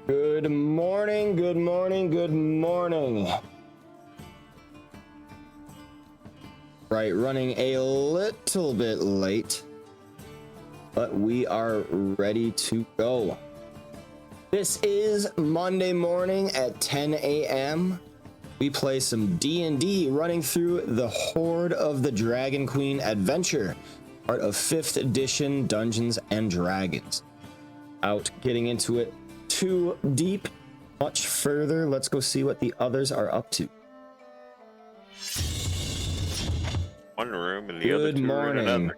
Good morning, good morning, good morning. Right, running a little bit late, but we are ready to go. This is Monday morning at 10 a.m. We play some D&D running through the Hoard of the Dragon Queen adventure, part of 5th edition Dungeons and Dragons. Out getting into it too deep, much further. Let's go see what the others are up to. One room and the other two are in another.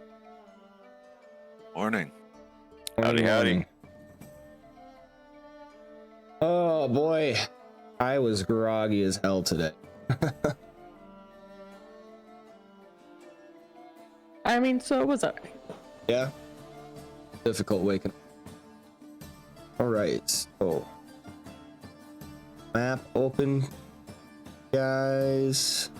Morning. Howdy, howdy. Oh boy, I was groggy as hell today. I mean, so was I. Yeah, difficult waking. All right, so map open, guys.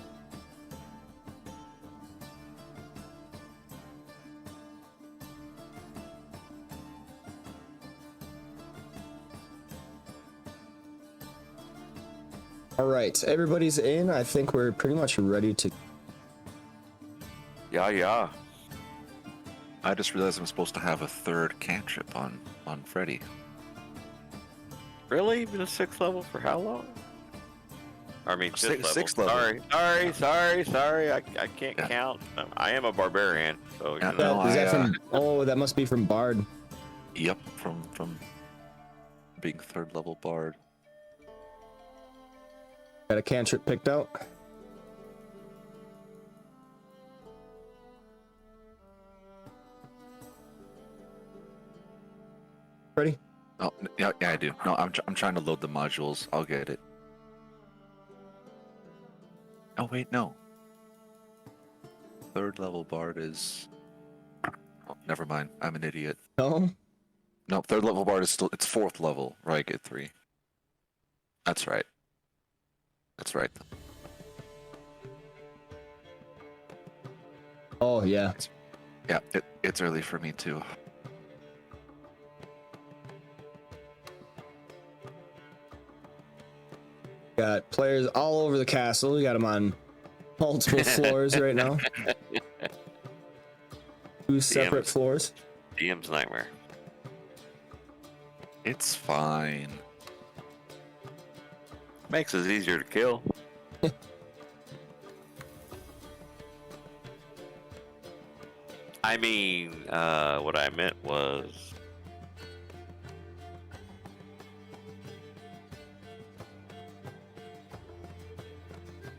All right, everybody's in. I think we're pretty much ready to. Yeah. I just realized I'm supposed to have a third cantrip on Freddy. Really? Been a 6th level for how long? I mean, 5th level. 6th level. Sorry. I can't count. I am a barbarian, so you know. Is that from? Oh, that must be from Bard. Yep, from being 3rd level bard. Got a cantrip picked out. Ready? Oh, yeah, I do. No, I'm trying to load the modules. I'll get it. Oh wait, no. 3rd level bard is. Oh, never mind. I'm an idiot. No. No, 3rd level bard is still. It's 4th level, where I get 3. That's right. That's right. Oh yeah. Yeah, it's early for me too. Got players all over the castle. We got them on multiple floors right now. 2 separate floors. DM's nightmare. It's fine. Makes us easier to kill. I mean, what I meant was...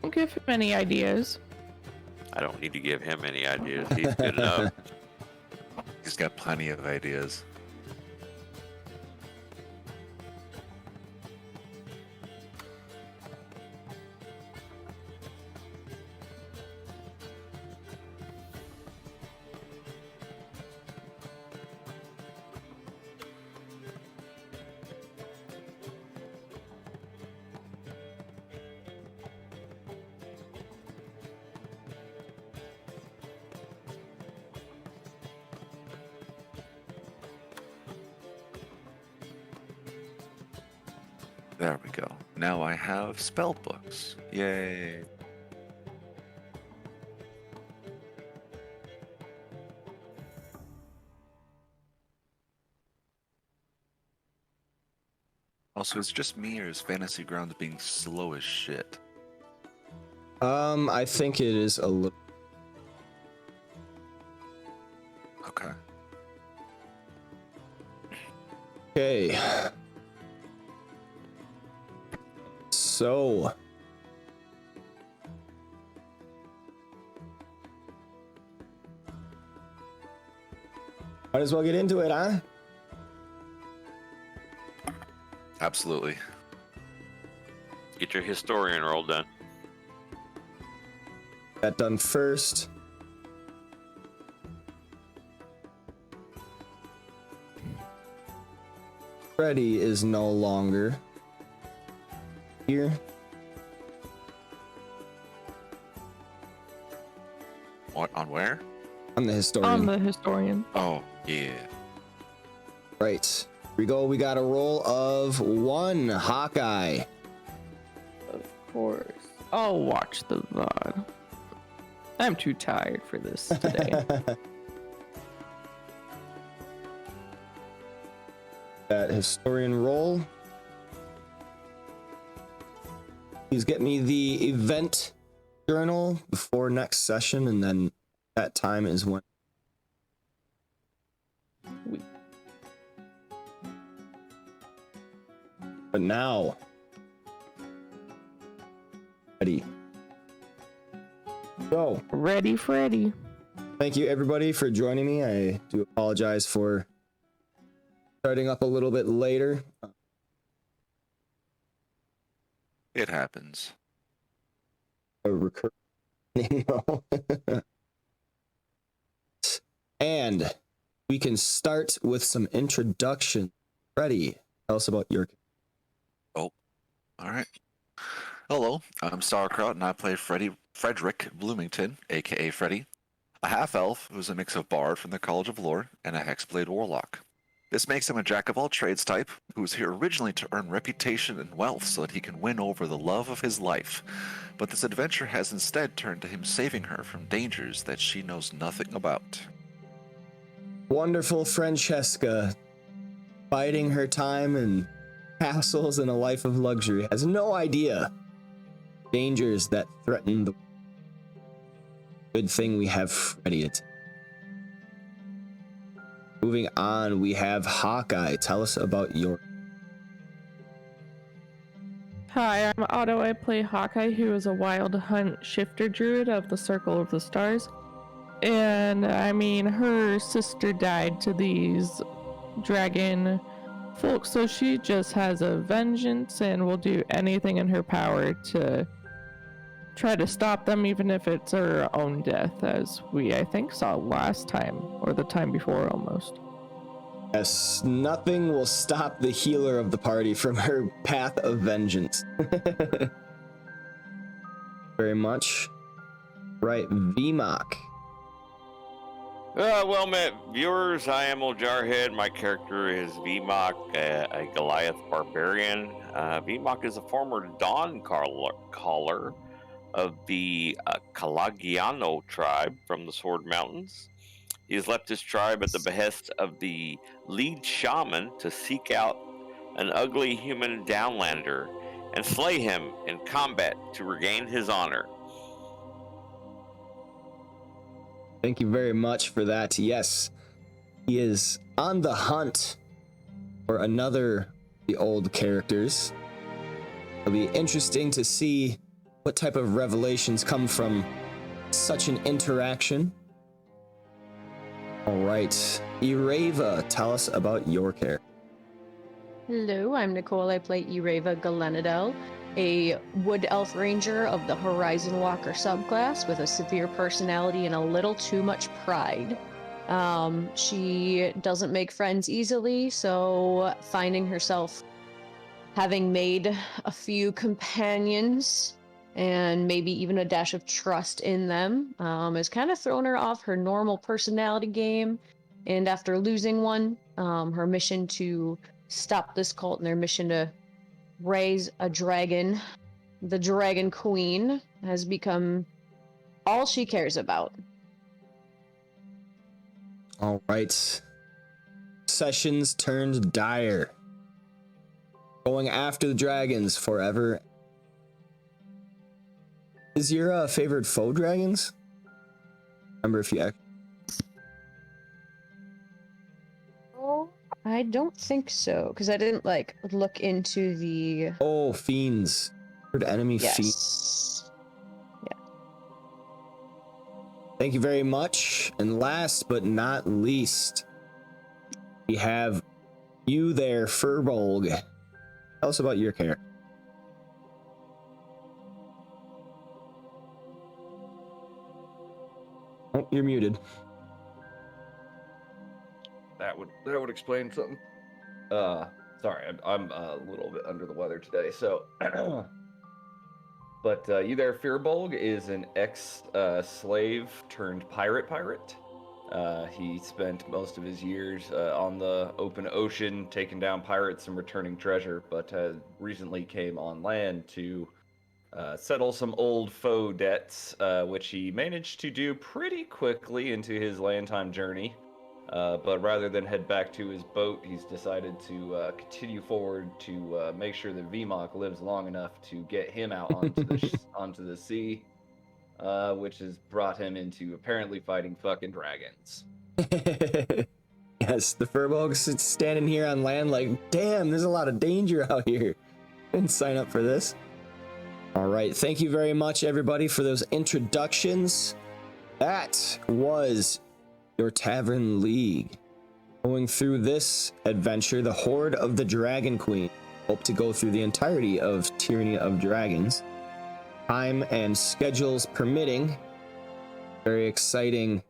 Don't give him any ideas. I don't need to give him any ideas. He's good enough. He's got plenty of ideas. There we go. Now I have spell books. Yay. Also, is it just me or is Fantasy Grounds being slow as shit? I think it is a little. Okay. Okay. So. Might as well get into it, huh? Absolutely. Get your historian roll done. That done first. Freddy is no longer here. What, on where? I'm the historian. I'm the historian. Oh, yeah. Right. we go. We got a roll of 1. Hawkeye. Of course. I'll watch the VOD. I'm too tired for this today. That historian roll. Please get me the event journal before next session, and then that time is when. But now, ready. So, Ready, Freddy. thank you everybody for joining me. I do apologize for starting up a little bit later. It happens. A recurring. And we can start with some introduction. Freddie, tell us about your. All right. Hello, I'm Sauerkraut, and I play Frederick Bloomington, aka Freddy, a half-elf who's a mix of bard from the College of Lore and a hexblade warlock. This makes him a jack-of-all-trades type, who was here originally to earn reputation and wealth so that he can win over the love of his life. But this adventure has instead turned to him saving her from dangers that she knows nothing about. Wonderful Francesca, biding her time in castles and a life of luxury, has no idea dangers that threaten the. Good thing we have Freddy. Moving on, we have Hawkeye. Tell us about your. Hi, I'm Otto. I play Hawkeye, who is a wild hunt shifter druid of the Circle of the Stars. And I mean, her sister died to these dragon folks, so she just has a vengeance and will do anything in her power to try to stop them, even if it's her own death, as we, I think, saw last time, or the time before almost. Yes, nothing will stop the healer of the party from her path of vengeance. Very much. Right, VMOC. Well met, viewers. I am Ojarhead. My character is VMOC, a Goliath barbarian. VMOC is a former Dawn caller of the Calagiano tribe from the Sword Mountains. He has left his tribe at the behest of the lead shaman to seek out an ugly human downlander and slay him in combat to regain his honor. Thank you very much for that. Yes, he is on the hunt for another of the old characters. It'll be interesting to see what type of revelations come from such an interaction. All right, Ireva, tell us about your character. Hello, I'm Nicole. I play Ireva Galenadel, a wood elf ranger of the Horizon Walker subclass with a severe personality and a little too much pride. She doesn't make friends easily, so finding herself having made a few companions and maybe even a dash of trust in them has kind of thrown her off her normal personality game. And after losing one, her mission to stop this cult and their mission to raise a dragon, the Dragon Queen, has become all she cares about. All right. Sessions turned dire. Going after the dragons forever. Is your favorite foe dragons? Remember if you... Oh, I don't think so, because I didn't look into the... Oh, fiends. Heard enemy fiends. Yes. Yeah. Thank you very much. And last but not least, we have you there, Furbolg. Tell us about your character. Oh, you're muted. That would explain something. Sorry, I'm a little bit under the weather today. So, but you there, Fearbolg is an ex-slave turned pirate. He spent most of his years on the open ocean, taking down pirates and returning treasure, but recently came on land to settle some old foe debts, which he managed to do pretty quickly into his land time journey. But rather than head back to his boat, he's decided to continue forward to make sure that VMOC lives long enough to get him out onto onto the sea, which has brought him into apparently fighting fucking dragons. Yes, the Furbolg's standing here on land like, damn, there's a lot of danger out here. Didn't sign up for this. All right, thank you very much, everybody, for those introductions. That was your Tavern League. Going through this adventure, the Hoard of the Dragon Queen. Hope to go through the entirety of Tyranny of Dragons. Time and schedules permitting. Very exciting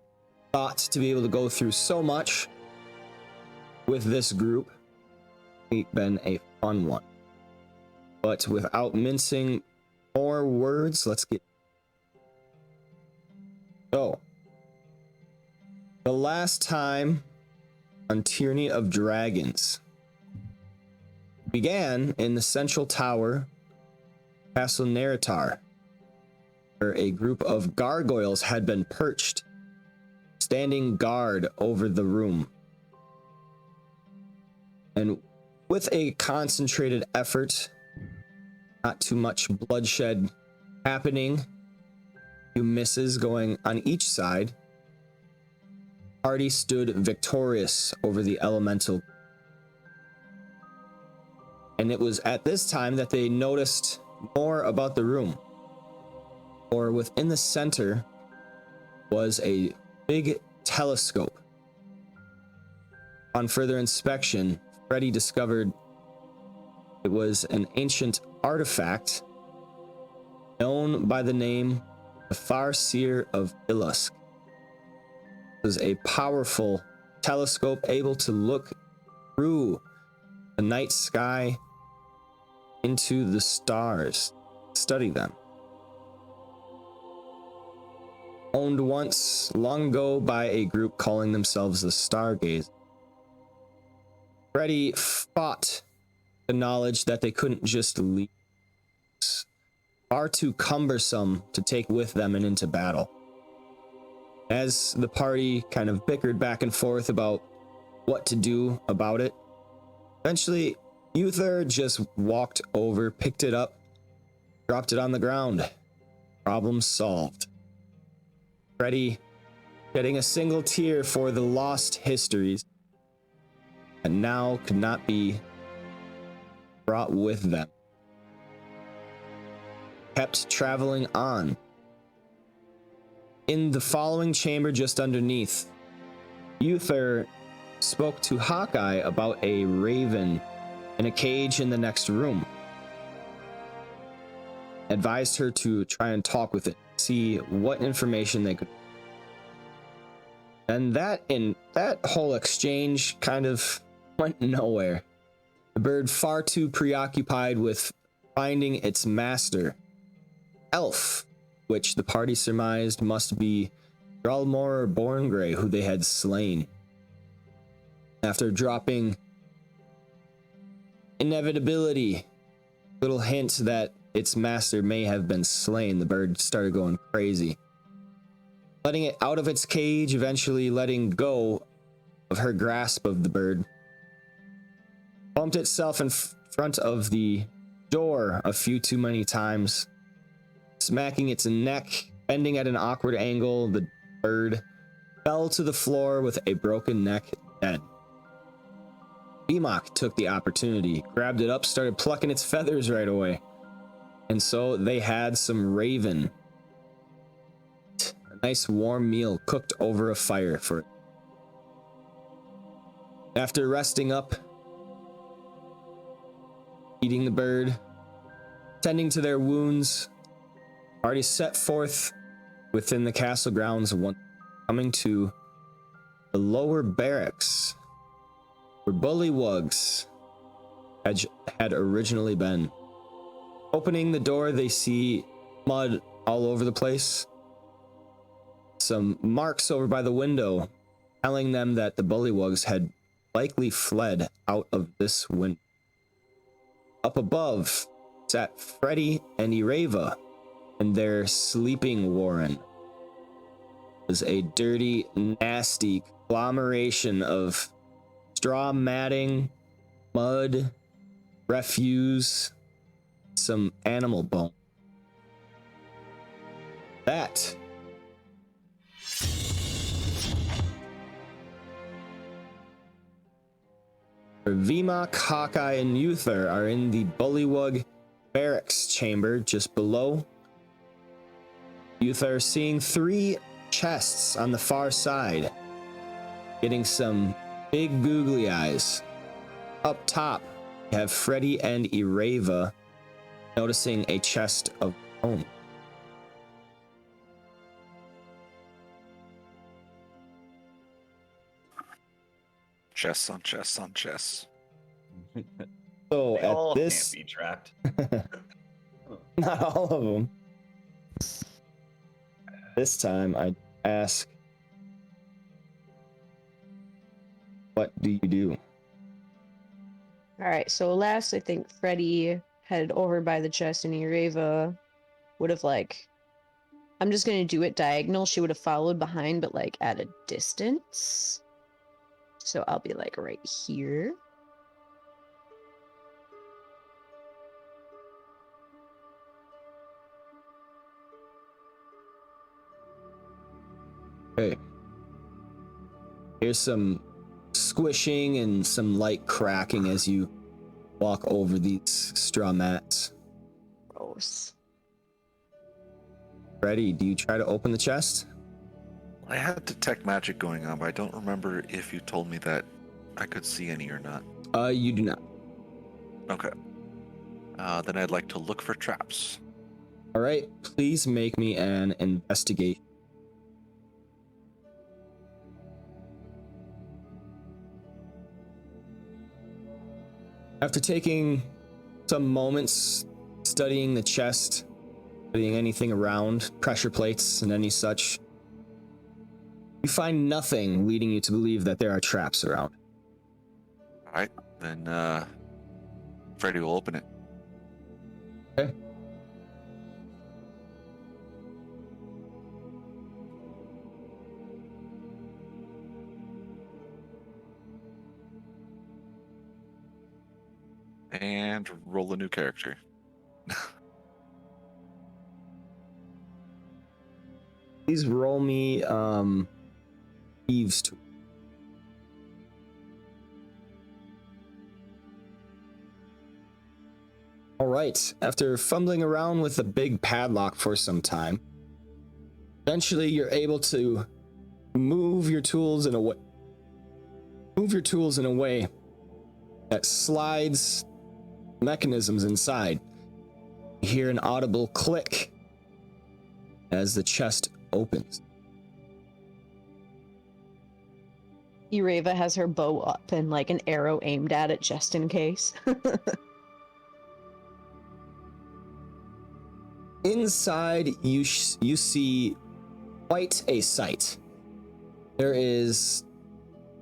thoughts to be able to go through so much with this group. It's been a fun one. But without mincing more words, let's get... So, the last time on Tyranny of Dragons began in the central tower, Castle Neritar, where a group of gargoyles had been perched, standing guard over the room. And with a concentrated effort, not too much bloodshed happening, few misses going on each side, party stood victorious over the elemental. And it was at this time that they noticed more about the room. For within the center was a big telescope. On further inspection, Freddy discovered it was an ancient artifact known by the name the Farseer of Illusk. It was a powerful telescope able to look through the night sky into the stars, study them. Owned once long ago by a group calling themselves the Stargaze. Freddy fought the knowledge that they couldn't just leave. It's far too cumbersome to take with them and into battle. As the party kind of bickered back and forth about what to do about it, eventually Uther just walked over, picked it up, dropped it on the ground. Problem solved. Freddy shedding a single tear for the lost histories and now could not be brought with them. Kept traveling on. In the following chamber just underneath, Uther spoke to Hawkeye about a raven in a cage in the next room. Advised her to try and talk with it, see what information they could. And that whole exchange kind of went nowhere. The bird far too preoccupied with finding its master, Elf, which the party surmised must be Dralmor Borngray, who they had slain. After dropping inevitability, little hint that its master may have been slain, the bird started going crazy. Letting it out of its cage, eventually letting go of her grasp of the bird. Bumped itself in front of the door a few too many times, smacking its neck, bending at an awkward angle. The bird fell to the floor with a broken neck, dead. VMOC took the opportunity, grabbed it up, started plucking its feathers right away. And so they had some raven. A nice warm meal cooked over a fire for it. After resting up, eating the bird, tending to their wounds, already set forth within the castle grounds, coming to the lower barracks where bullywugs had originally been. Opening the door, they see mud all over the place. Some marks over by the window telling them that the bullywugs had likely fled out of this window. Up above sat Freddy and Ireva in their sleeping warren. It was a dirty, nasty conglomeration of straw matting, mud, refuse, some animal bone. That Vmok, Hawkeye, and Uther are in the Bullywug barracks chamber just below. Uther seeing 3 chests on the far side, getting some big googly eyes. Up top, you have Freddy and Ireva noticing a chest of bone. Chests on chests on chests. So They all at this, can't be tracked. not all of them. This time I ask, what do you do? All right, so last I think Freddy headed over by the chest and Ireva would have I'm just gonna do it diagonal. She would have followed behind, but at a distance. So I'll be right here. Okay. Here's some squishing and some light cracking as you walk over these straw mats. Gross. Freddy, do you try to open the chest? I had detect magic going on, but I don't remember if you told me that I could see any or not. You do not. Okay. Then I'd like to look for traps. All right, please make me an investigation. After taking some moments studying the chest, studying anything around, pressure plates and any such, you find nothing leading you to believe that there are traps around. Alright, then Freddy will open it. Okay. And roll a new character. Please roll me Thieves tool. All right, after fumbling around with the big padlock for some time, eventually you're able to move your tools in a way that slides mechanisms inside. You hear an audible click as the chest opens. Ireva has her bow up and an arrow aimed at it just in case. Inside, you see quite a sight. There is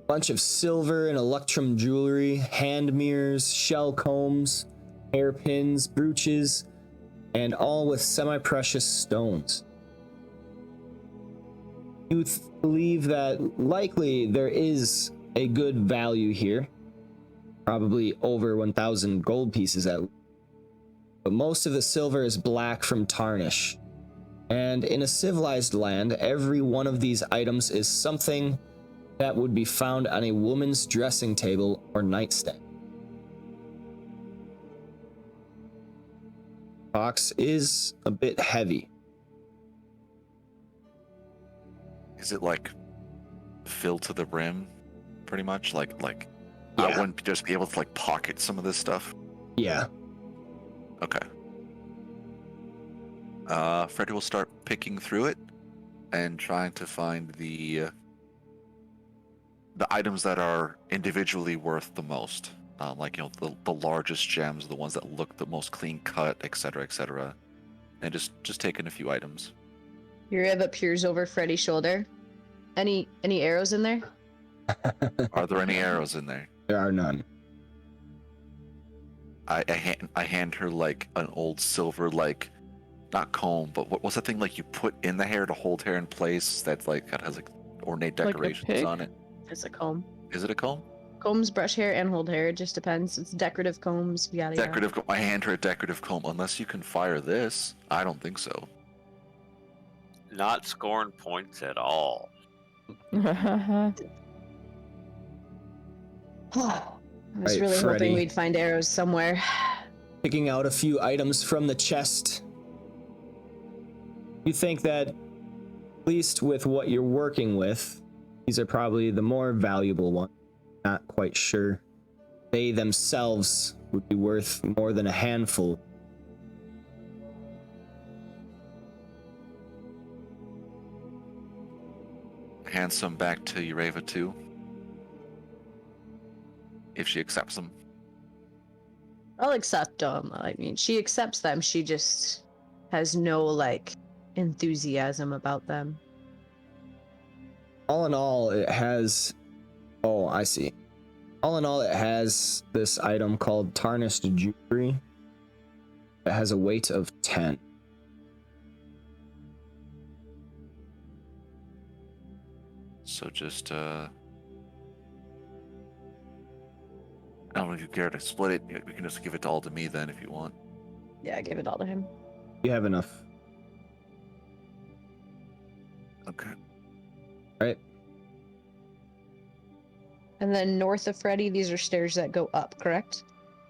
a bunch of silver and electrum jewelry, hand mirrors, shell combs, hairpins, brooches, and all with semi-precious stones. You believe that likely there is a good value here, probably over 1,000 gold pieces at least. But most of the silver is black from tarnish. And in a civilized land, every one of these items is something that would be found on a woman's dressing table or nightstand. Box is a bit heavy. Is it filled to the brim, pretty much? I Yeah. wouldn't just be able to pocket some of this stuff. Yeah. Okay. Freddy will start picking through it and trying to find the items that are individually worth the most. The largest gems, the ones that look the most clean cut, etc., and just taking a few items. Ireva peers over Freddy's shoulder. Any arrows in there? Are there any arrows in there? There are none. I hand her like an old silver, like, not comb, but what's that thing like you put in the hair to hold hair in place that like has like ornate Like a decorations pick? on it? It's a comb. Is it a comb? Combs, brush hair, and hold hair. It just depends. It's decorative combs, yada yada. Decorative comb. I hand her a decorative comb. Unless you can fire this, I don't think so. Not scoring points at all. I was Right, really Freddy. hoping we'd find arrows somewhere. Picking out a few items from the chest. You think that, at least with what you're working with, these are probably the more valuable ones. Not quite sure. They themselves would be worth more than a handful. Hand some back to Ureva too. If she accepts them. I'll accept them. I mean, she accepts them. She just has no, like, enthusiasm about them. All in all, it has... Oh, I see. All in all, it has this item called Tarnished Jewelry. It has a weight of 10. So just I don't know if you care to split it. We can just give it all to me then if you want. Yeah, give it all to him. You have enough. Okay. Right? And then north of Freddy, these are stairs that go up, correct?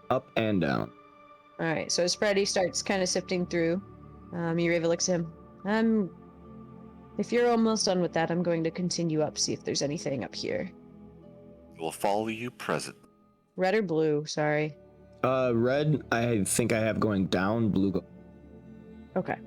Up and down. Alright, so as Freddy starts kind of sifting through, Ureva looks at him. If you're almost done with that, I'm going to continue up, see if there's anything up here. We'll follow you present. Red or blue, sorry. Red, I think I have going down, blue go... Okay.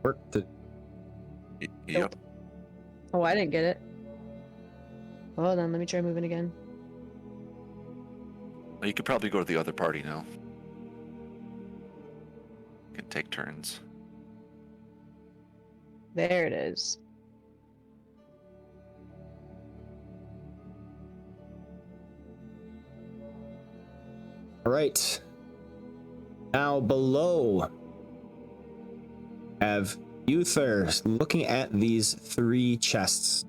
Work to... Yep. Nope. Oh, I didn't get it. Hold on, let me try moving again. Well, you could probably go to the other party now. You can take turns. There it is. All right. Now below, have Uther looking at these 3 chests.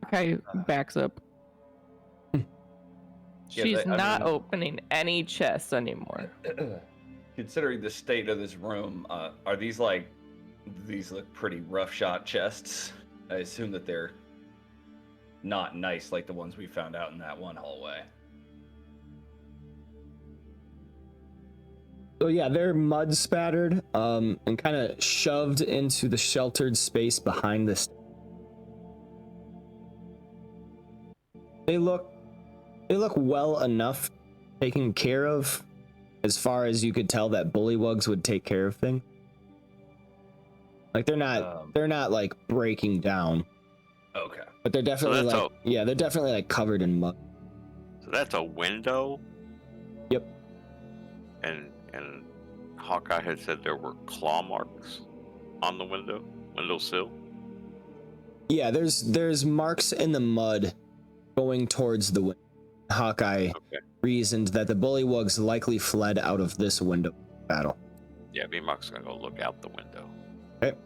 Okay, backs up. Yeah, She's I not mean- opening any chests anymore. Considering the state of this room, are these like, these look pretty rough shot chests? I assume that they're not nice like the ones we found out in that one hallway. So yeah, they're mud spattered, and kind of shoved into the sheltered space behind this. They look well enough taken care of, as far as you could tell that bullywugs would take care of things. Like they're not like breaking down, Okay. but they're definitely that's like they're definitely like covered in mud. So that's a window. Yep. And Hawkeye had said there were claw marks on the windowsill. Yeah, there's marks in the mud going towards the window. Hawkeye reasoned that the bullywugs likely fled out of this window battle. Yeah, B-Mock's gonna go look out the window. Okay.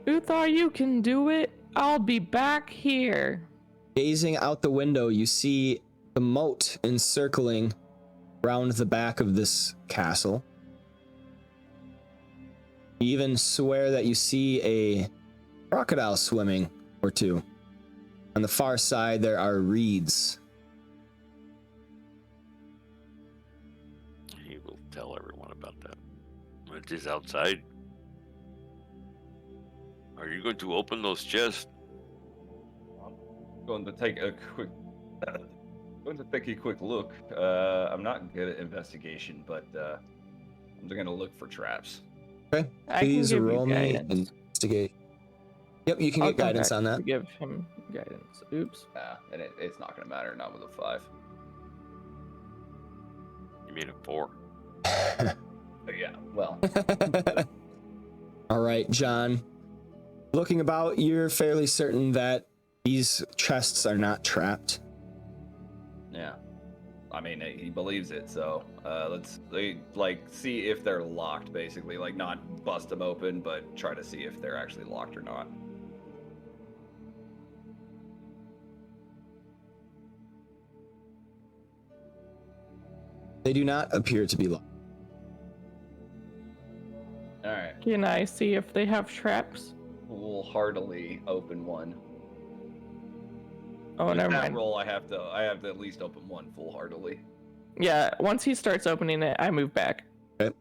Uthar, you can do it. I'll be back here. Gazing out the window, you see the moat encircling around the back of this castle. You even swear that you see a crocodile swimming or two. On the far side, there are reeds. He will tell everyone about that. It is outside. Are you going to open those chests? Going to take a quick look. I'm not good at investigation, but I'm going to look for traps. Okay. I can Please give you roll me guidance. investigate. Yep, you can I'll get come guidance back on that. to give him guidance. Oops. And it's not going to matter, not with a 5. You mean a 4? Yeah, well. All right, John. Looking about, you're fairly certain that these chests are not trapped. Yeah. I mean, he believes it, so let's see if they're locked, basically. Like, not bust them open, but try to see if they're actually locked or not. They do not appear to be locked. All right. Can I see if they have traps? We'll heartily open one. Oh, With never that mind. roll, I have to at least open one full heartily. Yeah, once he starts opening it, I move back. Okay.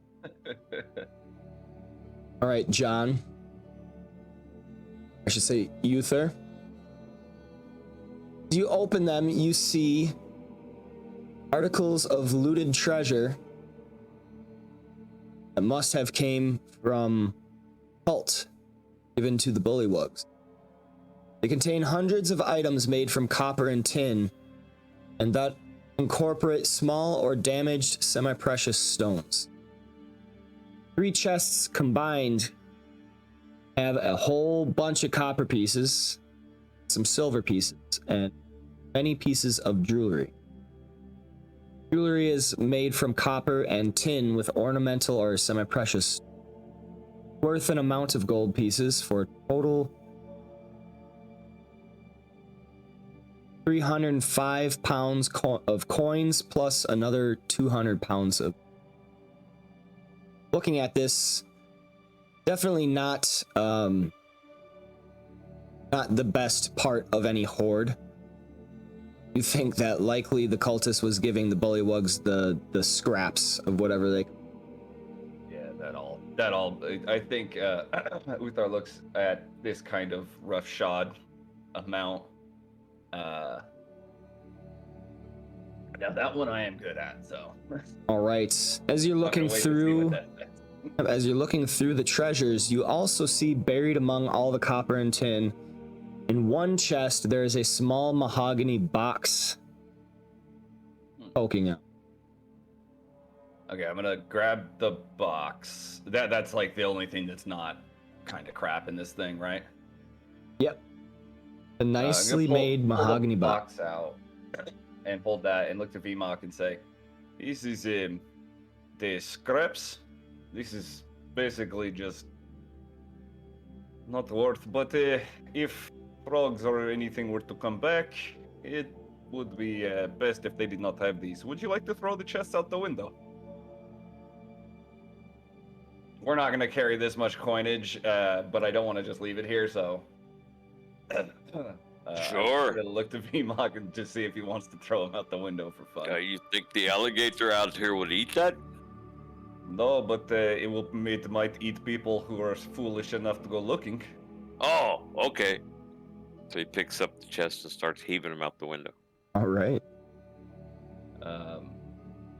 All right, John. I should say Uther. As you open them, you see articles of looted treasure that must have came from cult given to the bullywugs. They contain hundreds of items made from copper and tin, and that incorporate small or damaged semi-precious stones. 3 chests combined have a whole bunch of copper pieces, some silver pieces, and many pieces of jewelry. Jewelry is made from copper and tin with ornamental or semi-precious, worth an amount of gold pieces for a total 305 pounds of coins plus another 200 pounds of. Looking at this, definitely not the best part of any hoard. You think that likely the cultist was giving the bullywugs the scraps of whatever they. Yeah, that all. I think Uthar looks at this kind of roughshod amount. Now that one I am good at, so. All right. As you're looking through, the treasures, you also see buried among all the copper and tin, in one chest there is a small mahogany box poking out. Okay, I'm gonna grab the box. That's like the only thing that's not kind of crap in this thing, right? Yep. A nicely made mahogany pull the box. box out and hold that and look to VMOC and say, "This is the scraps. This is basically just not worth. But if frogs or anything were to come back, it would be best if they did not have these. Would you like to throw the chests out the window?" We're not going to carry this much coinage, but I don't want to just leave it here, so... Sure. I'm going to look to VMOC and just see if he wants to throw them out the window for fun. You think the alligator out here would eat that? No, but it might eat people who are foolish enough to go looking. Oh, okay. So he picks up the chest and starts heaving them out the window. All right.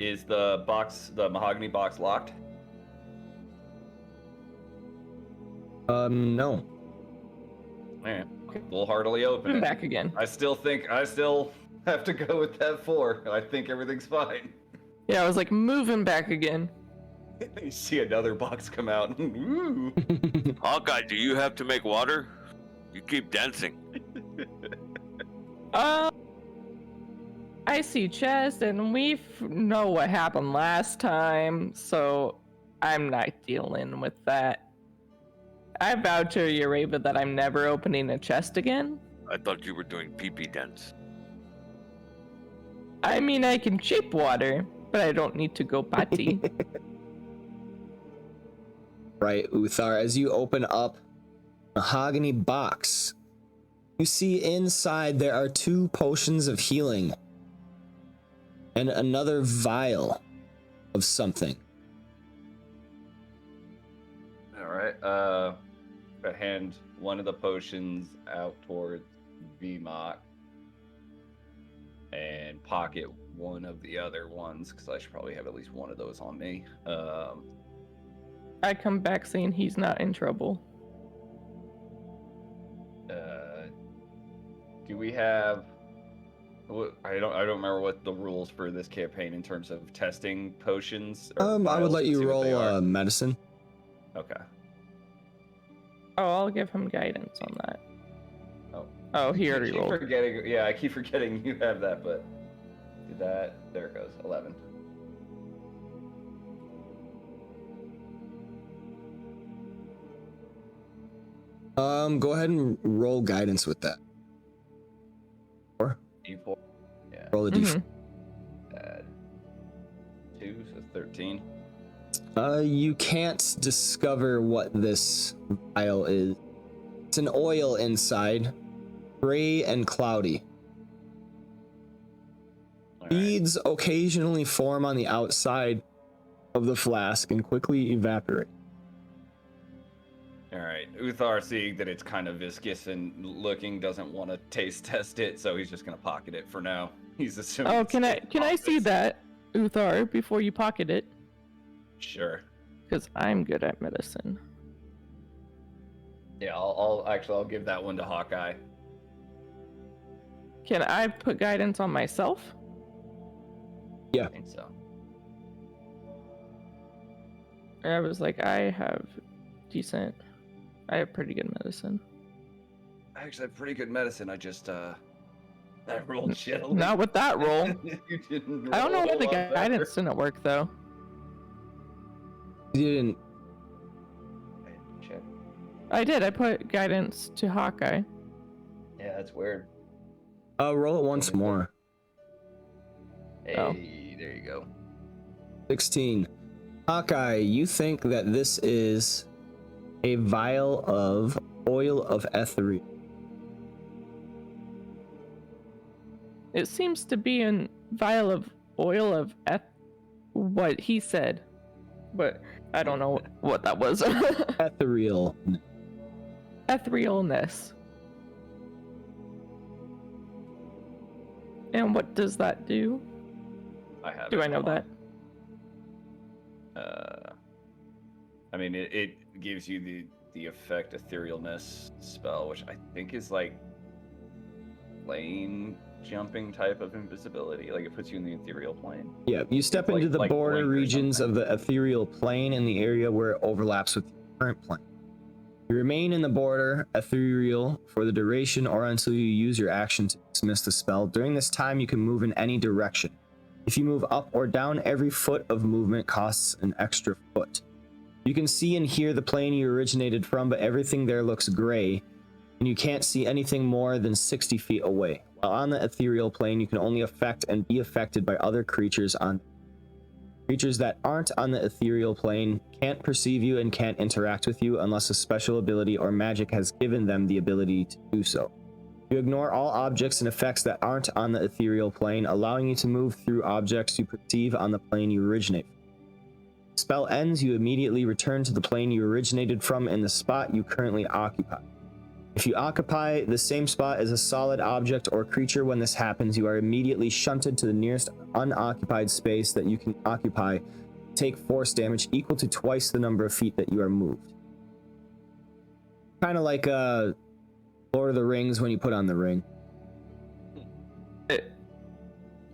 Is the mahogany box locked? No. Man, we'll heartily open I'm it. back again. I still have to go with that 4. I think everything's fine. Yeah, I was like moving back again. You see another box come out. Ooh. Hawkeye, do you have to make water? You keep dancing. I see chest, and we know what happened last time, so I'm not dealing with that. I vow to Ureva that I'm never opening a chest again. I thought you were doing pee-pee dance. I mean, I can chip water, but I don't need to go potty. Right, Uthar, as you open up mahogany box, you see inside there are 2 potions of healing and another vial of something. All right. I hand one of the potions out towards VMOC and pocket one of the other ones because I should probably have at least one of those on me. I come back saying he's not in trouble. Do we have? I don't remember what the rules for this campaign in terms of testing potions. Or I would vials let to you see what they roll are. medicine. Okay. Oh, I'll give him guidance on that. Oh. Oh, he already I keep rolled. forgetting. Yeah, I keep forgetting you have that, but did that? There it goes. 11. Go ahead and roll guidance with that. D4. Yeah. Roll a d4. Add 2, so 13. You can't discover what this vial is. It's an oil inside, gray and cloudy. All right. Beads occasionally form on the outside of the flask and quickly evaporate. All right. Uthar, seeing that it's kind of viscous and looking, doesn't want to taste test it, so he's just gonna pocket it for now. He's assuming. Oh, it's can I good. see that, Uthar, before you pocket it? Sure. Because I'm good at medicine. Yeah, I'll give that one to Hawkeye. Can I put guidance on myself? Yeah. I think so. I was like, I have pretty good medicine. I actually have pretty good medicine. I just I rolled shittily. Not with that roll. You didn't I don't know roll why a the lot better. guidance didn't work though. You didn't. Check. I did. I put guidance to Hawkeye. Yeah, that's weird. Roll it once more. Hey, Oh. there you go. 16. Hawkeye, you think that this is a vial of oil of ethereal. It seems to be a vial of oil of what he said, but I don't know what that was. Ethereal. Etherealness. And what does that do? I have. Do it. I know Hold on. that? I mean, it gives you the effect etherealness spell, which I think is like plane jumping type of invisibility. Like it puts you in the ethereal plane. Yeah, you step Like- into the like border blink or regions something. of the ethereal plane in the area where it overlaps with the current plane. You remain in the border ethereal for the duration or until you use your action to dismiss the spell. During this time, you can move in any direction. If you move up or down, every foot of movement costs an extra foot. You can see and hear the plane you originated from, but everything there looks gray, and you can't see anything more than 60 feet away. While on the ethereal plane, you can only affect and be affected by other creatures on. Creatures that aren't on the ethereal plane can't perceive you and can't interact with you unless a special ability or magic has given them the ability to do so. You ignore all objects and effects that aren't on the ethereal plane, allowing you to move through objects you perceive on the plane you originate from. Spell ends, you immediately return to the plane you originated from in the spot you currently occupy. If you occupy the same spot as a solid object or creature when this happens, you are immediately shunted to the nearest unoccupied space that you can occupy. Take force damage equal to twice the number of feet that you are moved. Kind of like Lord of the Rings when you put on the ring.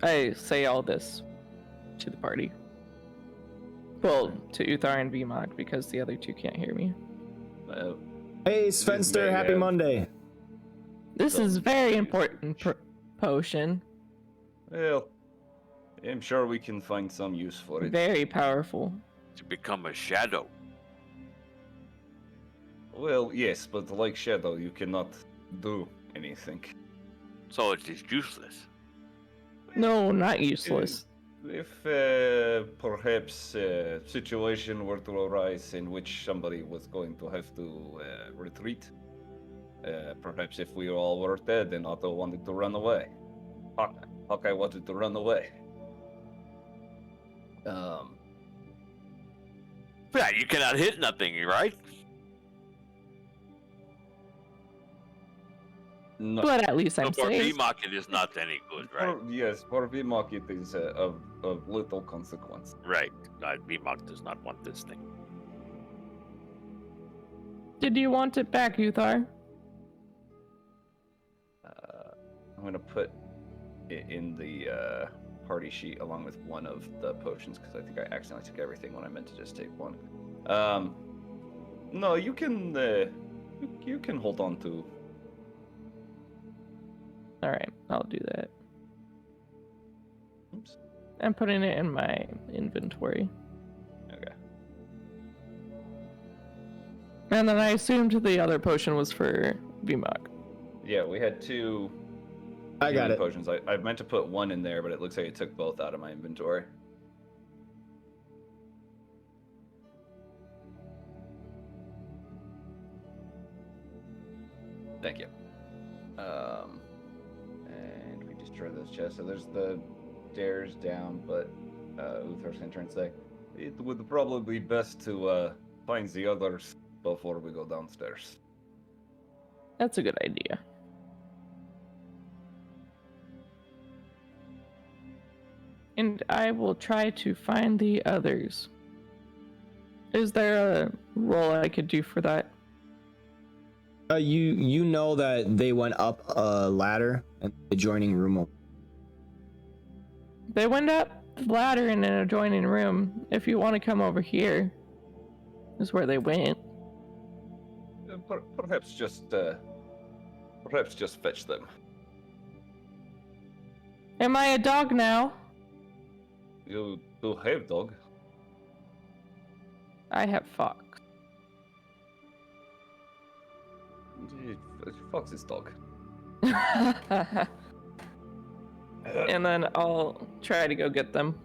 I say all this to the party. Well, to Uthar and Vmog, because the other two can't hear me. Hey, Svenster, happy Monday. This is very important potion. Well, I'm sure we can find some use for it. Very powerful. To become a shadow. Well, yes, but like Shadow, you cannot do anything. So it is useless. No, not useless. If perhaps a situation were to arise in which somebody was going to have to retreat, perhaps if we all were dead and Otto wanted to run away, Hawkeye wanted to run away. Yeah, you cannot hit nothing, right? No, But at least So I'm for safe. VMOC, it is not any good, right? yes, for VMOC it is of little consequence. Right. VMOC does not want this thing. Did you want it back, Uthar? I'm gonna put it in the party sheet along with one of the potions because I think I accidentally took everything when I meant to just take one. No, you can you can hold on to. All right, I'll do that. Oops. I'm putting it in my inventory. Okay. And then I assumed the other potion was for VMOC. Yeah, we had two. I got it. Potions. I meant to put one in there, but it looks like it took both out of my inventory. Thank you. And we destroy those chests. So there's the stairs down, but Uthar's gonna turn and say, it would probably be best to find the others before we go downstairs. That's a good idea. And I will try to find the others. Is there a role I could do for that? You know that they went up a ladder in the adjoining room. They went up the ladder in an adjoining room. If you want to come over here, is where they went. Perhaps just fetch them. Am I a dog now? You have dog. I have fox. Fox's dog. And then I'll try to go get them.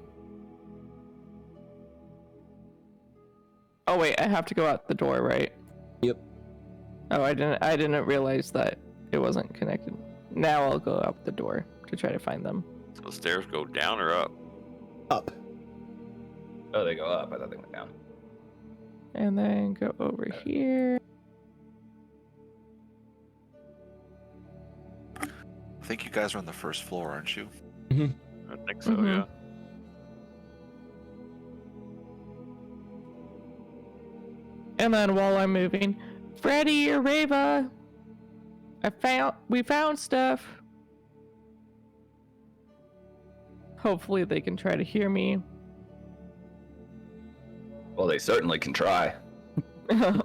Oh wait, I have to go out the door, right? Yep. Oh, I didn't realize that it wasn't connected. Now I'll go out the door to try to find them. So the stairs go down or up? Up. Oh, they go up. I thought they went down. And then go over here. I think you guys are on the first floor, aren't you? I think so, Mhm. yeah. And then while I'm moving, Freddy or Rava, we found stuff. Hopefully they can try to hear me. Well, they certainly can try. Do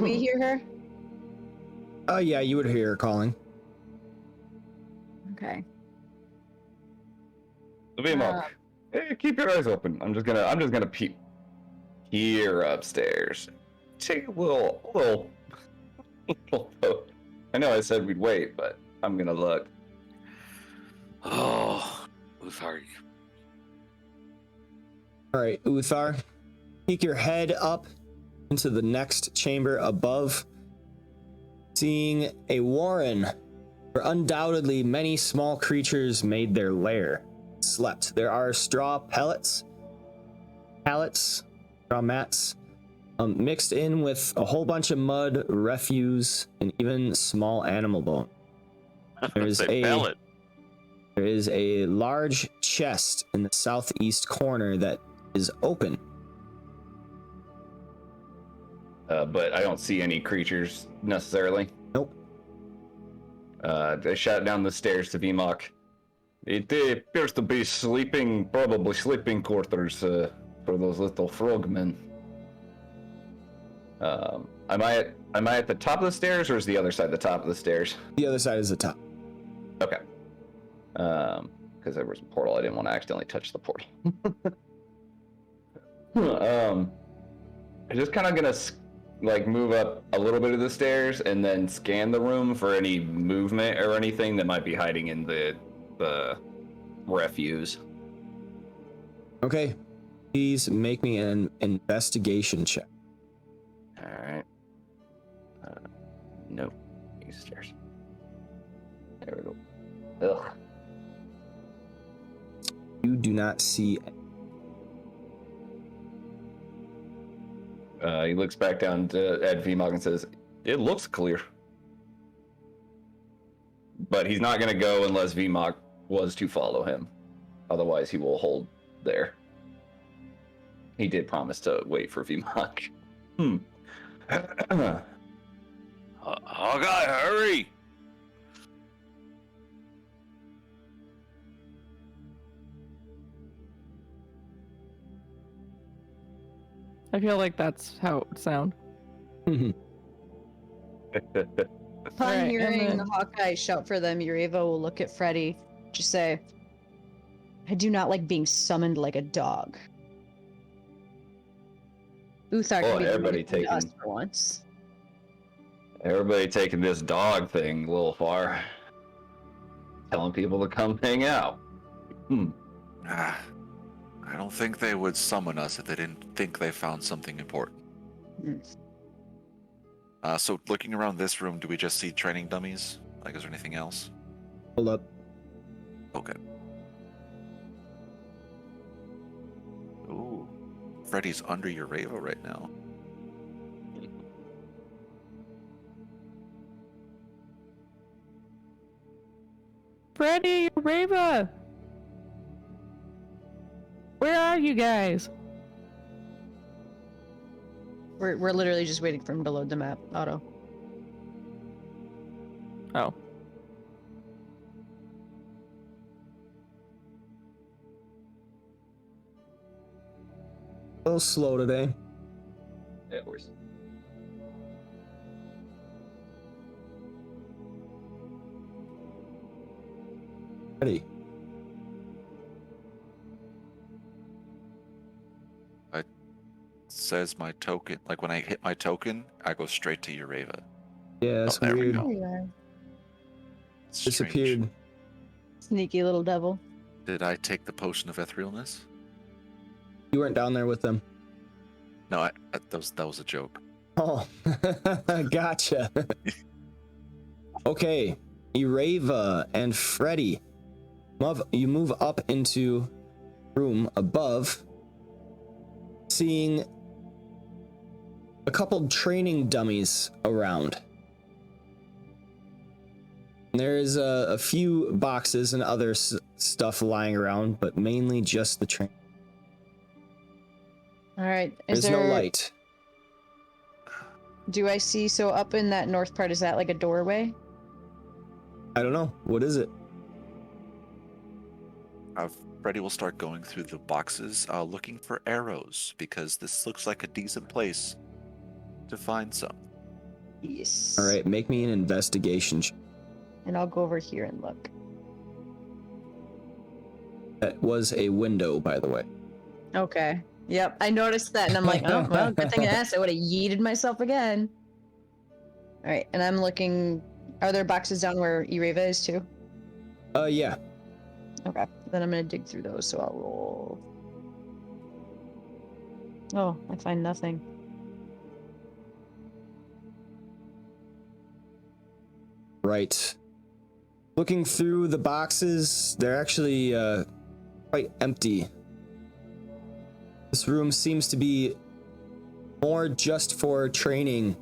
we hear her? Yeah, you would hear her calling. Okay. VMOC, hey, keep your eyes open. I'm just gonna peep here upstairs. Take a little. I know I said we'd wait, but I'm gonna look. Oh, Uthar. All right, Uthar, peek your head up into the next chamber above, seeing a warren where undoubtedly many small creatures made their lair, slept. There are straw pallets, straw mats, mixed in with a whole bunch of mud, refuse, and even small animal bone. There's Pallet. There is a large chest in the southeast corner that is open. But I don't see any creatures necessarily. Nope. I shot down the stairs to VMOC. It appears to be probably sleeping quarters for those little frogmen. Am I at the top of the stairs, or is the other side the top of the stairs? The other side is the top. Okay. Because there was a portal, I didn't want to accidentally touch the portal. I'm just kind of gonna move up a little bit of the stairs and then scan the room for any movement or anything that might be hiding in the refuse. Okay. Please make me an investigation check. All right. Nope. These stairs. There we go. Ugh. You do not see any. He looks back down at VMOC and says, "It looks clear." But he's not going to go unless VMOC was to follow him. Otherwise, he will hold there. He did promise to wait for VMOC. Hawkeye, hurry! I feel like that's how it would sound. Upon Alright, hearing and then- Hawkeye shout for them, Ureva will look at Freddy. Just say, I do not like being summoned like a dog. Uthar Boy, can be the everybody one to us taking- for once. Everybody taking this dog thing a little far. Telling people to come hang out. Ah, I don't think they would summon us if they didn't think they found something important. Hmm. So looking around this room, do we just see training dummies? Like, is there anything else? Hold up. Okay. Ooh, Freddy's under your Rava right now. Freddy, Rava! Where are you guys? We're literally just waiting for him to load the map, Otto. Oh. A little slow today. Yeah, we're... Ready. Says my token, like when I hit my token, I go straight to Ureva. Yeah, that's there we weird. go. There you are. It's strange. Disappeared. Sneaky little devil. Did I take the potion of etherealness? You weren't down there with them. No, that was a joke. Oh, gotcha. Okay, Ureva and Freddy. You move up into room above, seeing a couple training dummies around. There's a few boxes and other stuff lying around, but mainly just the train. All right. There's no light. Do I see, so up in that north part, is that like a doorway? I don't know. What is it? Freddy will start going through the boxes, looking for arrows, because this looks like a decent place to find some. Yes. All right, make me an investigation. And I'll go over here and look. That was a window, by the way. Okay. Yep, I noticed that, and I'm like, oh, well, good thing I asked. I would have yeeted myself again. All right, and I'm looking. Are there boxes down where Ureva is too? Yeah. Okay, then I'm gonna dig through those, so I'll roll. Oh, I find nothing. Right. Looking through the boxes, they're actually quite empty. This room seems to be more just for training,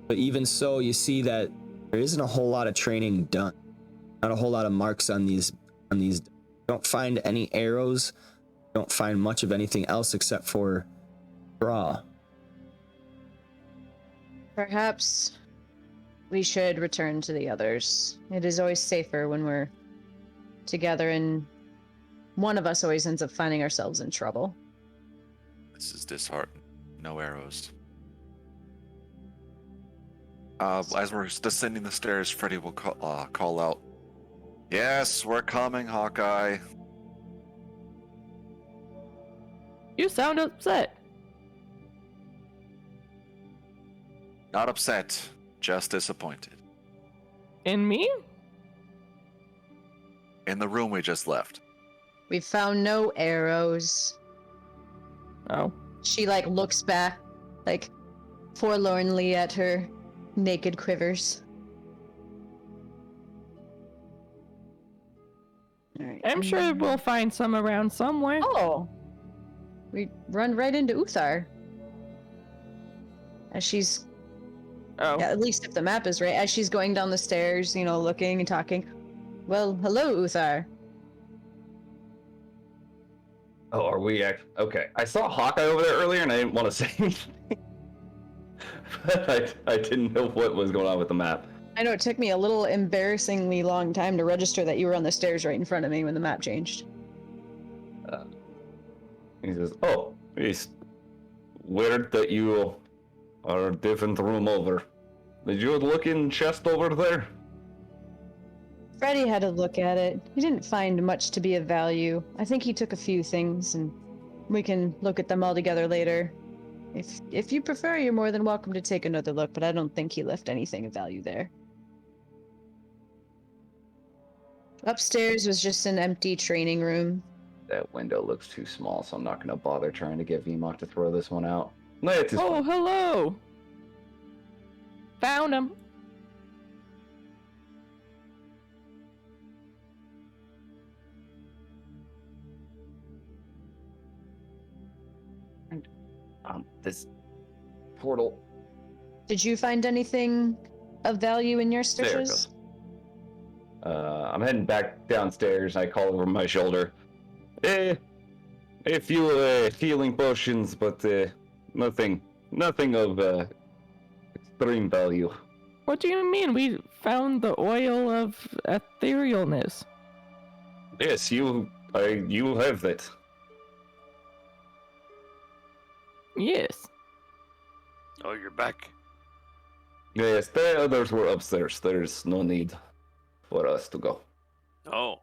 but even so, you see that there isn't a whole lot of training done. Not a whole lot of marks on these. Don't find any arrows. Don't find much of anything else except for straw. Perhaps we should return to the others. It is always safer when we're together, and one of us always ends up finding ourselves in trouble. This is disheartening. No arrows. As we're descending the stairs, Freddy will call out, "Yes, we're coming, Hawkeye." You sound upset. Not upset, just disappointed. In me? In the room we just left. We found no arrows. Oh. She looks back, forlornly at her naked quivers. All right. I'm sure we'll find some around somewhere. Oh, we run right into Uthar. As she's, Oh. yeah, at least if the map is right, as she's going down the stairs, looking and talking. Well, hello, Uthar. Oh, are we okay? I saw Hawkeye over there earlier, and I didn't want to say anything. I didn't know what was going on with the map. I know it took me a little embarrassingly long time to register that you were on the stairs right in front of me when the map changed. He says, "Oh, it's weird that you are a different room over. Did you look in chest over there?" Freddy had a look at it. He didn't find much to be of value. I think he took a few things, and we can look at them all together later. If you prefer, you're more than welcome to take another look, but I don't think he left anything of value there. Upstairs was just an empty training room. That window looks too small, so I'm not going to bother trying to get VMOC to throw this one out. No, it's just Oh, hello! Found him. this portal. Did you find anything of value in your There it searches? goes. I'm heading back downstairs. I call over my shoulder. A few healing potions, but nothing of extreme value. What do you mean? We found the oil of etherealness. Yes, you have that. Yes. Oh, you're back. Yes, the others were upstairs. There's no need for us to go. Oh.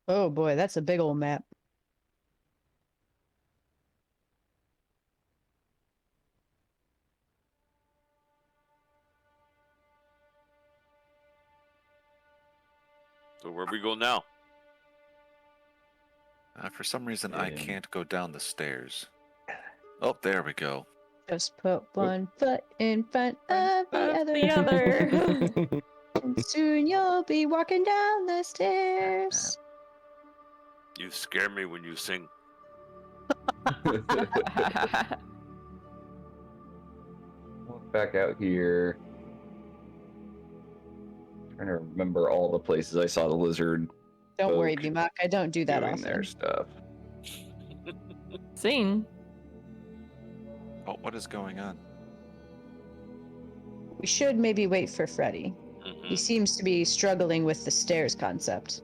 Oh boy, that's a big old map. So where we go now? For some reason, I Yeah. can't go down the stairs. Oh, there we go. Just put one foot in front of the other. The other. And soon you'll be walking down the stairs. You scare me when you sing. Walk back out here. Trying to remember all the places I saw the lizard Don't worry, Folk BMOC. I don't do that doing often. their stuff. Sing. Oh, what is going on? We should maybe wait for Freddy. He Mhm. seems to be struggling with the stairs concept.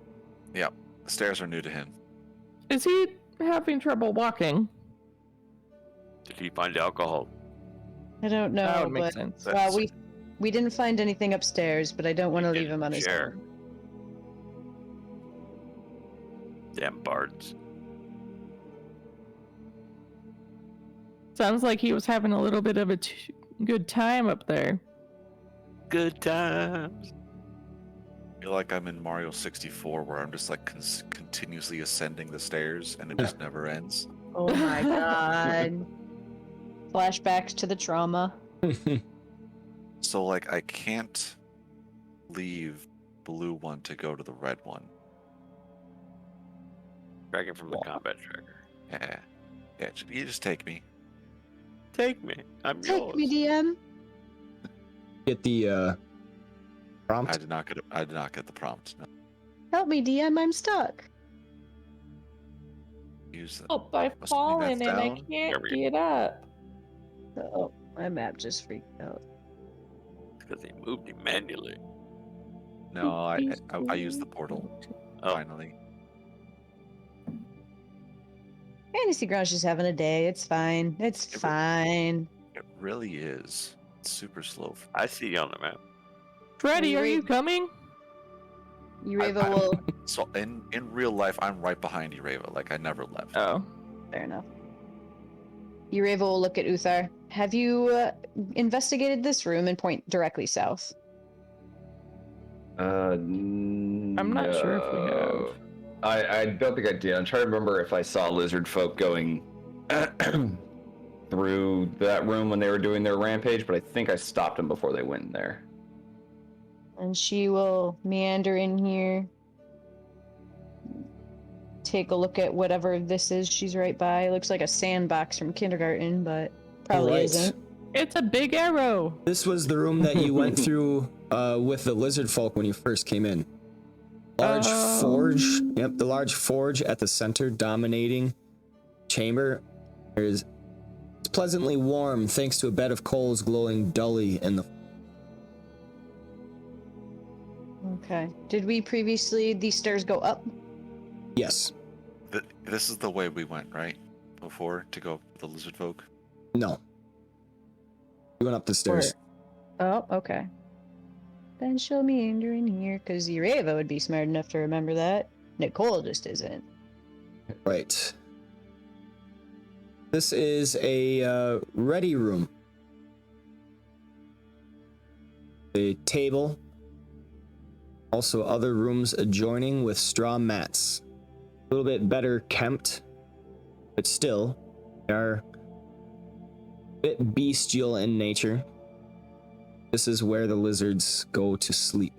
Yep, the stairs are new to him. Is he having trouble walking? Did he find alcohol? I don't know, That would make but sense. well, we didn't find anything upstairs, but I don't want to Get leave him on his chair. own. Damn bards. Sounds like he was having a little bit of a good time up there. Good times. I feel like I'm in Mario 64, where I'm just like continuously ascending the stairs, and it just never ends. Oh my god. Flashbacks to the trauma. So like, I can't leave blue one to go to the red one. Dragon from the Wow. combat tracker. Yeah. You just take me. Take me. I'm Take yours. me, DM. Get the prompt. I did not get the prompt. No. Help me, DM. I'm stuck. Use the. Oh, I've Must mean fallen that's and I down. There can't we go. get up. Oh, my map just freaked out. Because he moved him manually. No, I used the portal Oh. finally. Fantasy Ground's just having a day. It's fine. It's fine. It really is. It's super slow. I see you on the map. Freddy, are you Wait. coming? Ureva will. So in real life, I'm right behind Ureva. Like I never left. Oh. Fair enough. Ureva will look at Uthar. Have you investigated this room and point directly south? I'm not sure if we have. I don't think I did. I'm trying to remember if I saw lizard folk going through that room when they were doing their rampage, but I think I stopped them before they went in there. And she will meander in here. Take a look at whatever this is she's right by. It looks like a sandbox from kindergarten, but probably Right. isn't. It's a big arrow. This was the room that you went through with the lizard folk when you first came in. Large forge. Yep, the large forge at the center dominating chamber. It's pleasantly warm thanks to a bed of coals glowing dully in the... Okay. Did we previously, these stairs go up? Yes. This is the way we went, right? Before, to go with the lizard folk? No. We went up the stairs. Oh, okay. Then she'll meander in here, because Ureva would be smart enough to remember that. Nicole just isn't. Right. This is a ready room. A table. Also other rooms adjoining with straw mats. A little bit better kempt, but still, they are a bit bestial in nature. This is where the lizards go to sleep.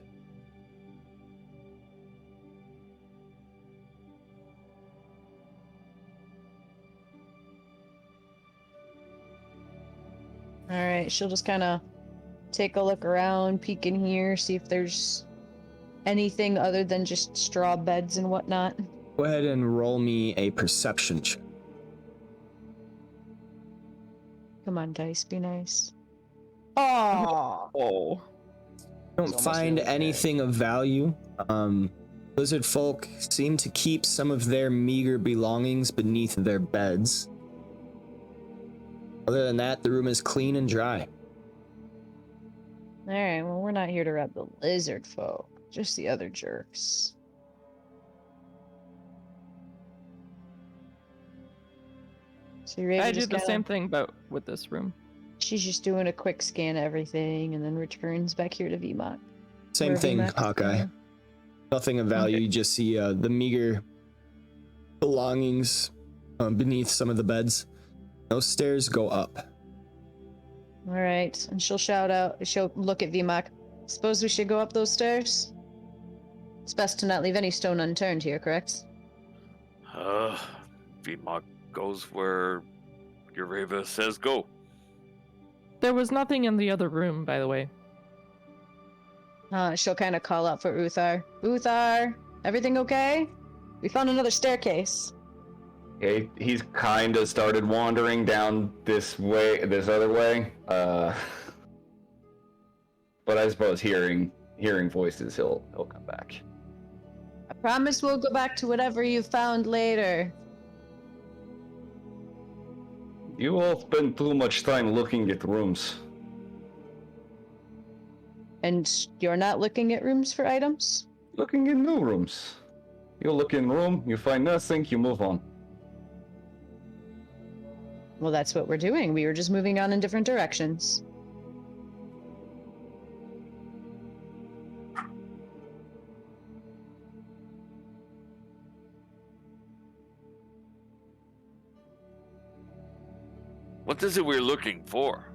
Alright, she'll just kind of take a look around, peek in here, see if there's anything other than just straw beds and whatnot. Go ahead and roll me a perception check. Come on, dice, be nice. Oh, Oh. Don't almost find really bad. anything of value. Lizard folk seem to keep some of their meager belongings beneath their beds. Other than that, the room is clean and dry. alright, well, we're not here to rob the lizard folk, just the other jerks. So you're able I to do just the kinda- same thing, but with this room. She's just doing a quick scan of everything and then returns back here to VMOC. Same Where thing, VMAX is Hawkeye. going. Nothing of value. Okay. You just see the meager belongings beneath some of the beds. Those stairs go up. Alright, and she'll look at VMOC. Suppose we should go up those stairs? It's best to not leave any stone unturned here, correct? VMOC goes where Ureva says go. There was nothing in the other room, by the way. She'll kind of call out for Uthar. Uthar, everything okay? We found another staircase. Okay, he's kind of started wandering down this other way. But I suppose hearing voices, he'll come back. I promise we'll go back to whatever you found later. You all spend too much time looking at rooms. And you're not looking at rooms for items? Looking in new rooms. You look in room, you find nothing, you move on. Well, that's what we're doing. We were just moving on in different directions. What is it we're looking for?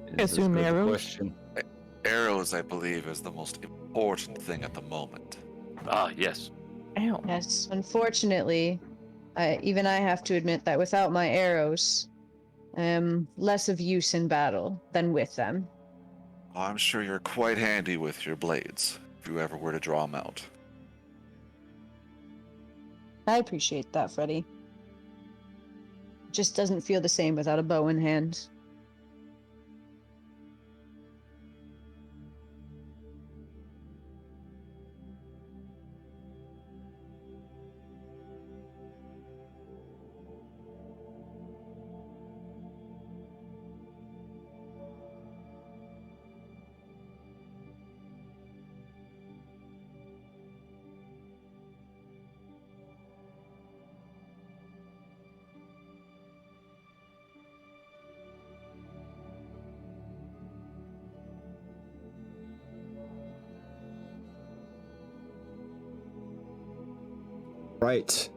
Is this Assume good arrows? question? Arrows, I believe, is the most important thing at the moment. Ah, yes. Ow. Yes, unfortunately, even I have to admit that without my arrows, I am less of use in battle than with them. I'm sure you're quite handy with your blades, if you ever were to draw them out. I appreciate that, Freddy. It just doesn't feel the same without a bow in hand. Right.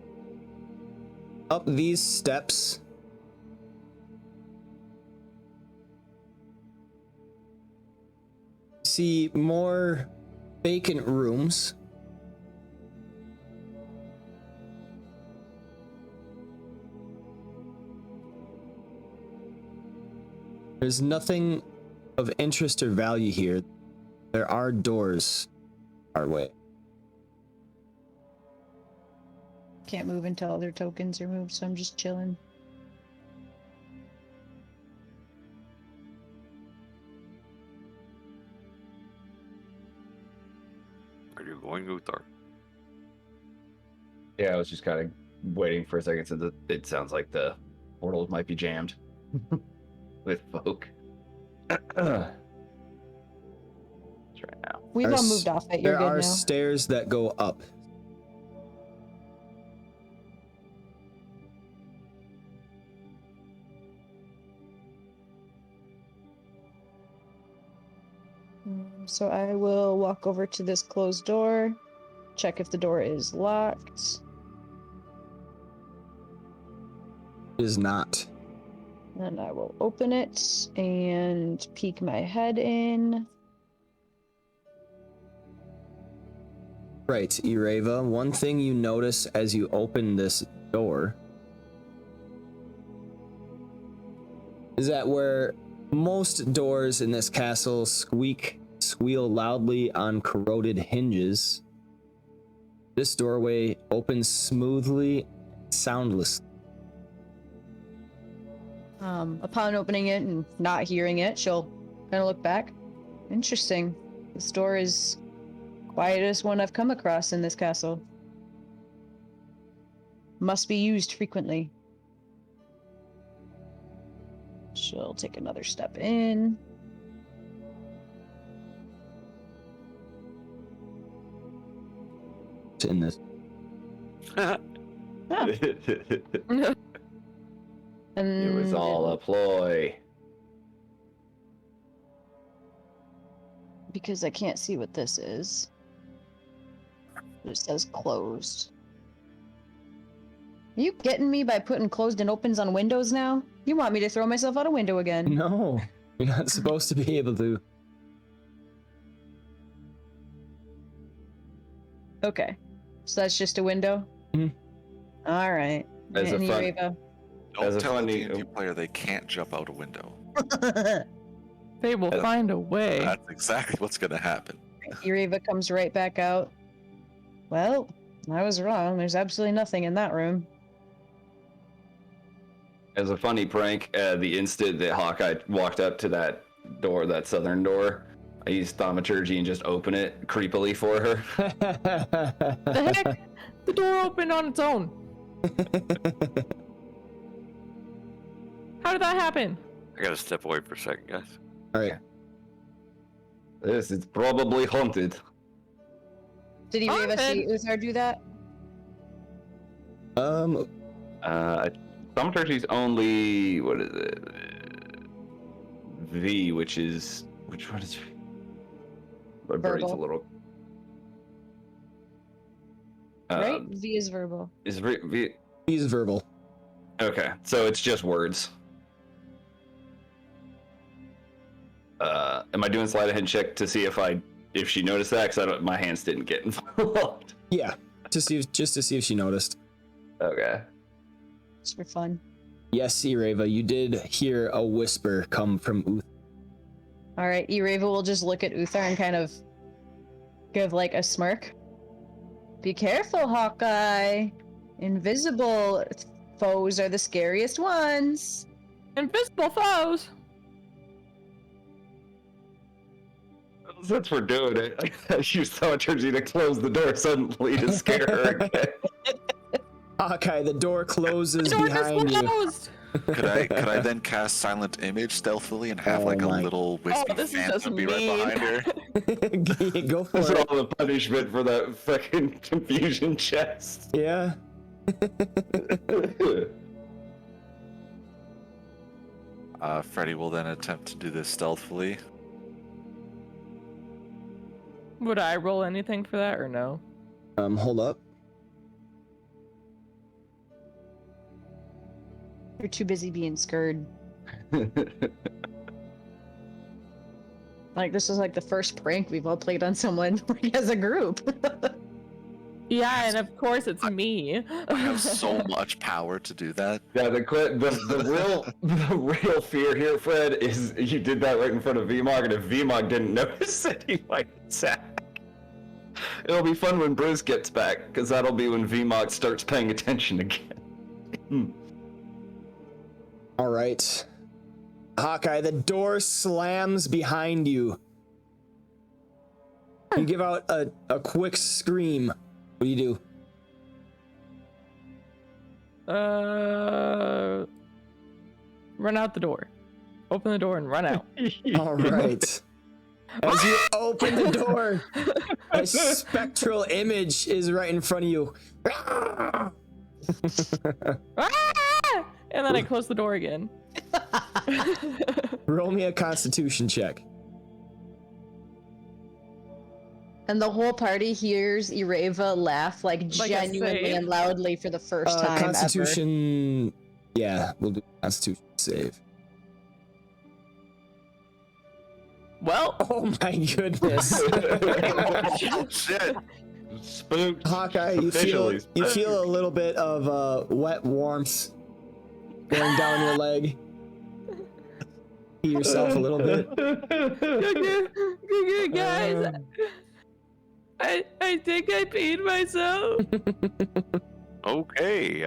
Up these steps. See more vacant rooms. There's nothing of interest or value here. There are doors our way. can't move until other tokens are moved, so I'm just chilling. Are you going, Uther? Yeah, I was just kind of waiting for a second since it sounds like the portal might be jammed with folk. Let's try now. We've all moved off it. You're There good are now. stairs that go up. So I will walk over to this closed door, check if the door is locked. It is not. And I will open it and peek my head in. Right, Ireva. One thing you notice as you open this door is that where most doors in this castle squeal loudly on corroded hinges, this doorway opens smoothly, soundlessly. Upon opening it and not hearing it, she'll kind of look back. Interesting. This door is quietest one I've come across in this castle. Must be used frequently. She'll take another step in. In this. And It was all a ploy. because I can't see what this is. It says closed. Are you getting me by putting closed and opens on windows now? You want me to throw myself out a window again? No, you're not supposed to be able to. Okay. So that's just a window? Mhm. Alright. As a And fun- Eureka. As Don't a tell a funny- D&D player they can't jump out a window. They will find a way. That's exactly what's going to happen. Eureka comes right back out. Well, I was wrong. There's absolutely nothing in that room. As a funny prank, the instant that Hawkeye walked up to that door, that southern door, I used thaumaturgy and just open it creepily for her. The heck? The door opened on its own. How did that happen? I gotta step away for a second, guys. All right. This is probably haunted. Did Eureka see Haunted? Uthar do that? Thaumaturgy's only, what is it? V, which one is my brain's a Verbal. little. Right? V is verbal. Is V? He's verbal. Okay, so it's just words. Am I doing sleight of hand check to see if she noticed that? Because my hands didn't get involved. Yeah, just to see if she noticed. Okay. It's for fun. Yes, Ireva, you did hear a whisper come from Uth. Alright, Eureka will just look at Uthar and kind of give like a smirk. Be careful, Hawkeye. Invisible foes are the scariest ones. Invisible foes. Since we're doing it, I used thaumaturgy to close the door suddenly to scare her again. Hawkeye, the door closes The door is behind you. closed. Could I then cast Silent Image stealthily and have Oh like a my- little wispy this is just phantom be right mean. behind her? Go for That's it. all the punishment for that fucking confusion chest. Yeah. Freddy will then attempt to do this stealthily. Would I roll anything for that or no? Hold up. You're too busy being scared. Like, this is like the first prank we've all played on someone like, as a group. Yeah, and of course it's me. I have so much power to do that. Yeah, the real fear here, Fred, is you did that right in front of VMOG, and if VMOG didn't notice it, he might attack. It'll be fun when Bruce gets back, because that'll be when VMOG starts paying attention again. All right. Hawkeye, the door slams behind you. You give out a quick scream. What do you do? Run out the door. Open the door and run out. All right. As you open the door, a spectral image is right in front of you. Ah! And then I close the door again. Roll me a Constitution check. And the whole party hears Ireva laugh like Like a genuinely save? and loudly for the first time ever. Constitution. Yeah, we'll do Constitution save. Well, Oh my goodness. Shit. Spooked. Hawkeye, you Officially feel a little bit of wet warmth going down your leg. Pee yourself a little bit. guys, I think I peed myself. Okay,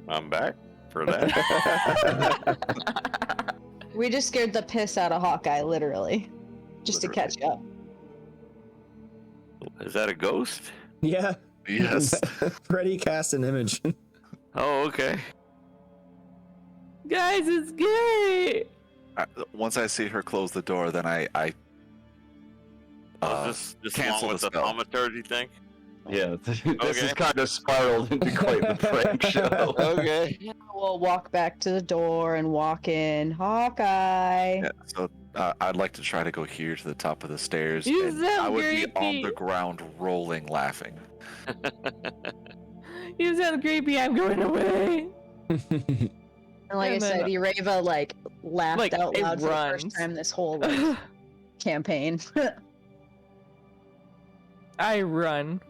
I'm back for that. We just scared the piss out of Hawkeye, literally. Just to catch up. Is that a ghost? Yeah. Yes. Freddy cast an image. Oh, okay. Guys, it's gay. Once I see her close the door, then I Just cancel along with the the spell. thaumaturgy thing? Yeah, this Okay. is kind of spiraled into quite the prank show. Okay. We'll walk back to the door and walk in. Hawkeye. Yeah, so I'd like to try to go here to the top of the stairs. You and sound I would be on creepy. the ground rolling, laughing. You sound creepy. I'm going away. And like And I said, then- Ireva like laughed Like, out it loud for the runs. first time this whole like, campaign. I run.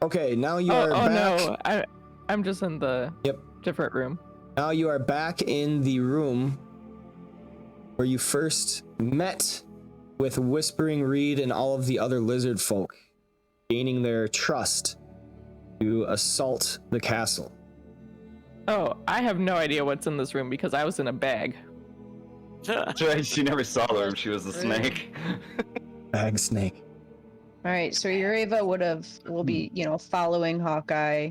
Okay, now you Oh, are back. no, I'm just in the different room. Now you are back in the room where you first met with Whispering Reed and all of the other lizard folk, gaining their trust to assault the castle. Oh, I have no idea what's in this room because I was in a bag. That's right, she never saw her. She was a snake. Bag snake. All right, so Ireva will be, following Hawkeye,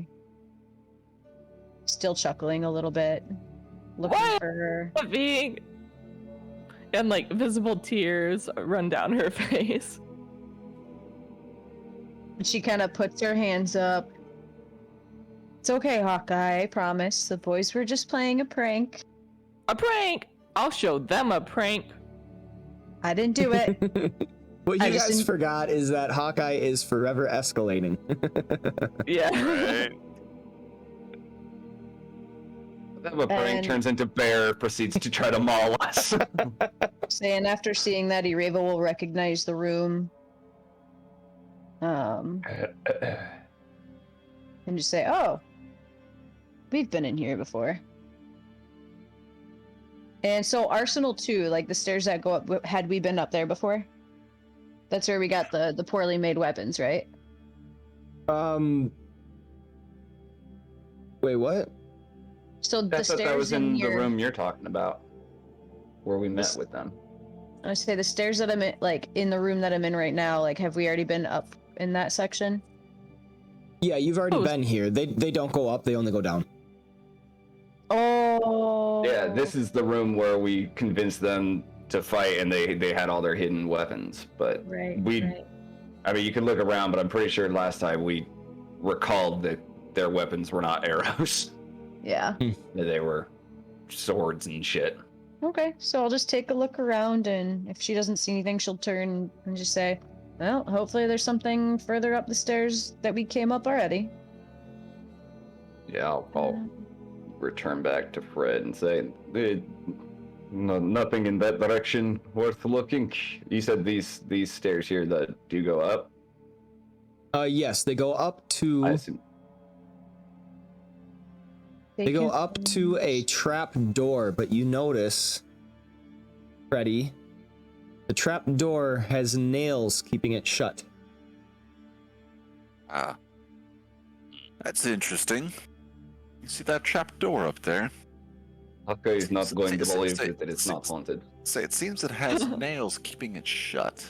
still chuckling a little bit, looking What? for her. Being and like visible tears run down her face. She kind of puts her hands up. It's okay, Hawkeye, I promise. The boys were just playing a prank. A prank! I'll show them a prank. I didn't do it. What I you just guys didn't- forgot is that Hawkeye is forever escalating. Yeah. Right. Then the prank And- turns into Bear proceeds to try to maul us. And after seeing that, Ireva will recognize the room. And just say, oh, we've been in here before. And so Arsenal 2, like the stairs that go up, had we been up there before? That's where we got the poorly made weapons, right? Wait, what? So the I thought stairs that was in the here, room you're talking about, where we met This- with them. I say the stairs that I'm in, like in the room that I'm in right now, like have we already been up in that section? Yeah, you've already Oh, been here. They don't go up, they only go down. Oh. Yeah, this is the room where we convinced them to fight, and they had all their hidden weapons. But Right. we, right. I mean, you can look around, but I'm pretty sure last time we recalled that their weapons were not arrows; Yeah. that they were swords and shit. Okay, so I'll just take a look around, and if she doesn't see anything, she'll turn and just say, well, hopefully there's something further up the stairs that we came up already. Yeah, I'll return back to Fred and say, nothing in that direction worth looking. You said these stairs here that do go up. Yes, they go up I to assume. they go up to a trap door, but you notice, Freddy, the trap door has nails keeping it shut. Ah. That's interesting. You see that trap door up there? Hawkeye is not going to believe Say- that it's not haunted. Say it seems it has nails keeping it shut.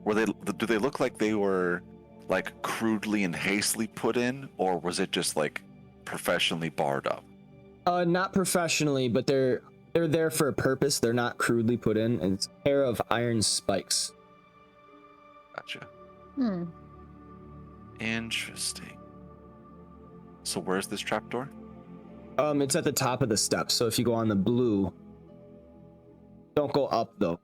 Do they look like they were like crudely and hastily put in, or was it just like professionally barred up? Not professionally, but they're there for a purpose. They're not crudely put in. And it's a pair of iron spikes. Gotcha. Hmm. Interesting. So where's this trapdoor? It's at the top of the steps. So if you go on the blue, don't go up though.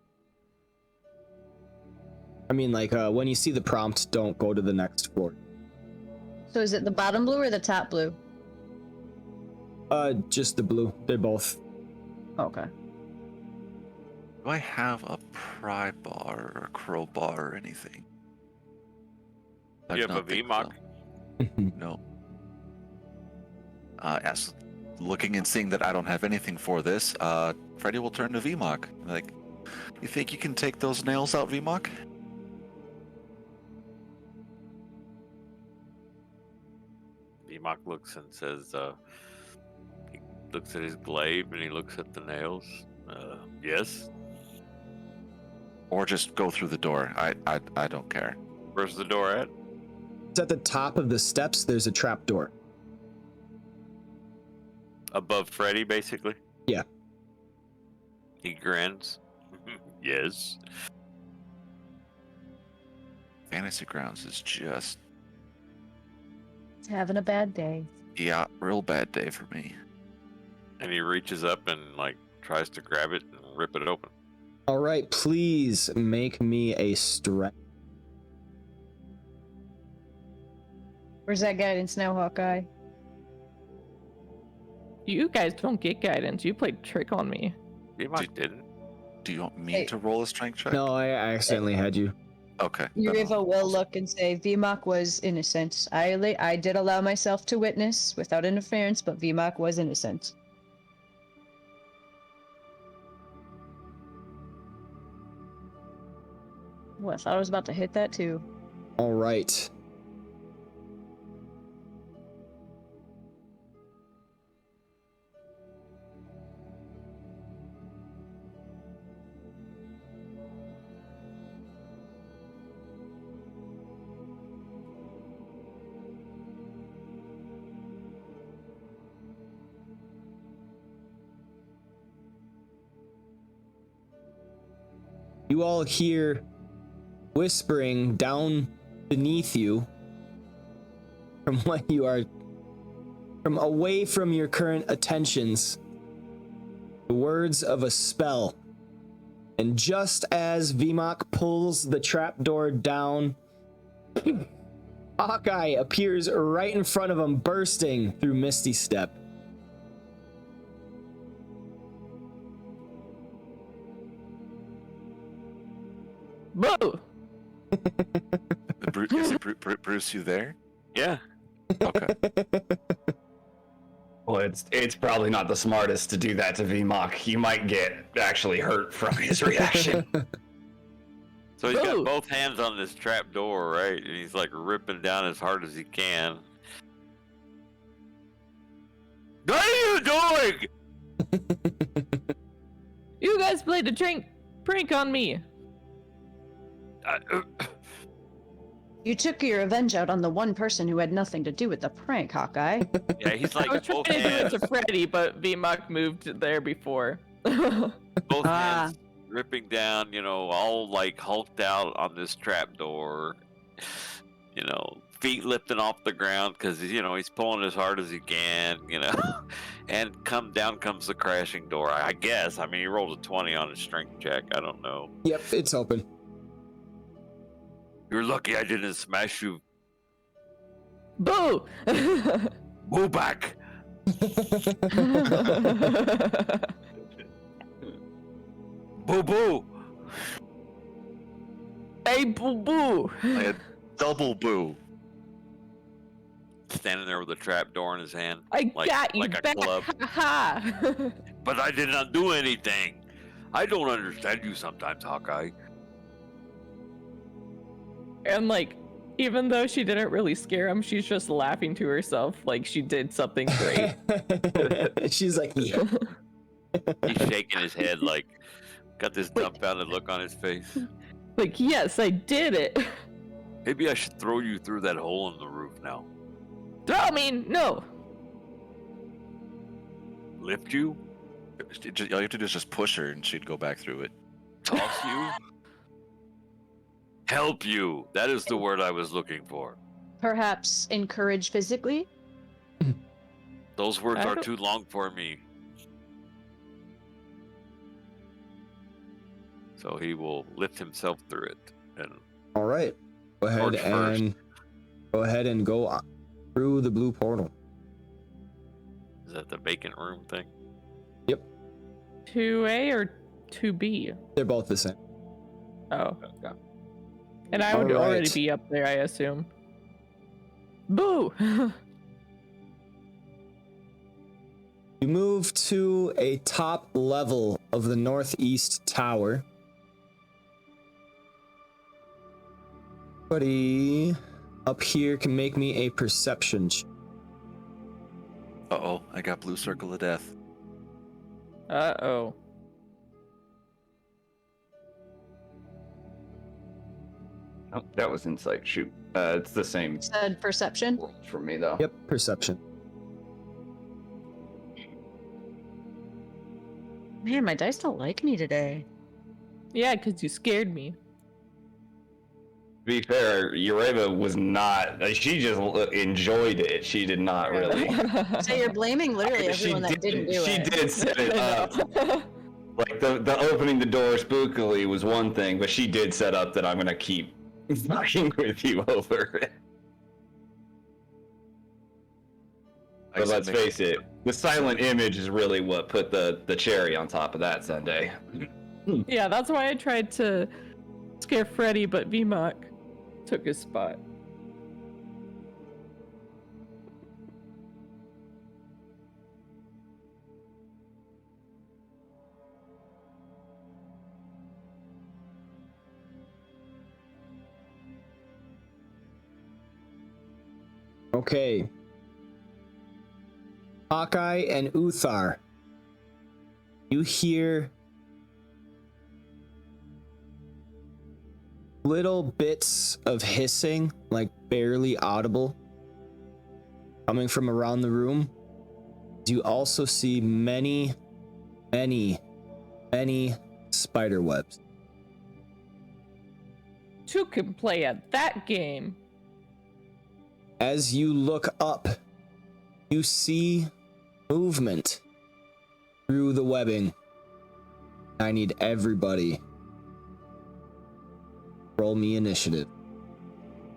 I mean, like when you see the prompt, don't go to the next floor. So is it the bottom blue or the top blue? Just the blue. They're both. Okay. Do I have a pry bar or a crowbar or anything? I You do have a not think VMOC? so. No. Yes. Looking and seeing that I don't have anything for this, Freddy will turn to VMOC. Like, you think you can take those nails out, VMOC? VMOC looks and says, he looks at his glaive and he looks at the nails. Yes. Or just go through the door. I don't care. Where's the door at? It's at the top of the steps. There's a trap door. Above Freddy, basically? Yeah. He grins. Yes. Fantasy Grounds is just, Having a bad day. yeah, real bad day for me. And he reaches up and, like, tries to grab it and rip it open. All right, please make me a strength. Where's that guidance now, Hawkeye? You guys don't get guidance. You played trick on me. VMOC didn't. Do you want me Hey. to roll a strength check? No, I accidentally had you. Okay. then Uriva I'll- will look and say VMOC was innocent. I did allow myself to witness without interference, but VMOC was innocent. Well, I thought I was about to hit that too. All right. You all hear whispering down beneath you from what you are from away from your current attentions, the words of a spell. And just as VMOC pulls the trapdoor down, Hawkeye appears right in front of him, bursting through Misty Step. Boo! Is it Bruce, you there? Yeah. Okay. Well, it's probably not the smartest to do that to VMOC. You might get actually hurt from his reaction. So he's Boo! got both hands on this trap door, right? And he's like ripping down as hard as he can. What are you doing? You guys played a prank on me. You took your revenge out on the one person who had nothing to do with the prank, Hawkeye. Yeah, he's I was like trying both to do hands, it to Freddy, but VMOC moved there before. both Ah. hands ripping down, all like hulked out on this trap door. Feet lifting off the ground because he's pulling as hard as he can, and down comes the crashing door. I guess. I mean, he rolled a 20 on his strength check. I don't know. Yep, it's open. You're lucky I didn't smash you. Boo! Move back. Boo boo. Hey, boo boo! I had double boo. Standing there with a trap door in his hand. I got you like a back! club. Ha! But I did not do anything. I don't understand you sometimes, Hawkeye. And like Even though she didn't really scare him, she's just laughing to herself like she did something great. She's like, yeah. He's shaking his head like, got this dumbfounded look on his face. Like, yes, I did it. Maybe I should throw you through that hole in the roof now. Throw me! No! Lift you? All you have to do is just push her and she'd go back through it. Toss you? Help you. That is the word I was looking for. Perhaps encourage physically? Those words I are don't- too long for me. So he will lift himself through it. And All right. Go ahead George first. and go through the blue portal. is that the vacant room thing? 2A or 2B? They're both the same. Oh. And I would All already right. be up there, I assume. Boo! You move to a top level of the northeast tower. Buddy up here can make me a perception check. Uh-oh, I got blue circle of death. Uh-oh. Oh, that was insight. Shoot. It's the same Said perception. rolls for me, though. Yep, perception. Man, my dice don't like me today. Yeah, because you scared me. To be fair, Ureva was not. She just enjoyed it. She did not really. So you're blaming literally everyone that didn't do she it. did set it up. Like the opening the door spookily was one thing, but she did set up that I'm gonna keep fucking with you over it. But let's face it, the silent image is really what put the cherry on top of that Sunday. Yeah, that's why I tried to scare Freddy, but VMOC took his spot. Okay. Hawkeye and Uthar. You hear little bits of hissing, like barely audible, coming from around the room. You also see many spider webs. Two can play at that game. As you look up, you see movement through the webbing. I need everybody. Roll me initiative.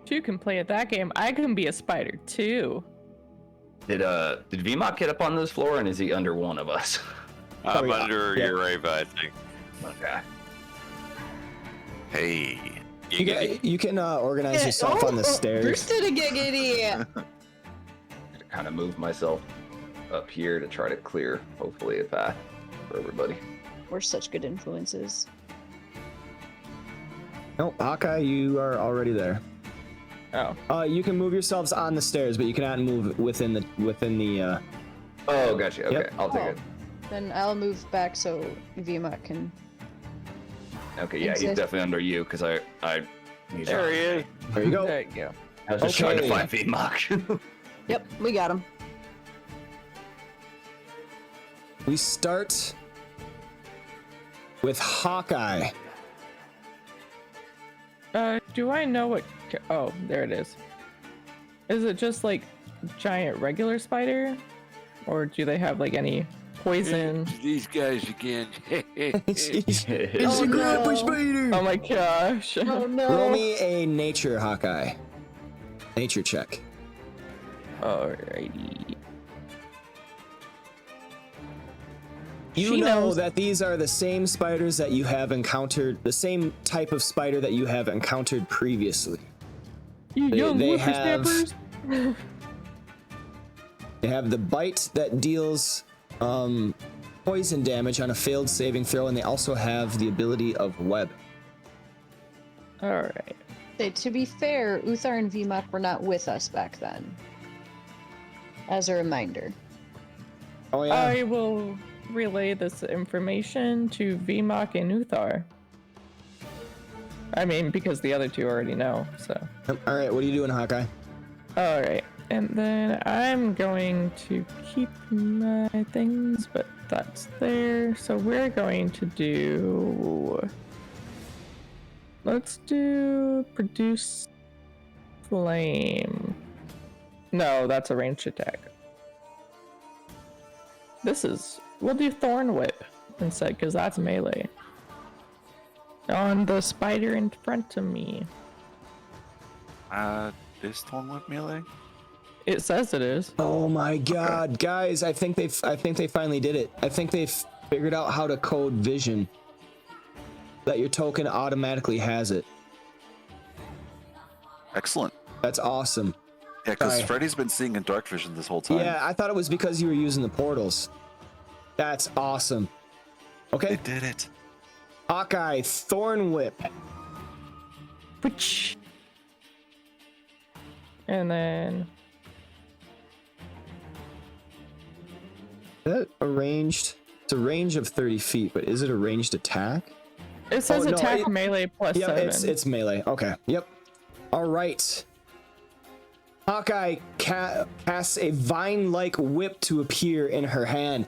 Two can play at that game. I can be a spider too. Did VMOC get up on this floor, and is he under one of us? I'm yeah. under Yeah. Ureva, I think. Okay. Hey. You can organize yourself on the stairs. Boosted a giggity. Kind of move myself up here to try to clear, hopefully, a path for everybody. We're such good influences. Nope, Hawkeye, you are already there. Oh. You can move yourselves on the stairs, but you cannot move within the. Oh, gotcha. Okay, Yep. I'll take Oh. it. Then I'll move back so VMOC can. Okay, yeah, he's Exist. definitely under you because I need There he is. There you go. There you go. I was just trying to Okay. find VMOC. Yep, we got him. We start with Hawkeye. Do I know what? Oh, there it is. Is it just like giant regular spider, or do they have like any poison? These guys again. It's Oh, a grandpa no. spider. Oh my gosh! Oh no. Roll me a nature, Hawkeye. Nature check. Alrighty. You She know knows. that these are the same spiders that you have encountered, the same type of spider that you have encountered previously. You young they have- whippersnappers. They have the bite that deals poison damage on a failed saving throw, and they also have the ability of web. All right. To be fair, Uthar and Vmok were not with us back then. As a reminder. Oh yeah. I will relay this information to Vmok and Uthar. I mean, because the other two already know, so. All right, what are you doing, Hawkeye? All right, and then I'm going to keep my things, but that's there. So we're going to do... Let's do produce flame. No, that's a ranged attack. We'll do thorn whip instead, because that's melee. On the spider in front of me. Is Thorn Whip melee? It says it is. Oh my God, guys! I think they finally did it. I think they figured out how to code vision. That your token automatically has it. Excellent. That's awesome. Yeah, because Sorry. Freddy's been seeing in dark vision this whole time. Yeah, I thought it was because you were using the portals. That's awesome. Okay, They did it. Hawkeye, Thorn Whip. Which... And then... Is that a ranged? It's a range of 30 feet, but is it a ranged attack? It says no, attack melee plus Yeah, 7. it's melee. Okay. Yep. All right. Hawkeye casts a vine-like whip to appear in her hand,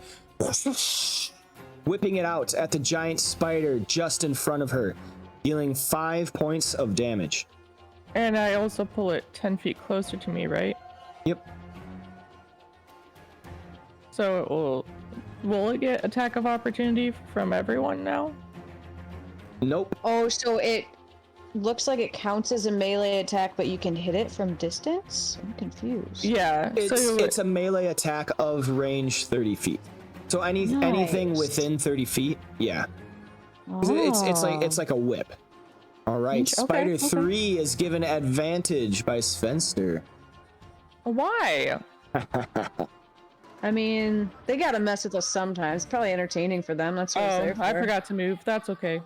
whipping it out at the giant spider just in front of her, dealing 5 points of damage. And I also pull it 10 feet closer to me, right? Yep. So it will it get attack of opportunity from everyone now? Nope. Oh, so it looks like it counts as a melee attack, but you can hit it from distance? I'm confused. Yeah. It's a melee attack of range 30 feet. So anything Nice. within 30 feet, yeah. It's like a whip. All right, Okay, Spider okay. 3 is given advantage by Svenster. Why? I mean, they gotta mess with us sometimes. Probably entertaining for them. That's what it's Oh, there for. I forgot to move. That's okay.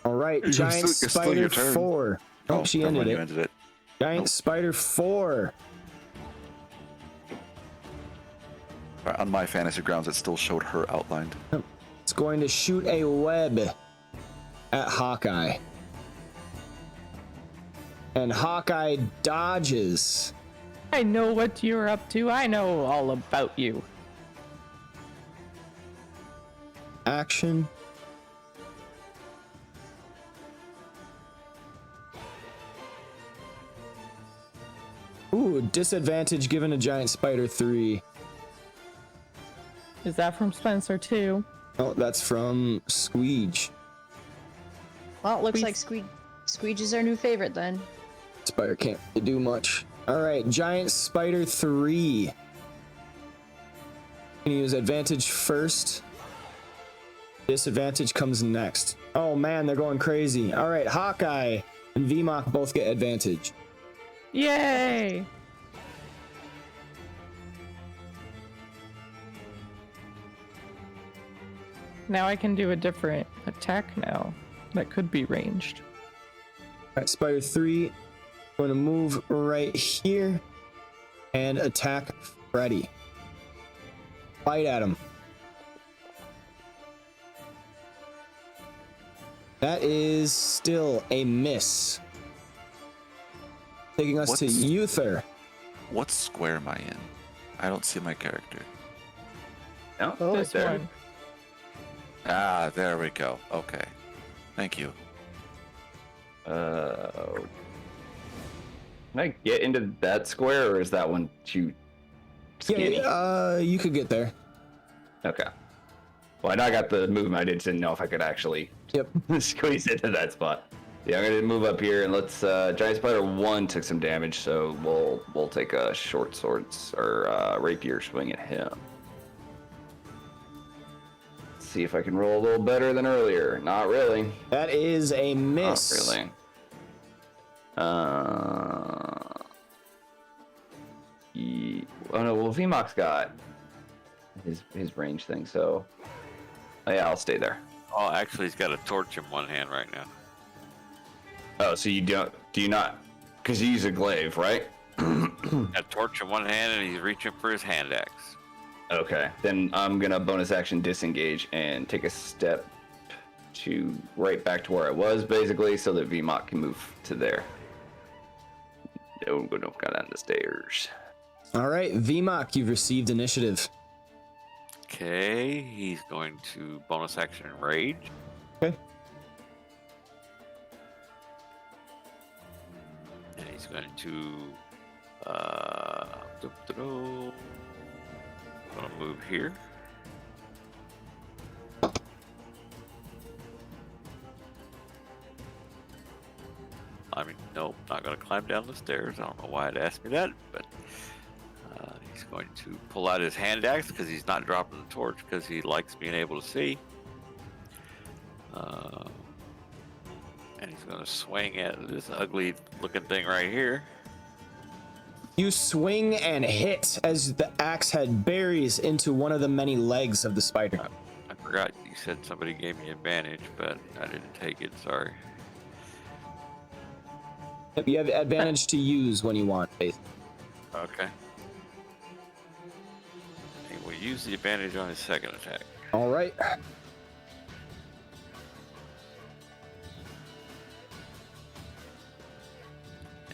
All right, You're Giant still Spider your turn. 4. Oh, she never mind, ended you it. ended it. Giant Nope. Spider 4. On my fantasy grounds, it still showed her outlined. It's going to shoot a web at Hawkeye. And Hawkeye dodges. I know what you're up to. I know all about you. Action. Ooh, disadvantage given to Giant Spider 3. Is that from Spencer too? Oh, that's from Squeege. Well, it looks like Squeege is our new favorite then. Spider can't really do much. All right, Giant Spider 3. Can use advantage first. Disadvantage comes next. Oh man, they're going crazy. All right, Hawkeye and Vmok both get advantage. Yay! Now I can do a different attack now that could be ranged. All right, Spider 3 going to move right here and attack Freddy. Bite at him. That is still a miss. Taking us to What's- Uther. What square am I in? I don't see my character. No, This right there. one. Ah, there we go. Okay. Thank you. Can I get into that square, or is that one too skinny? Yeah, you could get there. Okay. Well, I know I got the movement. I didn't know if I could actually Yep. squeeze into that spot. Yeah, I'm gonna move up here and let's. Giant Spider 1 took some damage, so we'll take a short swords or rapier swing at him. See if I can roll a little better than earlier. Not really. That is a miss. Not really. Oh no, well Vmok's got his range thing, so yeah, I'll stay there. Oh, actually, he's got a torch in one hand right now. Oh, so you don't? Do you not? Because you use a glaive, right? A torch in one hand, and he's reaching for his hand axe. Okay, then I'm gonna bonus action disengage and take a step to right back to where I was, basically, so that VMOC can move to there. No, go down the stairs. All right, VMOC, you've received initiative. Okay, he's going to bonus action rage. Okay. And he's going to gonna move here. I mean, nope, not gonna climb down the stairs. I don't know why it asked me that, but he's going to pull out his hand axe because he's not dropping the torch because he likes being able to see. And he's gonna swing at this ugly looking thing right here. You swing and hit as the axe head buries into one of the many legs of the spider. I forgot you said somebody gave me advantage, but I didn't take it. Sorry. Yep, you have advantage to use when you want, basically. Okay. He will use the advantage on his second attack. All right.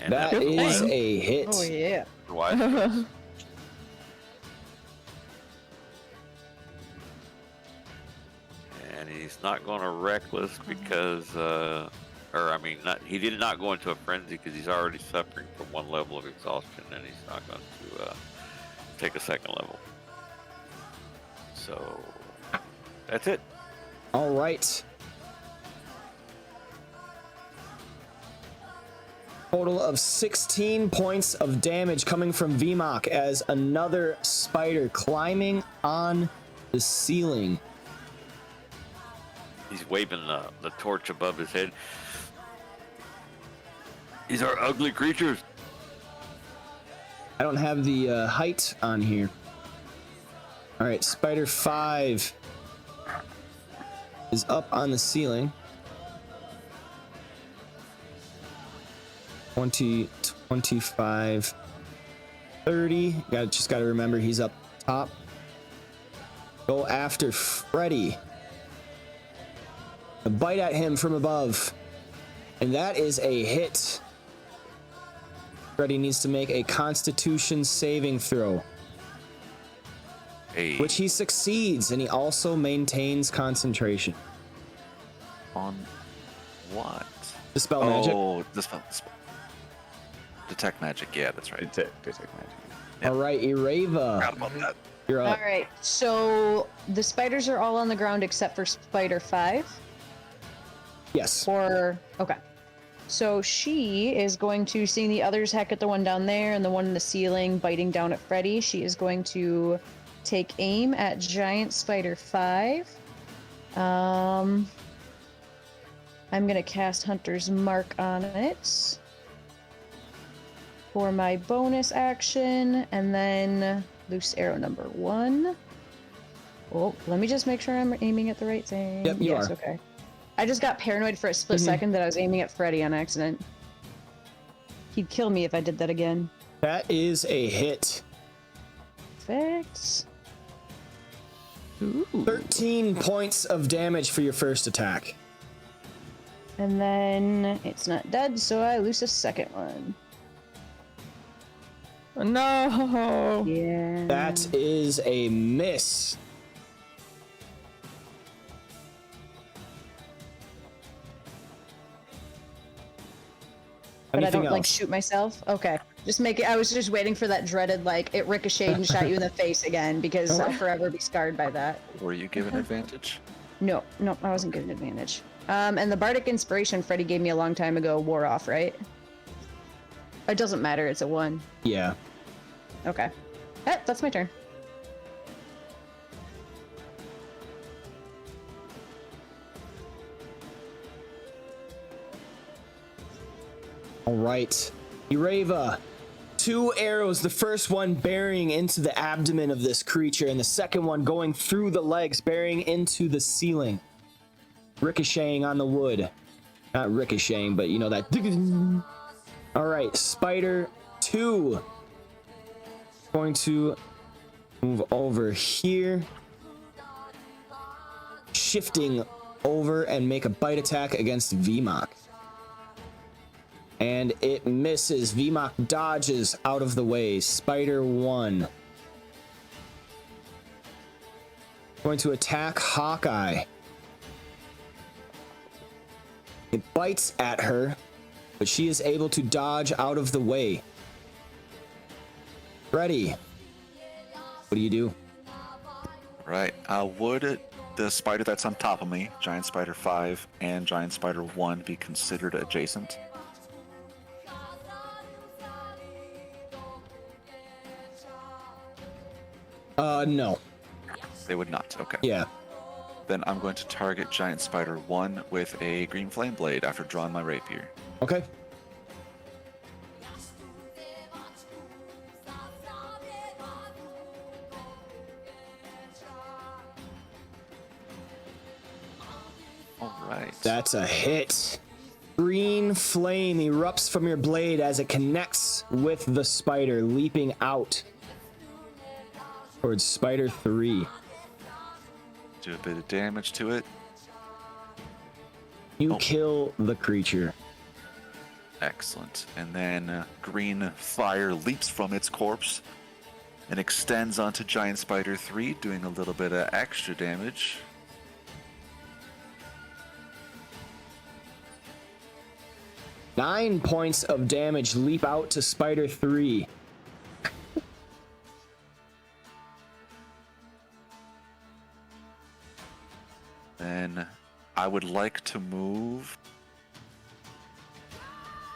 And That is a hit. Oh yeah. wise choice. And he's not going to reckless because, he did not go into a frenzy because he's already suffering from one level of exhaustion, and he's not going to take a second level. So that's it. All right. Total of 16 points of damage coming from VMOC as another spider climbing on the ceiling. He's waving the torch above his head. These are ugly creatures. I don't have the height on here. All right, spider 5 is up on the ceiling. 20, 25, 30. Just got to remember he's up top. Go after Freddy. A bite at him from above. And that is a hit. Freddy needs to make a Constitution saving throw. Hey. Which he succeeds, and he also maintains concentration. On what? Dispel magic. Oh, dispel. Detect magic. Yeah, that's right. Detect magic. Yep. All right, Ireva. Forgot about that. You're up. All right. So the spiders are all on the ground except for Spider 5. Yes. Or okay. So she is going to, seeing the others heck at the one down there and the one in the ceiling biting down at Freddy, she is going to take aim at Giant Spider 5. I'm gonna cast Hunter's Mark on it for my bonus action, and then loose arrow number 1. Oh, let me just make sure I'm aiming at the right thing. Yep, you are. Okay. I just got paranoid for a split second that I was aiming at Freddy on accident. He'd kill me if I did that again. That is a hit. Perfect. Ooh. 13 points of damage for your first attack. And then it's not dead, so I lose a second one. No. Yeah. That is a miss. But I Anything don't like else? shoot myself. Okay. Just make it. I was just waiting for that dreaded, like, it ricocheted and shot you in the face again, because I'll forever be scarred by that. Were you given advantage? No, I wasn't given advantage. And the Bardic Inspiration Freddy gave me a long time ago wore off, right? It doesn't matter, it's a 1. Yeah. Okay. That's my turn. All right. Ireva. 2 arrows, the first one burying into the abdomen of this creature, and the second one going through the legs, burying into the ceiling, ricocheting on the wood. Not ricocheting, but you know that. All right, Spider 2. Going to move over here. Shifting over and make a bite attack against VMOC. And it misses. VMOC dodges out of the way. Spider 1. Going to attack Hawkeye. It bites at her, but she is able to dodge out of the way. Freddy, what do you do? Right. Would the spider that's on top of me, Giant Spider 5 and Giant Spider 1, be considered adjacent? No. They would not. Okay. Yeah. Then I'm going to target Giant Spider 1 with a green flame blade after drawing my rapier. Okay. All right. That's a hit. Green flame erupts from your blade as it connects with the spider, leaping out towards Spider 3. Do a bit of damage to it. You kill the creature. Excellent. And then green fire leaps from its corpse and extends onto Giant Spider 3, doing a little bit of extra damage. Nine points of damage leap out to Spider 3. Then I would like to move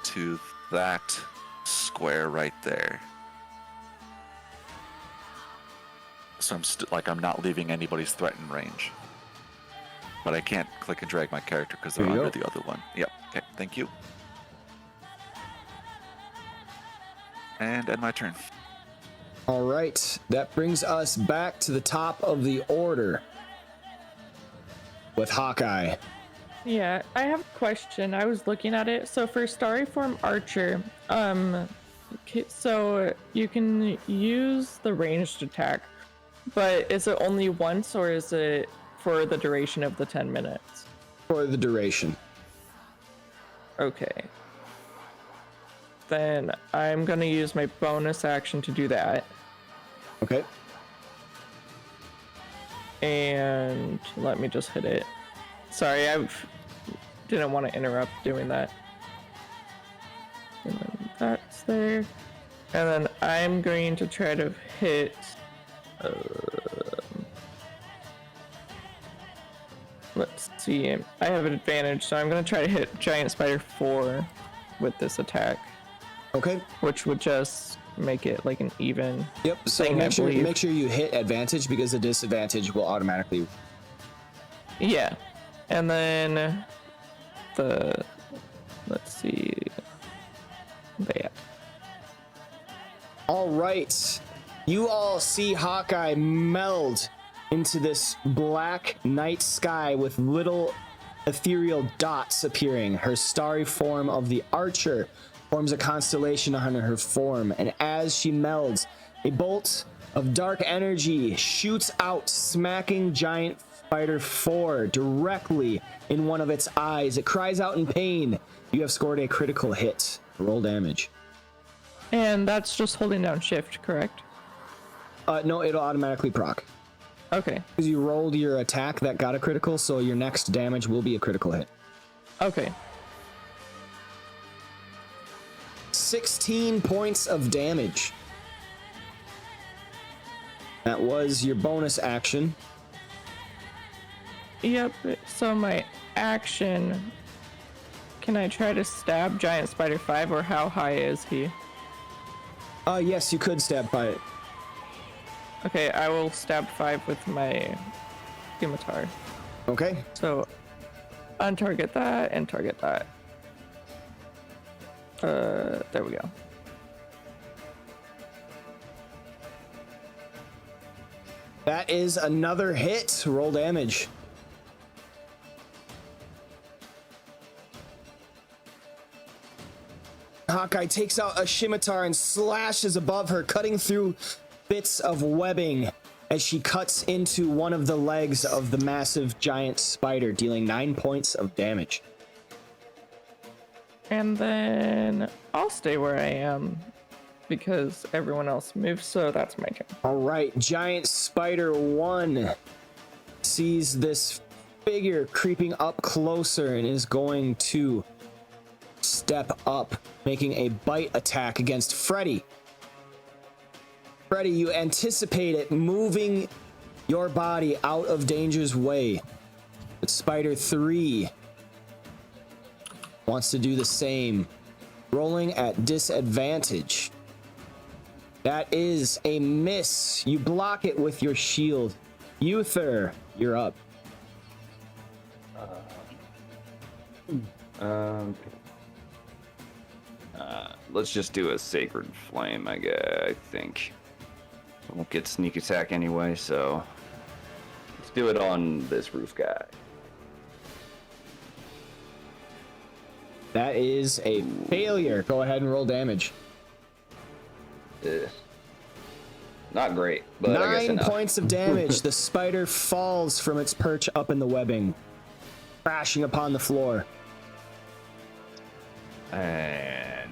to that square right there. So I'm not leaving anybody's threatened range. But I can't click and drag my character because they're There you under go. the other one. Yep. Okay. Thank you. And end my turn. All right, that brings us back to the top of the order with Hawkeye. Yeah, I have a question. I was looking at it. So for Starry Form Archer, okay, so you can use the ranged attack, but is it only once or is it for the duration of the 10 minutes? For the duration. Okay. Then I'm gonna use my bonus action to do that. Okay. And let me just hit it. Sorry, I didn't want to interrupt doing that. And then that's there. And then I'm going to try to hit... let's see. I have an advantage, so I'm going to try to hit Giant Spider 4 with this attack. Okay. Which would just make it like an even. Yep. So thing, make sure believe. you hit advantage because the disadvantage will automatically. Yeah. And then let's see. Yeah. All right. You all see Hawkeye meld into this black night sky with little ethereal dots appearing. Her starry form of the Archer forms a constellation under her form, and as she melds, a bolt of dark energy shoots out, smacking Giant Spider 4 directly in one of its eyes. It cries out in pain. You have scored a critical hit. Roll damage. And that's just holding down shift, correct? No, it'll automatically proc. Okay. Because you rolled your attack that got a critical, so your next damage will be a critical hit. Okay. 16 points of damage. That was your bonus action. Yep. So my action. Can I try to stab Giant Spider 5, or how high is he? Yes, you could stab by it. Okay, I will stab 5 with my scimitar. Okay. So untarget that and target that. There we go. That is another hit. Roll damage. Hawkeye takes out a scimitar and slashes above her, cutting through bits of webbing as she cuts into one of the legs of the massive giant spider, dealing 9 points of damage. And then I'll stay where I am because everyone else moves, so that's my turn. All right, giant spider 1 sees this figure creeping up closer and is going to step up, making a bite attack against Freddy. Freddy, you anticipate it, moving your body out of danger's way. But Spider 3 wants to do the same, rolling at disadvantage. That is a miss. You block it with your shield. Uther, you're up. Let's just do a Sacred Flame, I think. I won't get sneak attack anyway, so let's do it on this roof guy. That is a failure. Go ahead and roll damage. Not great, but I guess 9 enough. points of damage. The spider falls from its perch up in the webbing, crashing upon the floor. And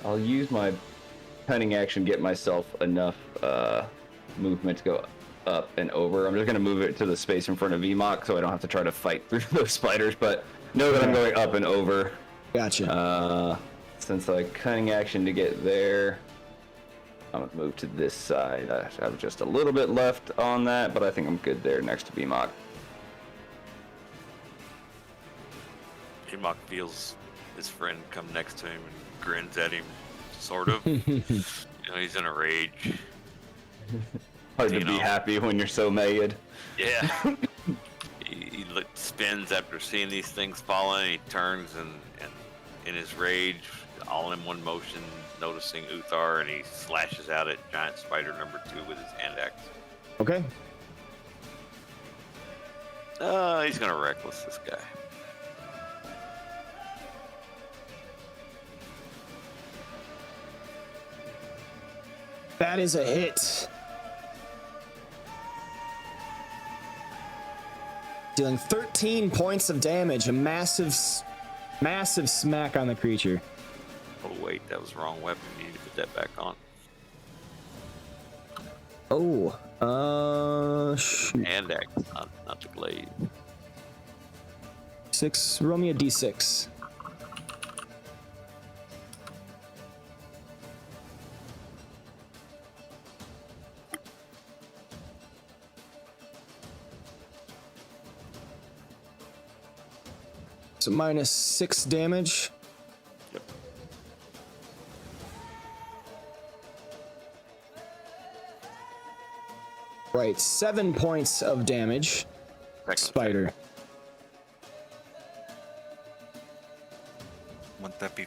I'll use my cunning action, get myself enough movement to go up and over. I'm just going to move it to the space in front of VMOC so I don't have to try to fight through those spiders, but know that I'm going up and over. Gotcha. Since I cunning action to get there, I'm going to move to this side. I have just a little bit left on that, but I think I'm good there next to VMOC. VMOC feels his friend come next to him and grins at him, sort of. He's in a rage. Hard to be happy when you're so mad. Yeah. he spins after seeing these things falling. He turns and in his rage, all in one motion, noticing Uthar, and he slashes out at giant spider number 2 with his hand axe. Okay. He's gonna reckless this guy. That is a hit. Dealing 13 points of damage, a massive smack on the creature. Oh wait, that was the wrong weapon. You need to put that back on. Shoot. Hand axe, not the glaive. 6, roll me a d6. So minus 6 damage. Yep. Right, 7 points of damage. Second Spider. Wouldn't that be?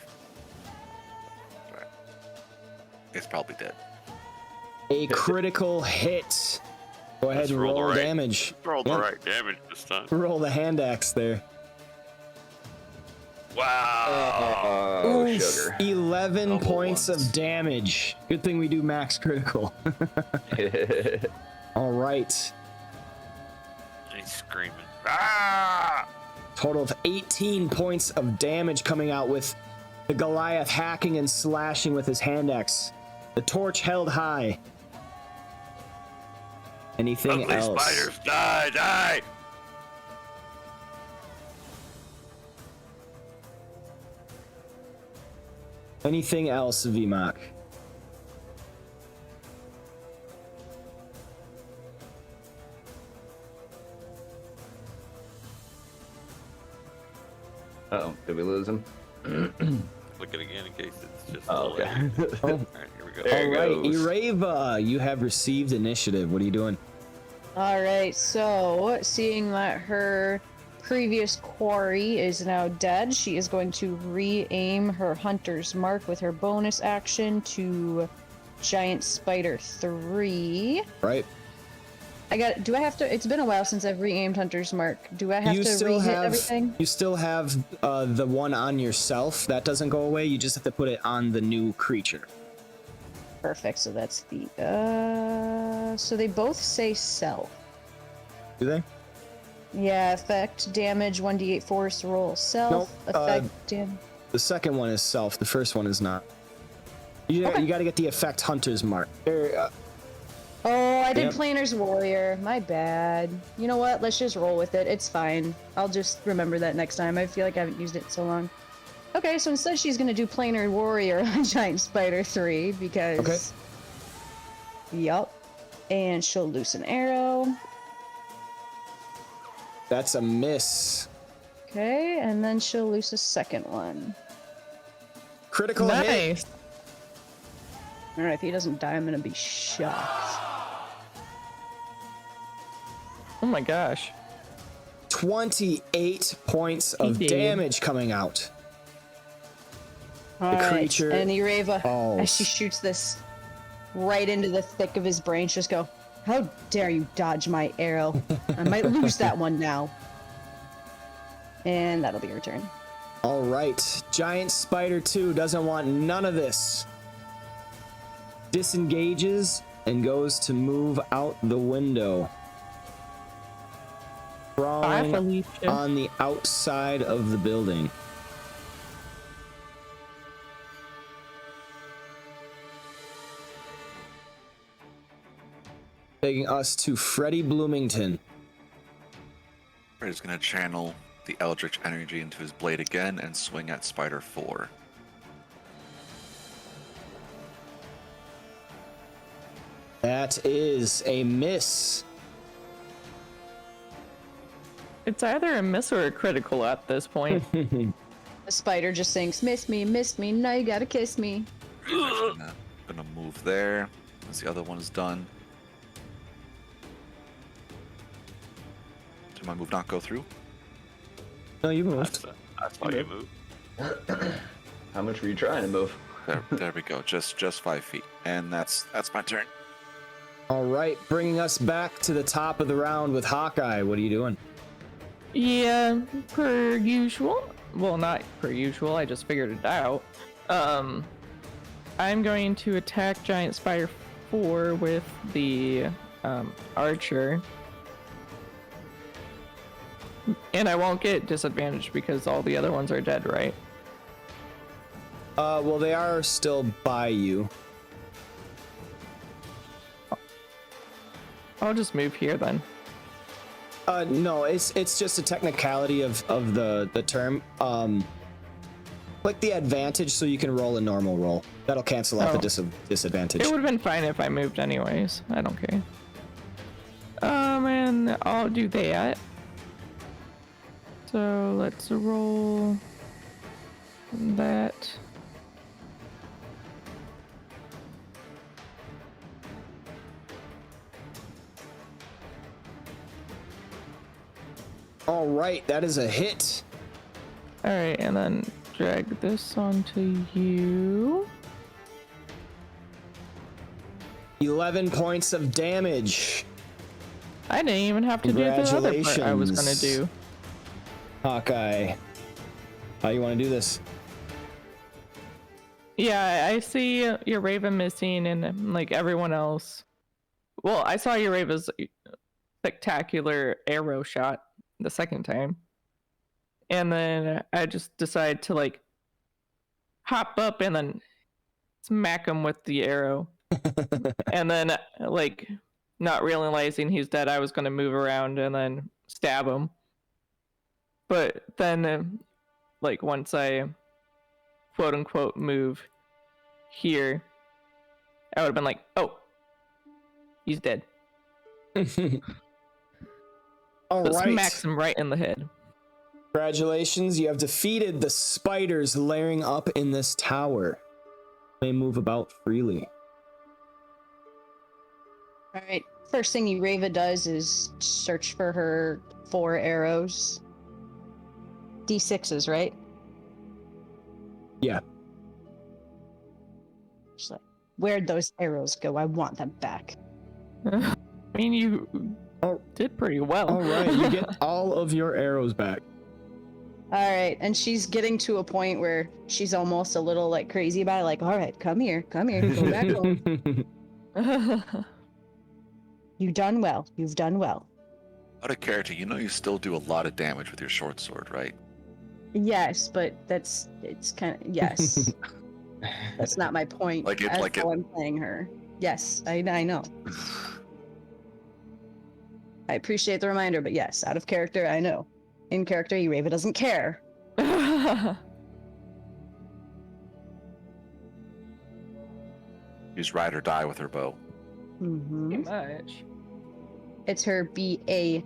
Right. It's probably dead. A critical hit. Go ahead Let's and roll the roll right- damage. Roll the Yep. right damage this time. Roll the hand axe there. Wow. Oh, Oof, sugar. 11 Double points ones. of damage. Good thing we do max critical. All right. And he's screaming. Ah! Total of 18 points of damage coming out with the Goliath hacking and slashing with his hand axe. The torch held high. Anything Ugly else? spiders, die! Anything else, VMOC? Uh-oh, did we lose him? Look it again in case it's just. Oh, okay. Oh. All right, here we go. There All it right, goes. Ireva, you have received initiative. What are you doing? All right, so seeing that her previous quarry is now dead, she is going to re-aim her hunter's mark with her bonus action to Giant Spider 3. Right. Do I have to? It's been a while since I've re-aimed Hunter's Mark. Do I have You to still re-hit have everything? you still have the one on yourself. That doesn't go away. You just have to put it on the new creature. Perfect. So that's the. So they both say self. Do they? Yeah. Effect damage 1d8 force roll self. Nope, Effect damage. The second one is self. The first one is not. You got to get the effect Hunter's Mark. Oh, I did Yep. Planer's Warrior. My bad. You know what? Let's just roll with it. It's fine. I'll just remember that next time. I feel like I haven't used it in so long. Okay, so instead she's gonna do Planar Warrior on Giant Spider 3 because. Okay. Yup. And she'll loose an arrow. That's a miss. Okay, and then she'll loose a second one. Critical hit. Nice. Alright, if he doesn't die, I'm gonna be shocked. Oh my gosh. 28 points of He did. damage coming out. Alright, creature and Ireva, falls. as she shoots this right into the thick of his brain, just go, "How dare you dodge my arrow? I might lose that one now." And that'll be your turn. All right. Giant Spider 2 doesn't want none of this. Disengages and goes to move out the window. Bye, Crawling Felicia. on the outside of the building. Taking us to Freddie Bloomington. Freddy's gonna channel the Eldritch energy into his blade again and swing at Spider 4. That is a miss. It's either a miss or a critical at this point. The spider just sings, miss me, now you gotta kiss me." Gonna move there as the other one is done. Did my move not go through? No, you moved. That's how you move. How much were you trying to move? There we go. Just 5 feet, and that's my turn. All right, bringing us back to the top of the round with Hawkeye. What are you doing? Yeah, per usual. Well, not per usual. I just figured it out. I'm going to attack Giant Spider 4 with the archer. And I won't get disadvantaged because all the other ones are dead, right? Well, they are still by you. I'll just move here then. No, it's just a technicality of the term. Click the advantage so you can roll a normal roll. That'll cancel out the disadvantage. It would have been fine if I moved anyways. I don't care. And I'll do that. So let's roll that. All right, that is a hit. All right, and then drag this onto you. 11 points of damage. I didn't even have to do the other part I was gonna do. Hawkeye, how you want to do this? Yeah, I see your Raven missing and like everyone else. Well, I saw your Raven's spectacular arrow shot the second time. And then I just decide to like hop up and then smack him with the arrow. And then like not realizing he's dead, I was going to move around and then stab him. But then like once I quote unquote move here, I would have been like, oh, he's dead. All So right. smacks him right in the head. Congratulations, you have defeated the spiders layering up in this tower. They move about freely. Alright, first thing Ireva does is search for her 4 arrows. D6s, right? Yeah. She's like, where'd those arrows go? I want them back. mean, you Oh. did pretty well. All right, you get all of your arrows back. All right, and she's getting to a point where she's almost a little like crazy about it. Like, all right, come here, go back home. You've done well. You've done well. Out of character, you know you still do a lot of damage with your short sword, right? Yes, but it's kind of yes. That's not my point. That's how I'm playing her. Yes, I know. I appreciate the reminder, but yes, out of character, I know. In character, Ureva doesn't care. Use ride or die with her bow. Mm-hmm. Pretty much. It's her BEAU.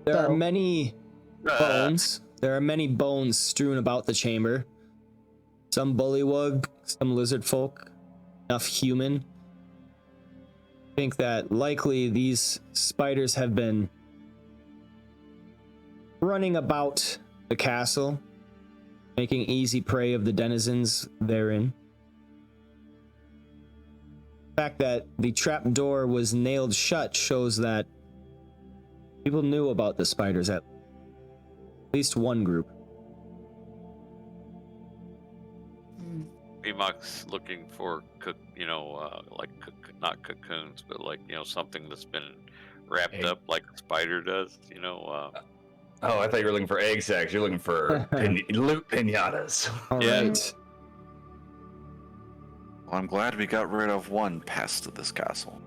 There are bow. many bones. There are many bones strewn about the chamber. Some bullywug, some lizard folk, enough human. I think that likely these spiders have been running about the castle, making easy prey of the denizens therein. The fact that the trap door was nailed shut shows that people knew about the spiders at least one group. VMOC's looking for not cocoons, but something that's been wrapped up like a spider does. Oh, I thought you were looking for egg sacs. You're looking for loot pinatas. All Yeah. right. Well, I'm glad we got rid of one pest of this castle.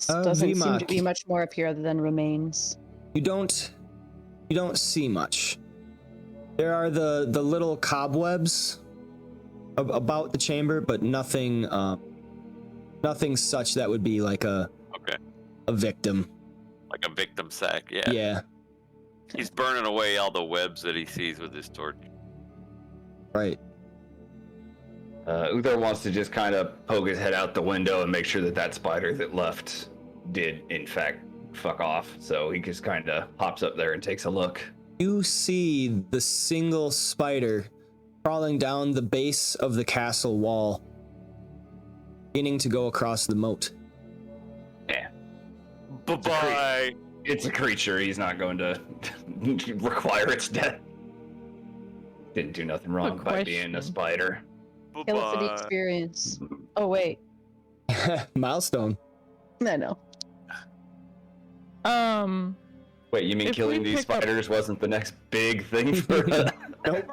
Doesn't seem to VMOC. be much more up here other than remains. You don't see much. There are the little cobwebs about the chamber, but nothing such that would be like a victim. Like a victim sack. Yeah. Yeah. He's burning away all the webs that he sees with his torch. Right. Uther wants to just kind of poke his head out the window and make sure that spider that left did, in fact, fuck off. So he just kind of hops up there and takes a look. You see the single spider crawling down the base of the castle wall, beginning to go across the moat. Yeah. Bye-bye. It's a creature. He's not going to require its death. Didn't do nothing wrong by being a spider. Kill it for the Bye-bye. experience. Oh, wait. Milestone. I know. Wait, you mean If killing we these pick up- spiders wasn't the next big thing for us? Nope.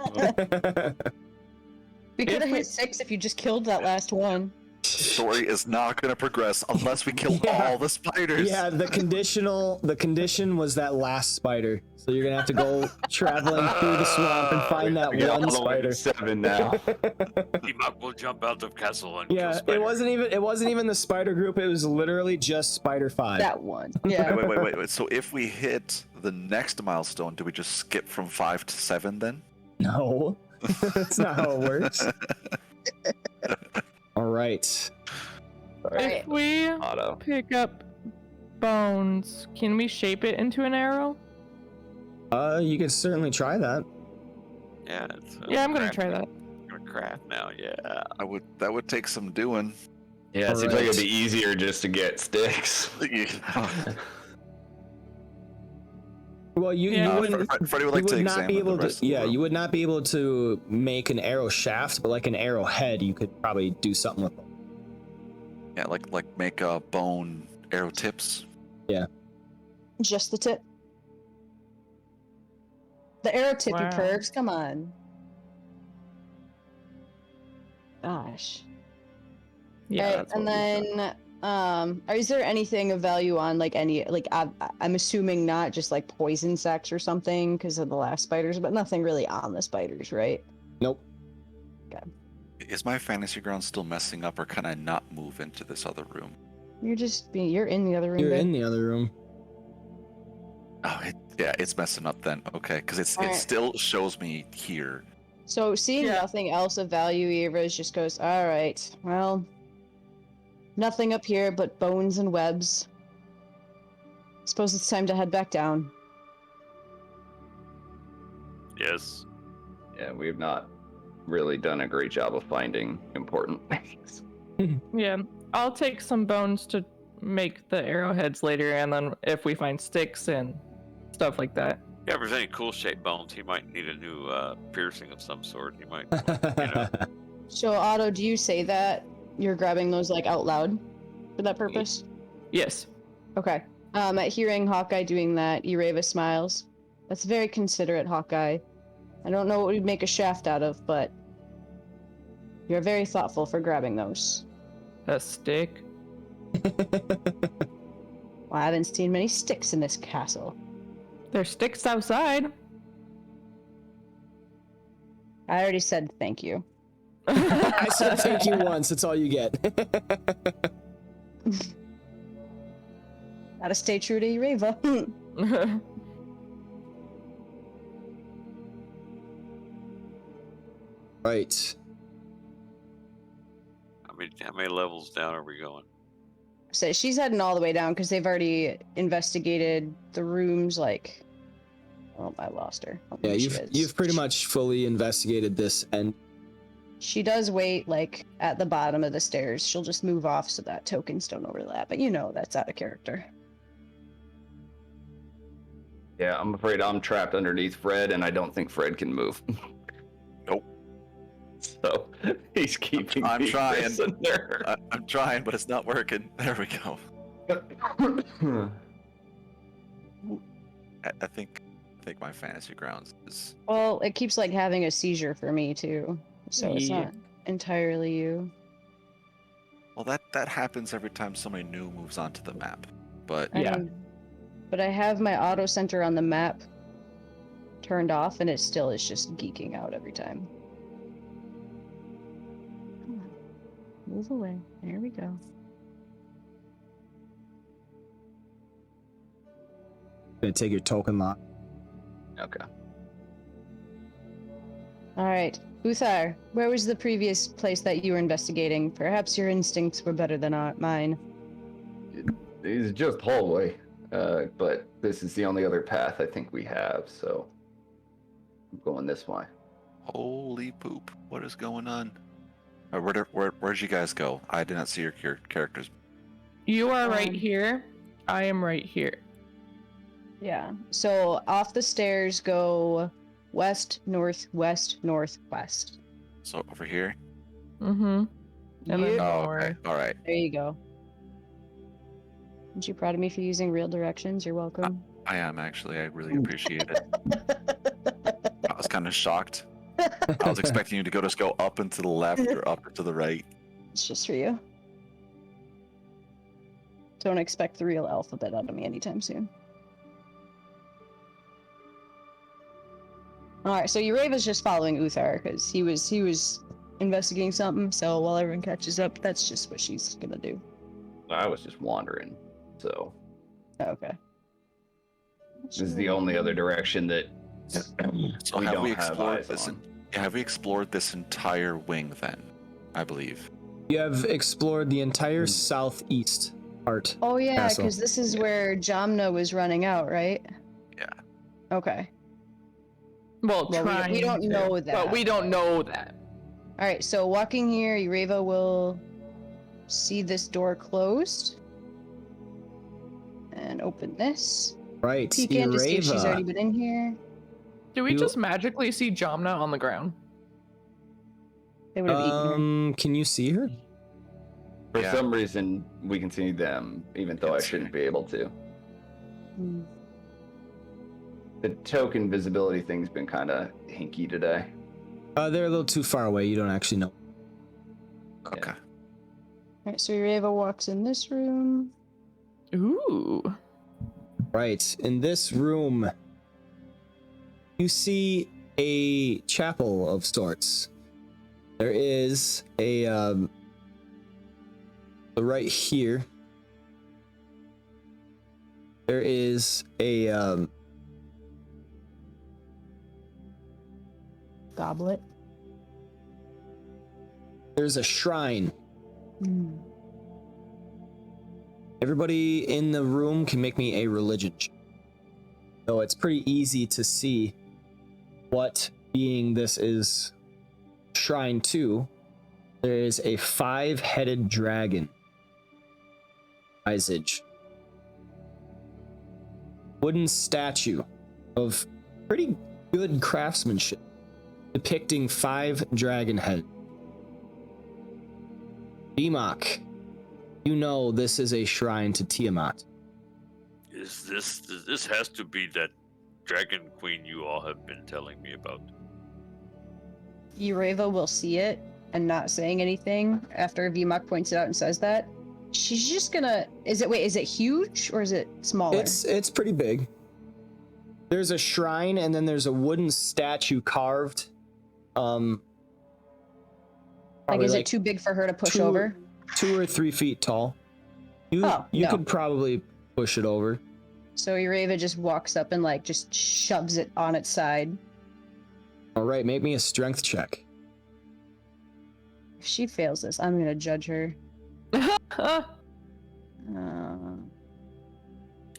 We could have we- hit 6 if you just killed that last one. The story is not going to progress unless we kill Yeah. all the spiders. Yeah, the condition was that last spider. So you're gonna have to go traveling through the swamp and find that We got one all the way to spider. 7 now. VMOC will jump out of castle and kill Yeah, spider. it wasn't even the spider group. It was literally just Spider 5. That one. Yeah. Wait. So if we hit the next milestone, do we just skip from 5 to 7 then? No, that's not how it works. All right. Alright. If we Auto. pick up bones, can we shape it into an arrow? You could certainly try that. Yeah, Yeah, I'm gonna try that. I'm gonna craft now. Yeah. That would take some doing. Yeah, it seems like it'd Alright. be easier just to get sticks. Well, you Yeah. wouldn't. Freddie would You like to would not examine be able the rest to. of the Yeah, room. you would not be able to make an arrow shaft, but like an arrow head, you could probably do something with. Yeah, like make bone arrow tips. Just the tip. The arrow tippy Wow. perks, come on. Gosh. Yeah, Alright, that's and what we said. then is there anything of value on like any like I'm assuming not just like poison sacs or something because of the last spiders, but nothing really on the spiders, right? Nope. Is my fantasy ground still messing up, or can I not move into this other room? You're in the other room. You're babe. in the other room. Oh, it's messing up then. Okay, because it Alright. still shows me here. So seeing Yeah. nothing else of value, Eva just goes, all right, well, nothing up here but bones and webs. Suppose it's time to head back down. Yes. Yeah, we have not really done a great job of finding important things. Yeah, I'll take some bones to make the arrowheads later, and then if we find sticks and stuff like that. Yeah, if there's any cool shaped bones, he might need a new piercing of some sort. He might, you know. So, Otto, do you say that you're grabbing those like out loud for that purpose? Yes. Okay. At hearing Hawkeye doing that, Ireva smiles. That's very considerate, Hawkeye. I don't know what we'd make a shaft out of, but you're very thoughtful for grabbing those. A stick. Well, I haven't seen many sticks in this castle. There's sticks outside. I already said thank you. I said thank you once. That's all you get. Gotta stay true to Ireva. Right. How many levels down are we going? So she's heading all the way down because they've already investigated the rooms. Like, oh, I lost her. Yeah, you've pretty much fully investigated this, and she does wait like at the bottom of the stairs. She'll just move off so that tokens don't overlap. But you know that's out of character. Yeah, I'm afraid I'm trapped underneath Fred, and I don't think Fred can move. Nope. So he's keeping I'm me trying. prisoner. I'm trying, but it's not working. There we go. I think my fantasy grounds is. Well, it keeps like having a seizure for me too, so it's Yeah. not entirely you. Well, that happens every time somebody new moves onto the map. But Yeah. But I have my auto center on the map turned off, and it still is just geeking out every time. Come on, move away. There we go. gonna take your token lock. Okay. All right, Uthar, where was the previous place that you were investigating? Perhaps your instincts were better than mine. It's just hallway, but this is the only other path I think we have, so I'm going this way. holy poop! What is going on? Where'd you guys go? I did not see your characters. You are right Um, here. I am right here. Yeah. So off the stairs go west, north, west, northwest. So over here. Mm-hmm. And then You- Oh, more. okay. All right. There you go. Aren't you proud of me for using real directions? You're welcome. I am actually. I really appreciate it. I was kind of shocked. I was expecting you to just go up and to the left or up and to the right. It's just for you. Don't expect the real alphabet out of me anytime soon. Alright, so Ureva's just following Uthar because he was investigating something, so while everyone catches up, that's just what she's gonna do. I was just wandering, so Okay. this is the only other direction that So we have don't we have explored eyes this? on. Have we explored this entire wing then? I believe. You have explored the entire southeast part. Oh yeah, Castle. because this is where Jamna was running out, right? Yeah. Okay. Well, Well, trying. we don't to, know that. But we don't know that. Alright, so walking here, Ureva will see this door closed. And open this. Right, Peek in to see if she's already Ireva. been in here. Do we You- just magically see Jamna on the ground? They would have eaten her. Can you see her? For Yeah. some reason we can see them, even though I Yes. shouldn't be able to. Hmm. The token visibility thing's been kind of hinky today. They're a little too far away. You don't actually know. Okay. Alright, so Ureva walks in this room. Ooh. Right, in this room, you see a chapel of sorts. There is a right here. There is a Goblet. there's a shrine. Hmm. Everybody in the room can make me a religion check. So it's pretty easy to see what being this is Shrine 2, there is a 5-headed dragon. Visage. Wooden statue of pretty good craftsmanship, depicting 5 dragon heads. Beamok, you know this is a shrine to Tiamat. This has to be that dragon queen you all have been telling me about. Ureva will see it and not saying anything after Vmok points it out and says that. She's just gonna. Is it huge or is it smaller? It's pretty big. There's a shrine and then there's a wooden statue carved. Is it too big for her to push over? 2 or 3 feet tall. You no. could probably push it over. So Ureva just walks up and just shoves it on its side. All right, make me a strength check. If she fails this, I'm gonna judge her. As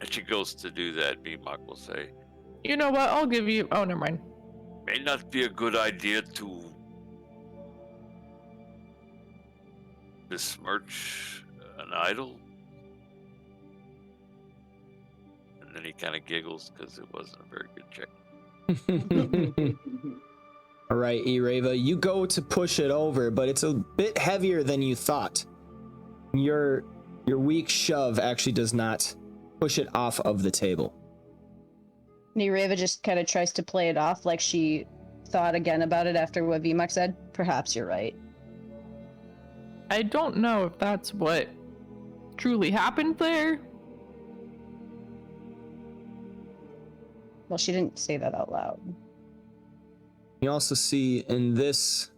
she goes to do that, Beamok will say, You know what? I'll give you. Oh, never mind. may not be a good idea to besmirch an idol. And then he kind of giggles because it wasn't a very good check. All right, Ureva, you go to push it over, but it's a bit heavier than you thought. Your weak shove actually does not push it off of the table. Ureva just kind of tries to play it off like she thought again about it after what Vmok said. Perhaps you're right. I don't know if that's what truly happened there. Well, she didn't say that out loud. You also see in this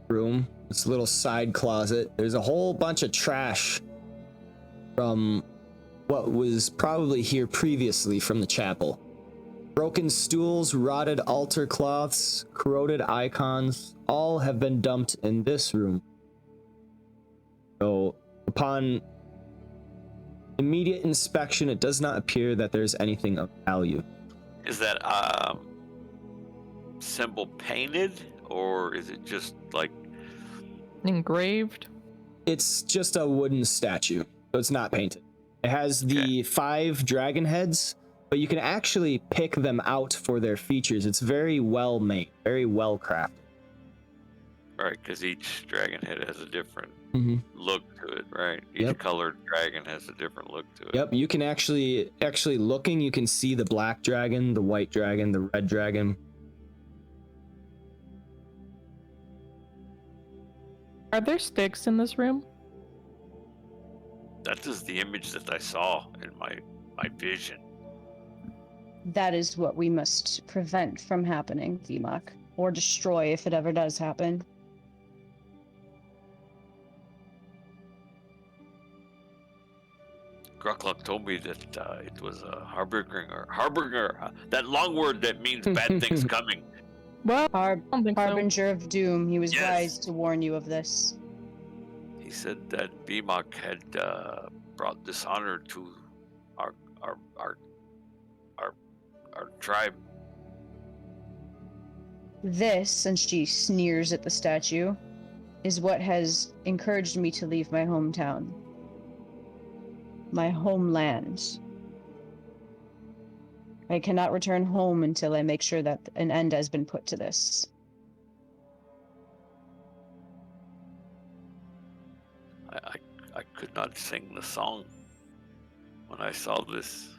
room, this little side closet, there's a whole bunch of trash from what was probably here previously from the chapel. Broken stools, rotted altar cloths, corroded icons, all have been dumped in this room. So, upon immediate inspection, it does not appear that there's anything of value. Is that symbol painted, or is it just Engraved? It's just a wooden statue, so it's not painted. It has the 5 dragon heads, but you can actually pick them out for their features. It's very well made, very well crafted. right? Because each dragon head has a different Mm-hmm. look to it, right? Each colored dragon has a different look to it. Yep, you can actually looking, you can see the black dragon, the white dragon, the red dragon. Are there sticks in this room? That is the image that I saw in my vision. That is what we must prevent from happening, Vmok. Or destroy if it ever does happen. Gruckluck told me that it was a harbinger, that long word that means bad things coming. Well, I don't think so. Harbinger of Doom. He was Yes. wise to warn you of this. He said that Beamok had brought dishonor to our tribe. This, and she sneers at the statue, is what has encouraged me to leave my hometown. My homeland. I cannot return home until I make sure that an end has been put to this. I could not sing the song when I saw this.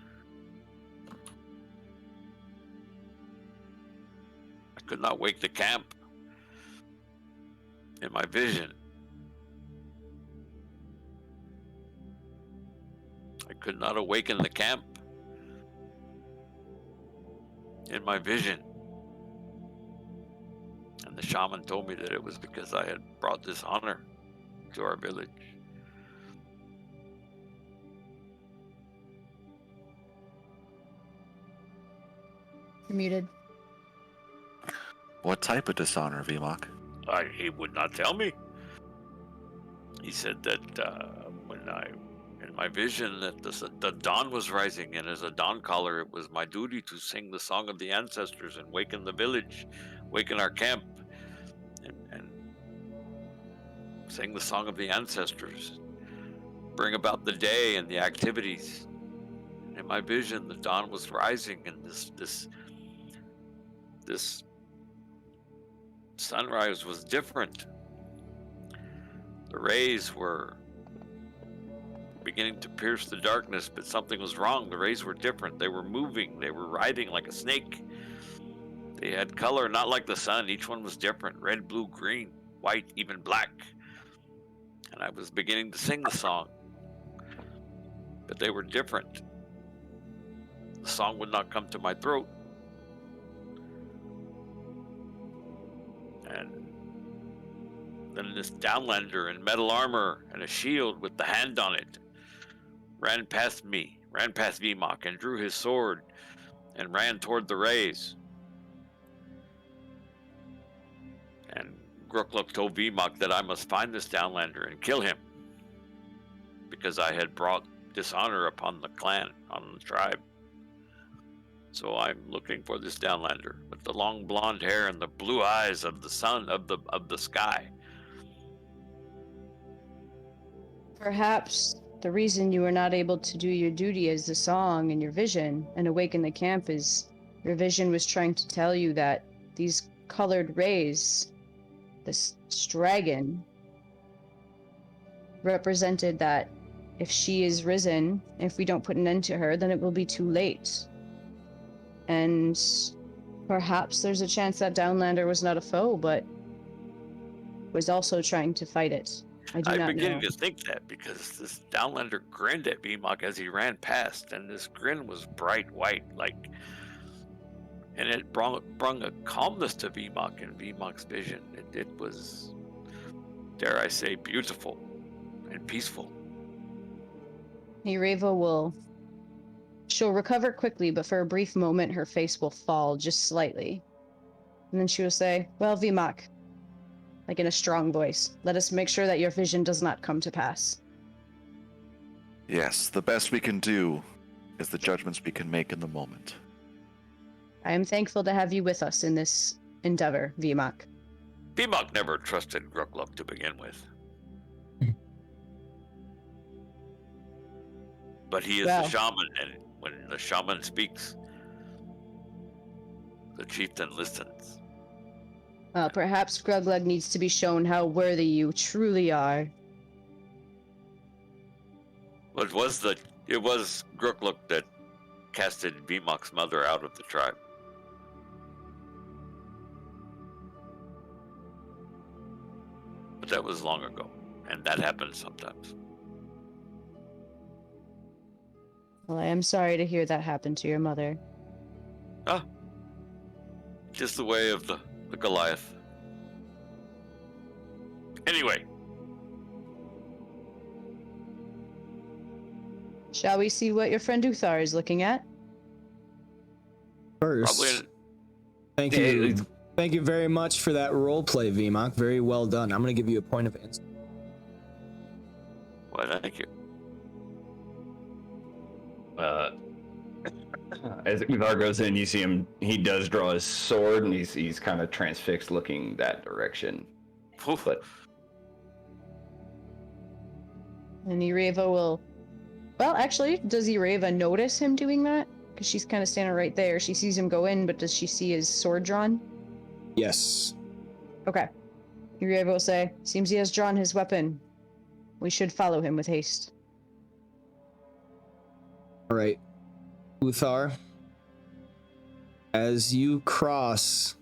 I could not wake the camp in my vision. I could not awaken the camp in my vision. And the shaman told me that it was because I had brought dishonor to our village. You're muted. What type of dishonor, Vmok? He would not tell me. He said that in my vision, that the dawn was rising, and as a dawn caller, it was my duty to sing the song of the ancestors and waken the village, waken our camp, sing the song of the ancestors, bring about the day and the activities. In my vision, the dawn was rising, and this sunrise was different. The rays were beginning to pierce the darkness, but something was wrong. The rays were different. They were moving. They were riding like a snake. They had color, not like the sun. Each one was different: red, blue, green, white, even black. And I was beginning to sing the song, but they were different. The song would not come to my throat. And then this downlander in metal armor and a shield with the hand on it ran past me, ran past VMOC, and drew his sword and ran toward the rays. And Grukluk told VMOC that I must find this downlander and kill him, because I had brought dishonor upon the clan, on the tribe. So I'm looking for this downlander with the long blonde hair and the blue eyes of the sun of the sky. Perhaps the reason you were not able to do your duty as the song in your vision and awaken the camp is your vision was trying to tell you that these colored rays, this dragon, represented that if she is risen, if we don't put an end to her, then it will be too late. And perhaps there's a chance that Downlander was not a foe, but was also trying to fight it. I do not know. I'm beginning to think that, because this downlander grinned at VMOC as he ran past, and this grin was bright white, and it brought a calmness to VMOC and VMOC's vision. It was, dare I say, beautiful and peaceful. Ireva she'll recover quickly, but for a brief moment her face will fall just slightly. And then she will say, "Well, VMOC," like in a strong voice, "let us make sure that your vision does not come to pass." Yes, the best we can do is the judgments we can make in the moment. I am thankful to have you with us in this endeavor, VMOC. VMOC never trusted Grukluk to begin with. But he is the shaman, and when the shaman speaks, the chieftain listens. Well, perhaps Gruglug needs to be shown how worthy you truly are. But it was Grukluk that casted VMOC's mother out of the tribe. But that was long ago, and that happens sometimes. Well, I am sorry to hear that happened to your mother. Just the way of the Goliath. Anyway. Shall we see what your friend Uthar is looking at? First, thank you very much for that roleplay, VMOC. Very well done. I'm going to give you a point of insight. Well, thank you. As Uthar goes in, you see him. He does draw his sword, and he's kind of transfixed, looking that direction. But and Ireva will... Well, actually, does Ireva notice him doing that? Because she's kind of standing right there. She sees him go in, but does she see his sword drawn? Yes. Okay. Ireva will say, "Seems he has drawn his weapon. We should follow him with haste." All right. Uthar, as you cross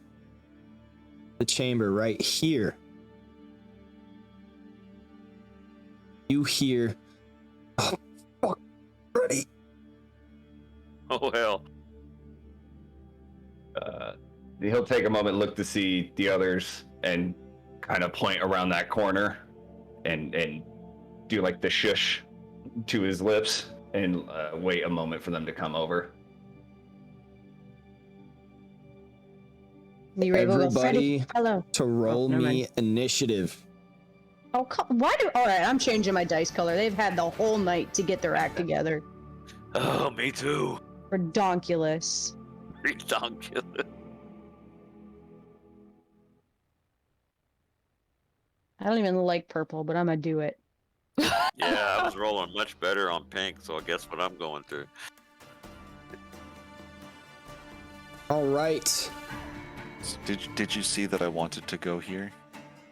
the chamber right here, you hear, "Oh, fuck, Freddy." Oh, hell. He'll take a moment, look to see the others, and kind of point around that corner and do like the shush to his lips, and wait a moment for them to come over. Everybody hello. to roll never me mind. initiative. Oh, why do... Alright, I'm changing my dice color. They've had the whole night to get their act together. Oh, me too. Redonkulous. Redonkulous. I don't even like purple, but I'm gonna do it. Yeah, I was rolling much better on pink, so I guess what I'm going to. All right. Did you see that I wanted to go here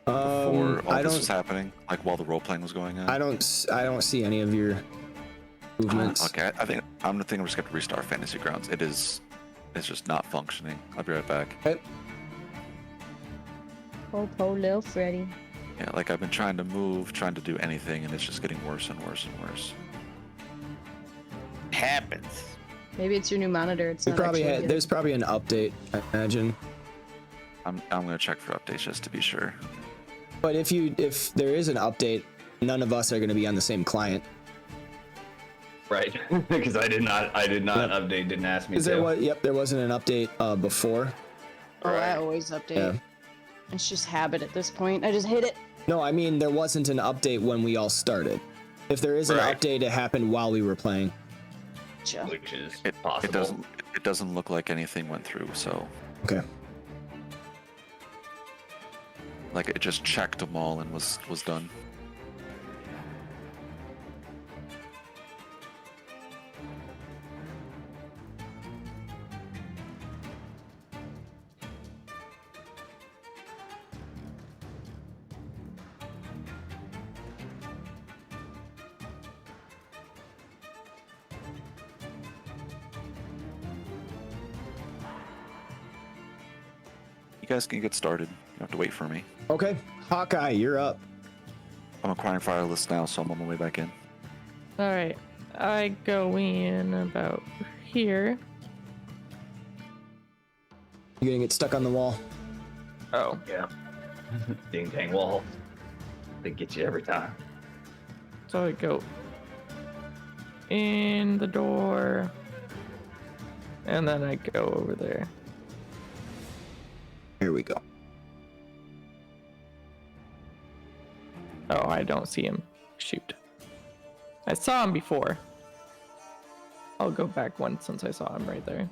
before all I this don't. was happening? Like while the role playing was going on? I don't see any of your movements. Okay, I think I'm just gonna restart Fantasy Grounds. It's just not functioning. I'll be right back. Okay. Oh, poor little Freddy. Yeah, like I've been trying to move, trying to do anything, and it's just getting worse and worse and worse. Happens. Maybe it's your new monitor. It's not actually There's probably an update, I imagine. I'm gonna check for updates just to be sure. But if there is an update, none of us are going to be on the same client. Right, because I did not Yep. update. Didn't ask me to. There wasn't an update before. Oh, I Right. always update. Yeah. It's just habit at this point. I just hit it. No, I mean there wasn't an update when we all started. If there is an Right. update, it happened while we were playing. Gotcha. Which is It possible. doesn't look like anything went through. So Okay. like it just checked them all and was done. You guys can get started. You don't have to wait for me. Okay. Hawkeye, you're up. I'm acquiring fire list now, so I'm on my way back in. All right, I go in about here. You're gonna get stuck on the wall. Oh, Yeah. Ding dang wall. They get you every time. so I go in the door, and then I go over there. Here we go. Oh, I don't see him. Shoot. I saw him before. I'll go back one since I saw him right there.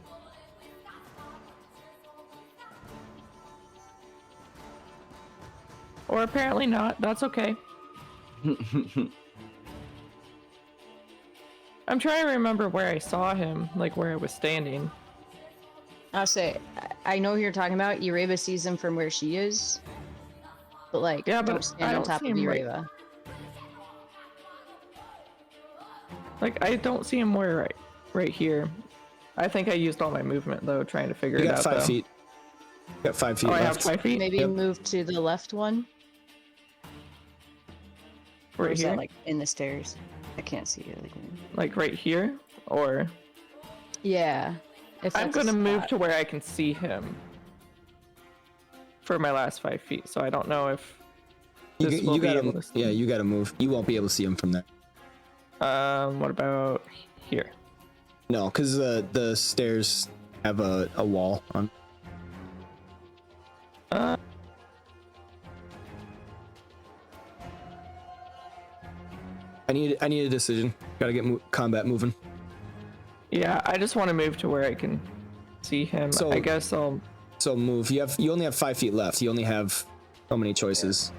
Or apparently not. That's okay. I'm trying to remember where I saw him, like where I was standing. I'll say, I know who you're talking about. Ureva sees him from where she is. But, like, Yeah, but don't stand I on don't top see of him right- Ureva. Like, I don't see him where right here. I think I used all my movement, though, trying to figure You it got out, 5 though. feet. You got 5 feet Oh, I left. have 5 feet? Maybe Yep. move to the left one. Or Right is here? that, like, in the stairs? I can't see it. Like, right here? Or... Yeah. If I'm that's a gonna move spot. to where I can see him for my last 5 feet, so I don't know if this will be able to see. Yeah, you gotta move. You won't be able to see him from there. What about here? No, because the stairs have a wall on. Uh, I need a decision. Gotta get combat moving. yeah, I just want to move to where I can see him. So- I guess I'll... So move. You only have 5 feet left. You only have so many choices.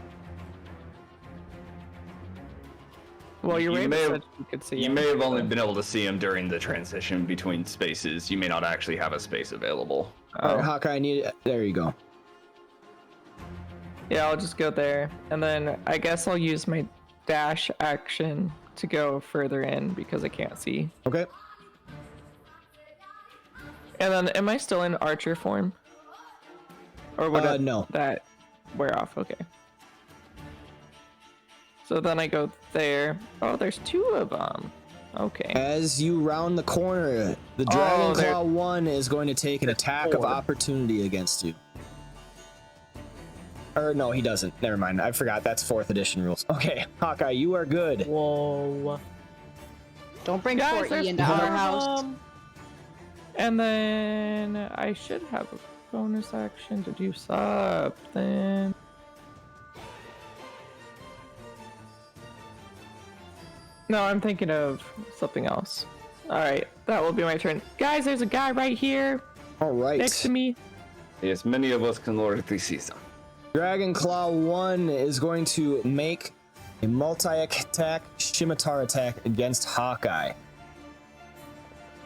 Well, You Ureva may have- said you could see You him. may have only been able to see him during the transition between spaces. You may not actually have a space available. All Oh, right, Hawkeye, I need. There you go. yeah, I'll just go there. And then I guess I'll use my dash action to go further in because I can't see. Okay. And then, am I still in archer form? Or would No. that wear off? Okay. So then I go there. Oh, there's 2 of them. Okay. As you round the corner, the Oh, Dragon there- Claw 1 is going to take an attack of 4. opportunity against you. Or no, he doesn't. Never mind. I forgot. That's 4th edition rules. Okay, Hawkeye, you are good. Whoa. Don't bring Guys, 4E there's into 4 our of house. them. And then I should have a bonus action to do something. No, I'm thinking of something else. Alright, that will be my turn. Guys, there's a guy right here All right. next to me. Yes, many of us can logically see some. Dragon Claw 1 is going to make a multi-attack scimitar attack against Hawkeye.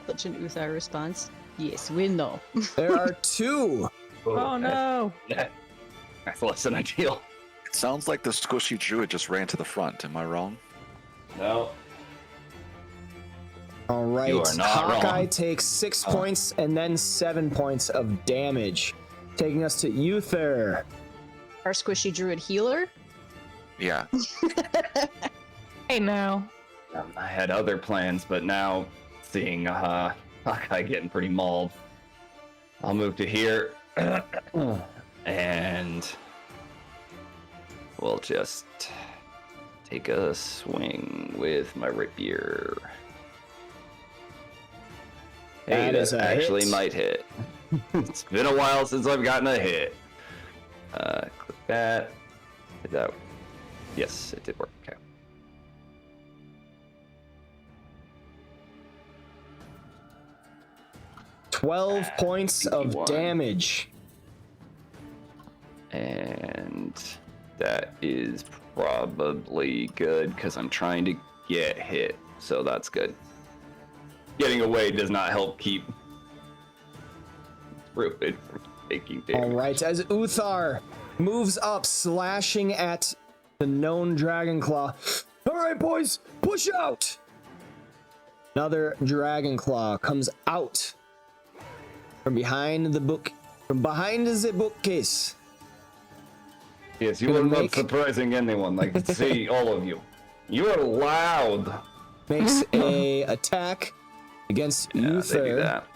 Such an Uthar response. Yes, we know. There are 2. Oh no! That's less than ideal. It sounds like the squishy druid just ran to the front. Am I wrong? No. All right, You are not Hawkeye wrong. takes 6 points and then 7 points of damage, taking us to Uther. Our squishy druid healer. Yeah. Hey now. I had other plans, but now seeing Hawkeye getting pretty mauled, I'll move to here, and we'll just take a swing with my rapier. Hey, That is that a actually hit. might hit. It's been a while since I've gotten a hit. Click that. Did that? Yes, it did work. Okay. Twelve points of 51. damage. And that is probably good because I'm trying to get hit, so that's good. Getting away does not help keep Druid from taking All damage. right, as Uthar moves up, slashing at the known Dragon Claw. All right, boys, push out. Another Dragon Claw comes out from behind the bookcase. Yes, you Gonna are not make- surprising anyone. I can see all of you. You are loud. Makes a attack against Yeah, they do Uther. that.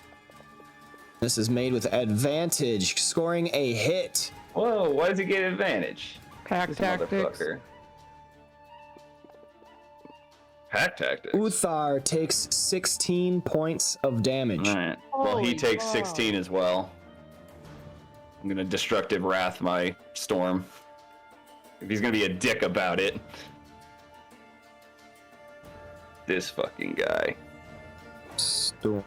This is made with advantage, scoring a hit. Whoa, why does he get advantage? Pack This tactics. motherfucker. Pack tactics. Uthar takes 16 points of damage. Alright. Well, he Holy takes fuck. 16 as well. I'm gonna destructive wrath my storm. If he's gonna be a dick about it. This fucking guy. Storm.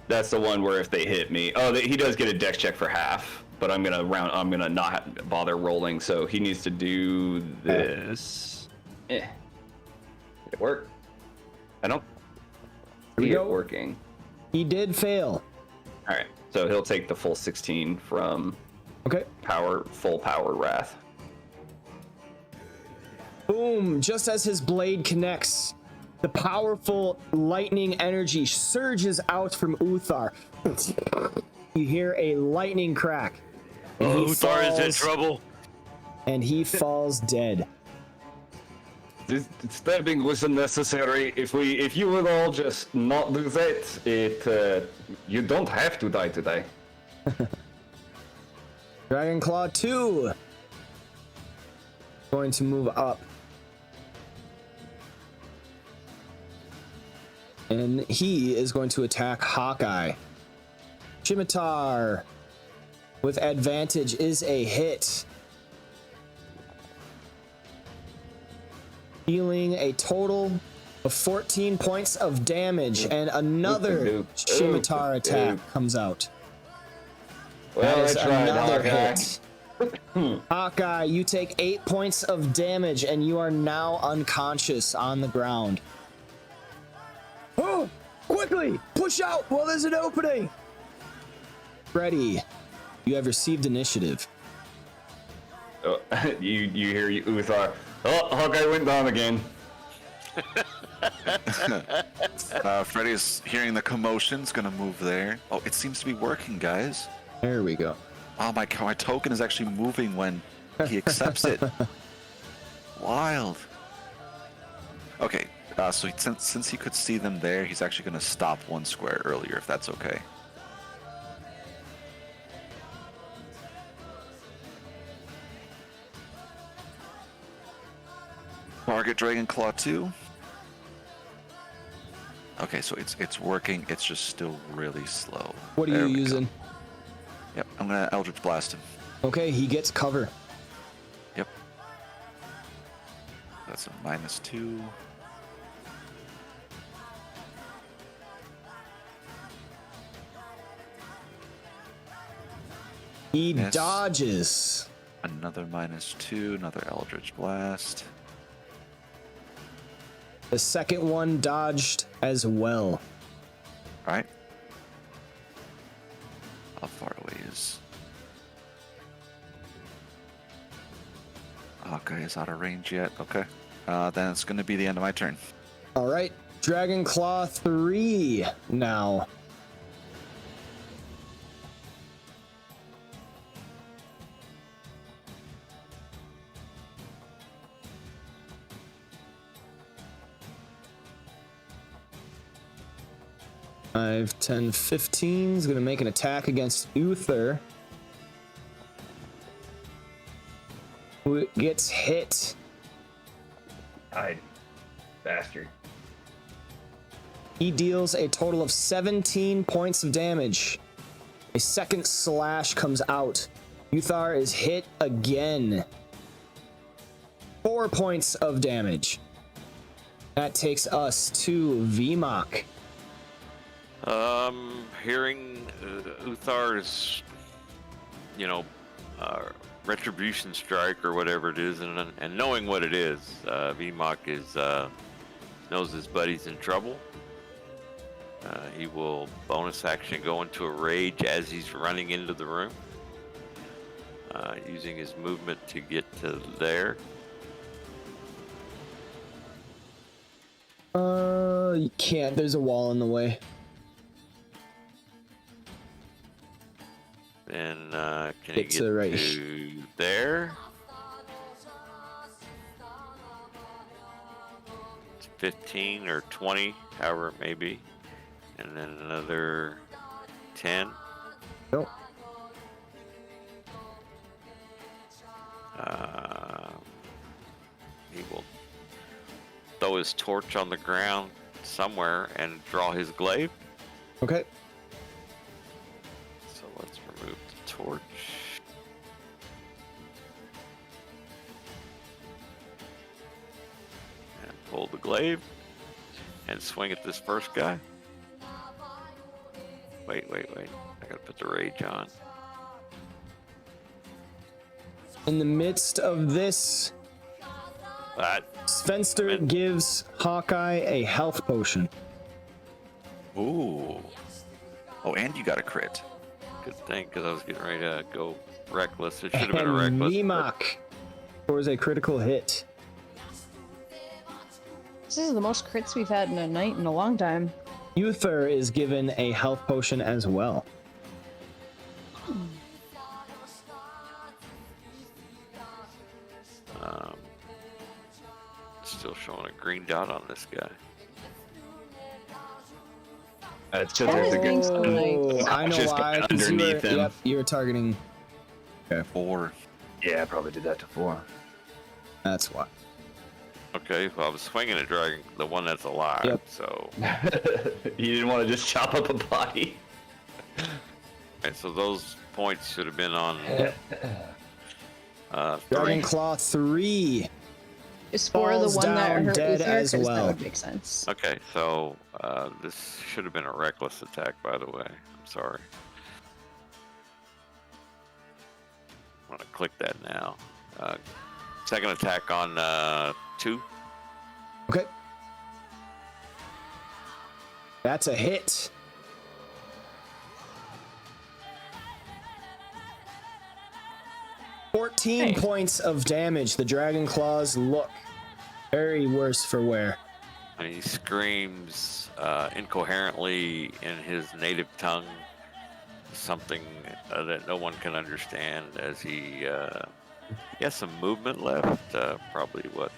That's the one where if they hit me, he does get a dex check for half, but I'm gonna not bother rolling, so he needs to do this. Did it work? I don't we see it go. working. He did fail. All right, so he'll take the full 16 from Okay. full power wrath. Boom! Just as his blade connects, the powerful lightning energy surges out from Uthar. You hear a lightning crack. And he falls- trouble. And he falls dead. This stabbing was unnecessary. If you would all just not do that, you don't have to die today. Dragon Claw 2. Going to move up. And he is going to attack Hawkeye. Scimitar with advantage is a hit. Dealing a total of 14 points of damage, and another Oop-a-doop, Scimitar attack oop-a-doop. comes out. Well, That I is tried, another Hawkeye. hit. Hawkeye, you take 8 points of damage, and you are now unconscious on the ground. Oh, quickly, push out while there's an opening. Freddy, you have received initiative. Oh, you hear Uthar. Oh, Hawkeye went down again. Freddy's hearing the commotion's gonna move there. Oh, it seems to be working, guys. There we go. Oh, my token is actually moving when he accepts it. Wild. Okay, so since he could see them there, he's actually gonna stop one square earlier, if that's okay. Target Dragon Claw 2. Okay, so it's working. It's just still really slow. What are There you we go. using? Yep, I'm gonna Eldritch Blast him. Okay, he gets cover. Yep. That's a -2. He Yes. dodges. Another -2, another Eldritch Blast. The second one dodged as well. Alright. How far away is... Hawkeye is out of range yet. Okay. Then it's going to be the end of my turn. All right, Dragon Claw 3 now. 5, 10, 15 is going to make an attack against Uther. Who gets hit. Hide. Bastard. He deals a total of 17 points of damage. A second slash comes out. Uthar is hit again. 4 points of damage. That takes us to VMOC. Hearing Uthar's, retribution strike or whatever it is, and knowing what it is, VMOC knows his buddy's in trouble. He will bonus action go into a rage as he's running into the room, using his movement to get to there. You can't. There's a wall in the way. And can he get right to there? It's 15 or 20, however it may be. And then another 10. Nope. He will throw his torch on the ground somewhere and draw his glaive. Okay. So let's remove the torch. And pull the glaive. And swing at this first guy. Wait. I gotta put the rage on. In the midst of this, Svenster gives Hawkeye a health potion. Ooh. Oh, and you got a crit. Good thing, because I was getting ready to go reckless. It should have been a reckless. VMOC scores a critical hit. This is the most crits we've had in a night in a long time. Uther is given a health potion as well. Still showing a green dot on this guy. It's just there's a Everything's so nice. I know Just why. got 'Cause underneath him. Yep, you were targeting. 4. Yeah, I probably did that to 4. That's why. Okay, well, I was swinging at dragon, the one that's alive. Yep. So, You didn't want to just chop up a body. and so those points should have been on. Dragon 3. Claw 3. Is 4 the Falls one that down hurt dead Uther? as 'Cause well. that would make sense. Okay, so this should have been a reckless attack, by the way. I'm sorry. I'm gonna click that now. Second attack on 2. Okay. That's a hit. Fourteen Nice. points of damage. The Dragon Claws look very worse for wear. And he screams incoherently in his native tongue something that no one can understand as he has some movement left. Probably what?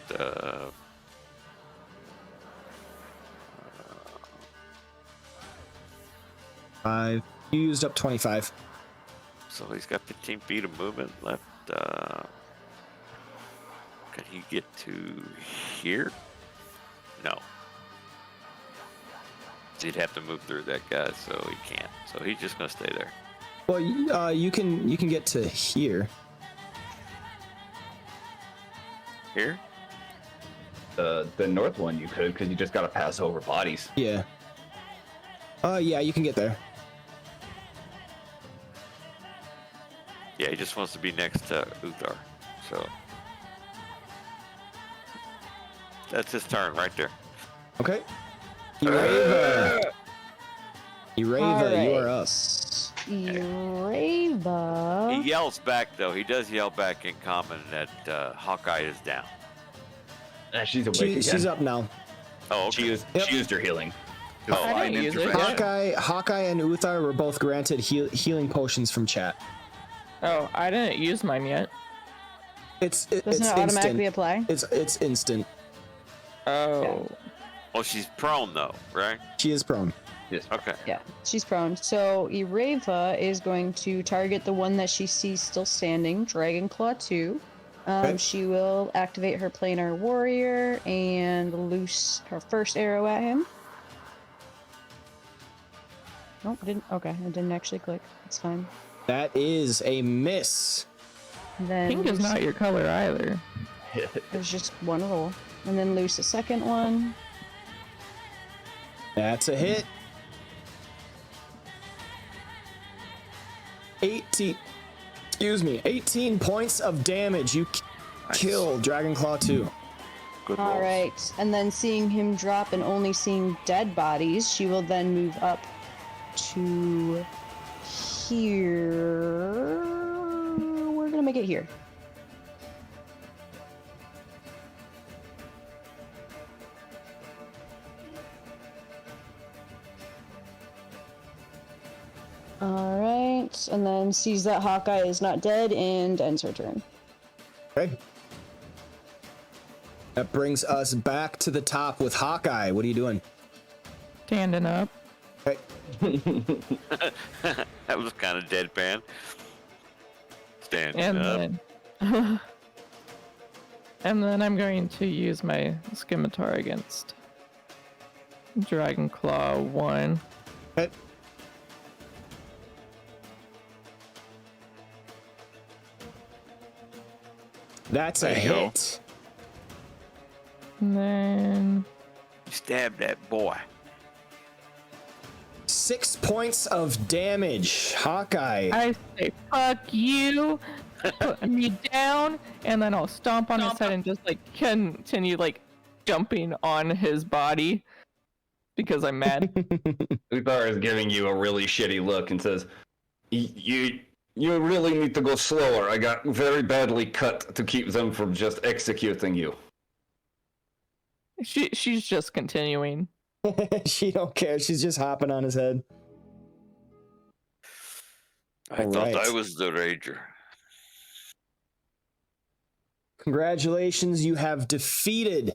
5. You used up 25. So he's got 15 feet of movement left. Can he get to here? No. He'd have to move through that guy, so he can't. So he's just gonna stay there. Well, you can get to here. Here? The north one you could, because you just got to pass over bodies. Yeah. Yeah, you can get there. Yeah, he just wants to be next to Uthar. So that's his turn right there. Okay. Erava. Erava, you are up. Erava. He yells back though. He does yell back in common that Hawkeye is down. She's awake again. She's up now. Oh, okay. She used her healing. Oh, I didn't use it yet. Hawkeye and Uthar were both granted healing potions from chat. Oh, I didn't use mine yet. Doesn't it it's automatically instant. apply? It's instant. Oh. Oh, she's prone though, right? She is prone. Yes. Okay. Yeah, she's prone. So Erava is going to target the one that she sees still standing, Dragon Claw 2. Okay. She will activate her planar warrior and loose her first arrow at him. Nope, didn't. Okay, it didn't actually click. It's fine. That is a miss. Then Pink is loose- not your color either. There's just one roll, and then loose a second one. That's a hit. 18 points of damage. You kill Dragon Claw 2. Good All rolls. right, and then seeing him drop and only seeing dead bodies, she will then move up to here. We're gonna make it here. All right, and then sees that Hawkeye is not dead and ends her turn. Okay. That brings us back to the top with Hawkeye. What are you doing? Standing up. Okay. That was kind of deadpan. Standing And up. then and then I'm going to use my scimitar against Dragon Claw 1. Okay. That's a There you go. hit. And then Stab that boy. 6 points of damage. Hawkeye. I say, fuck you, put me down, and then I'll stomp on his head and just like continue like jumping on his body because I'm mad. Uthar is giving you a really shitty look and says, You really need to go slower. I got very badly cut to keep them from just executing you." She's just continuing. She don't care. She's just hopping on his head. I All thought right. I was the rager. Congratulations, you have defeated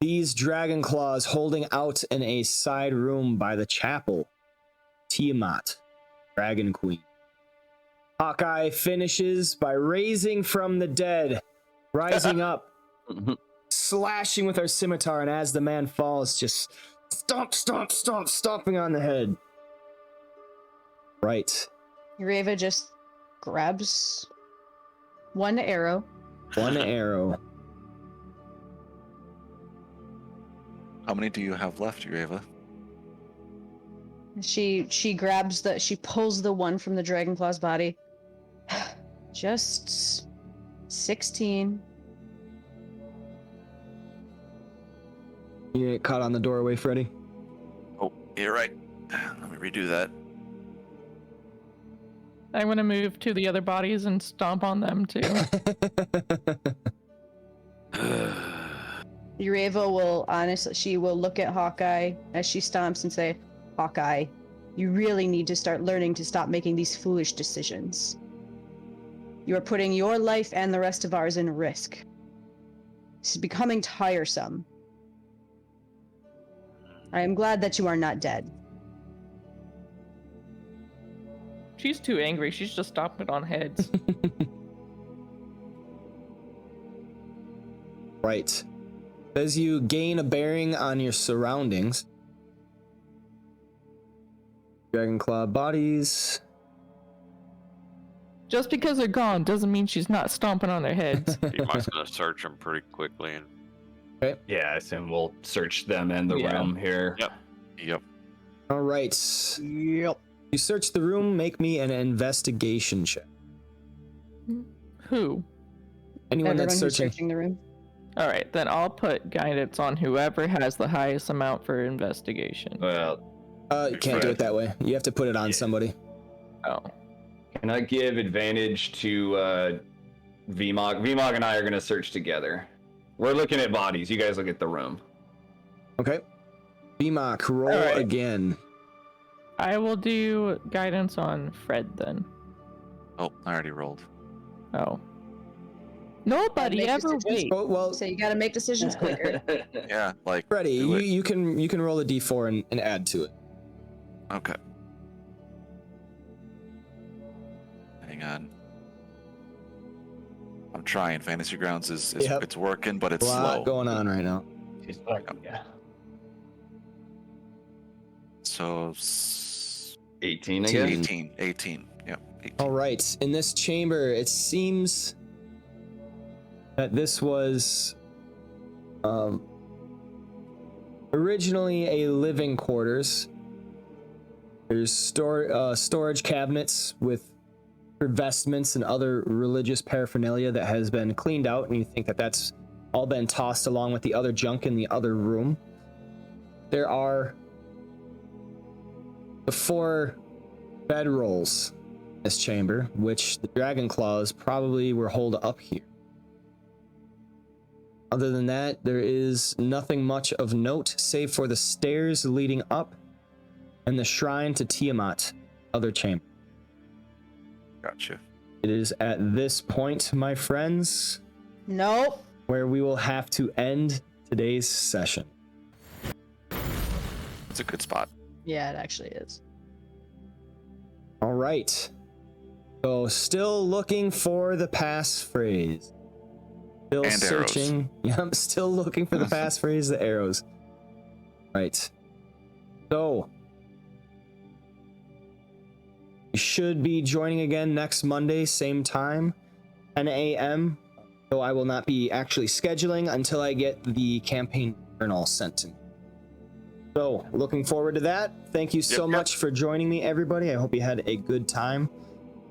these Dragon Claws holding out in a side room by the chapel. Tiamat, Dragon Queen. Hawkeye finishes by raising from the dead, rising up, slashing with her scimitar, and as the man falls, just stomping on the head. Right. Erava just grabs one arrow. One arrow. How many do you have left, Ureva? She pulls the one from the Dragonclaw's body. Just 16. You get caught on the doorway, Freddy. Oh, you're right. Let me redo that. I'm gonna move to the other bodies and stomp on them too. Erava will she will look at Hawkeye as she stomps and say, "Hawkeye, you really need to start learning to stop making these foolish decisions. You are putting your life and the rest of ours in risk. This is becoming tiresome. I am glad that you are not dead." She's too angry. She's just stomping on heads. Right. As you gain a bearing on your surroundings, Dragonclaw bodies. Just because they're gone doesn't mean she's not stomping on their heads. You might gonna search them pretty quickly and Yeah, I assume we'll search them in the Yeah. room here. Yep. All right. Yep. You search the room, make me an investigation check. Who? Anyone that's Everyone who's searching. searching the room. All right, then I'll put guidance on whoever has the highest amount for investigation. Well, You can't do it that way. You have to put it on somebody. Oh. can I give advantage to VMOG? VMOG and I are going to search together. We're looking at bodies. You guys look at the room. Okay. BMOC, roll All right. again. I will do guidance on Fred then. Oh, I already rolled. Oh. Nobody Make ever decisions. wait. Oh, well, So you got to make decisions quicker. Yeah, like. Freddie, do it. you can roll a d4 and add to it. Okay. Hang on. I'm trying. Fantasy Grounds is Yep. it's working, but A it's lot slow. going on right now. She's like, yeah. So 18 again. 18. Yep. 18. All right. In this chamber, it seems that this was originally a living quarters. There's storage cabinets with vestments and other religious paraphernalia that has been cleaned out, and you think that that's all been tossed along with the other junk in the other room. There are the 4 bedrolls in this chamber, which the dragon claws probably were holed up here. Other than that, there is nothing much of note save for the stairs leading up and the shrine to Tiamat, other chamber. Gotcha. It is at this point, my friends, Nope. where we will have to end today's session. It's a good spot. Yeah, it actually is. All right. So still looking for the passphrase. Still And arrows. searching. Yep, still looking for the passphrase, the arrows. Right. So you should be joining again next Monday, same time, 10 a.m. Though I will not be actually scheduling until I get the campaign journal sent to me. So, looking forward to that. Thank you so much for joining me, everybody. I hope you had a good time.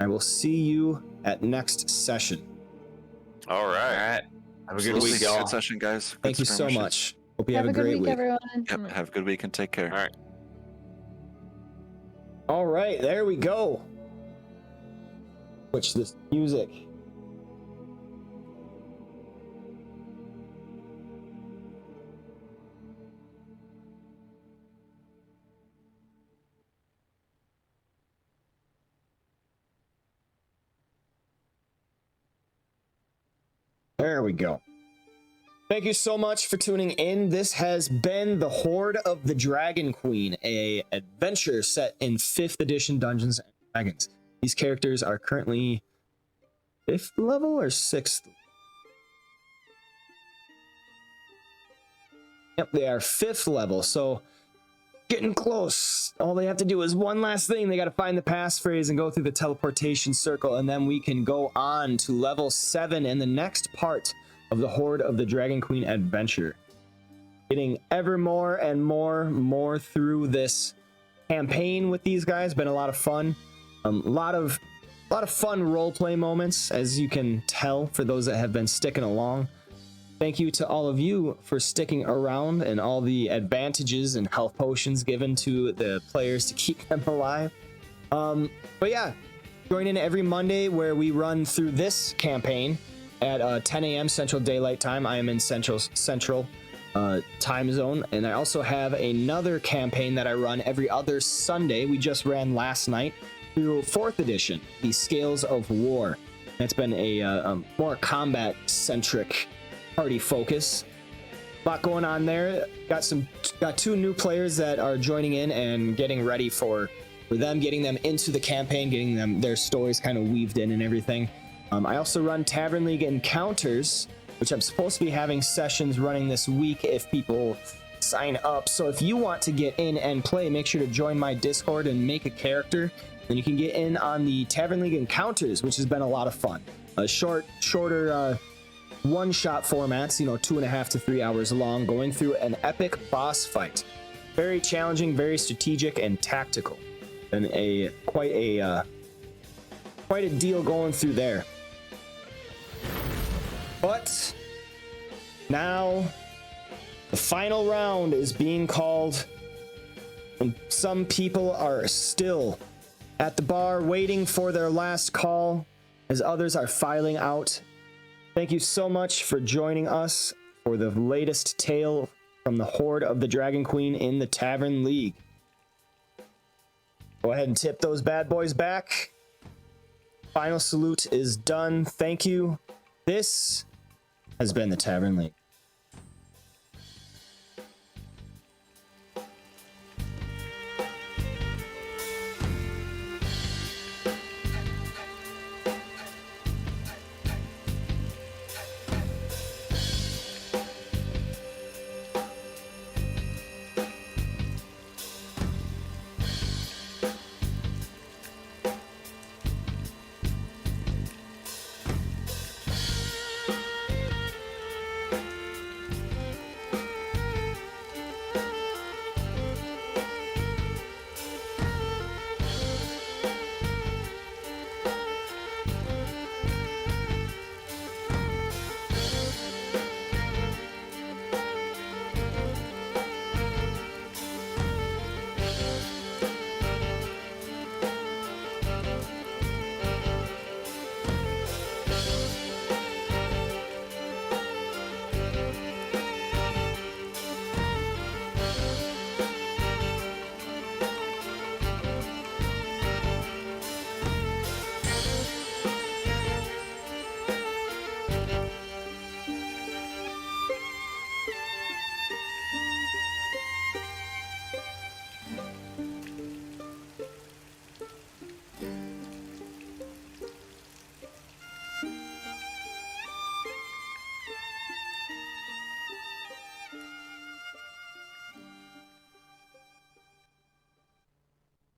I will see you at next session. All All right. right. Have a good Absolutely. week, y'all. Good session, guys. Good Thank you so skirmishes. much. Hope you have, Have a good great week, everyone. Yep. Have a good week and take care. All right. All right, there we go. Switch this music. There we go. Thank you so much for tuning in. This has been the Hoard of the Dragon Queen, a adventure set in 5th edition Dungeons and Dragons. These characters are currently 5th level or 6th? Yep, they are 5th level, so getting close. All they have to do is one last thing. They got to find the passphrase and go through the teleportation circle, and then we can go on to level 7 in the next part of the Hoard of the Dragon Queen adventure. Getting ever more and more through this campaign with these guys. Been a lot of fun. A lot of fun roleplay moments, as you can tell, for those that have been sticking along. Thank you to all of you for sticking around and all the advantages and health potions given to the players to keep them alive. But yeah, join in every Monday where we run through this campaign at 10 a.m. Central Daylight Time. I am in Central time zone, and I also have another campaign that I run every other Sunday. We just ran last night through 4th edition, the Scales of War. That's been a more combat-centric party focus. A lot going on there. Got 2 new players that are joining in and getting ready for them, getting them into the campaign, getting them their stories kind of weaved in and everything. I also run Tavern League Encounters, which I'm supposed to be having sessions running this week if people sign up. So if you want to get in and play, make sure to join my Discord and make a character. Then you can get in on the Tavern League Encounters, which has been a lot of fun. Shorter one-shot formats, 2.5 to 3 hours long, going through an epic boss fight. Very challenging, very strategic, and tactical. And quite a deal going through there. But now the final round is being called, and some people are still at the bar waiting for their last call as others are filing out. Thank you so much for joining us for the latest tale from the Hoard of the Dragon Queen in the Tavern League. Go ahead and tip those bad boys back. Final salute is done. Thank you. This has been the Tavern League.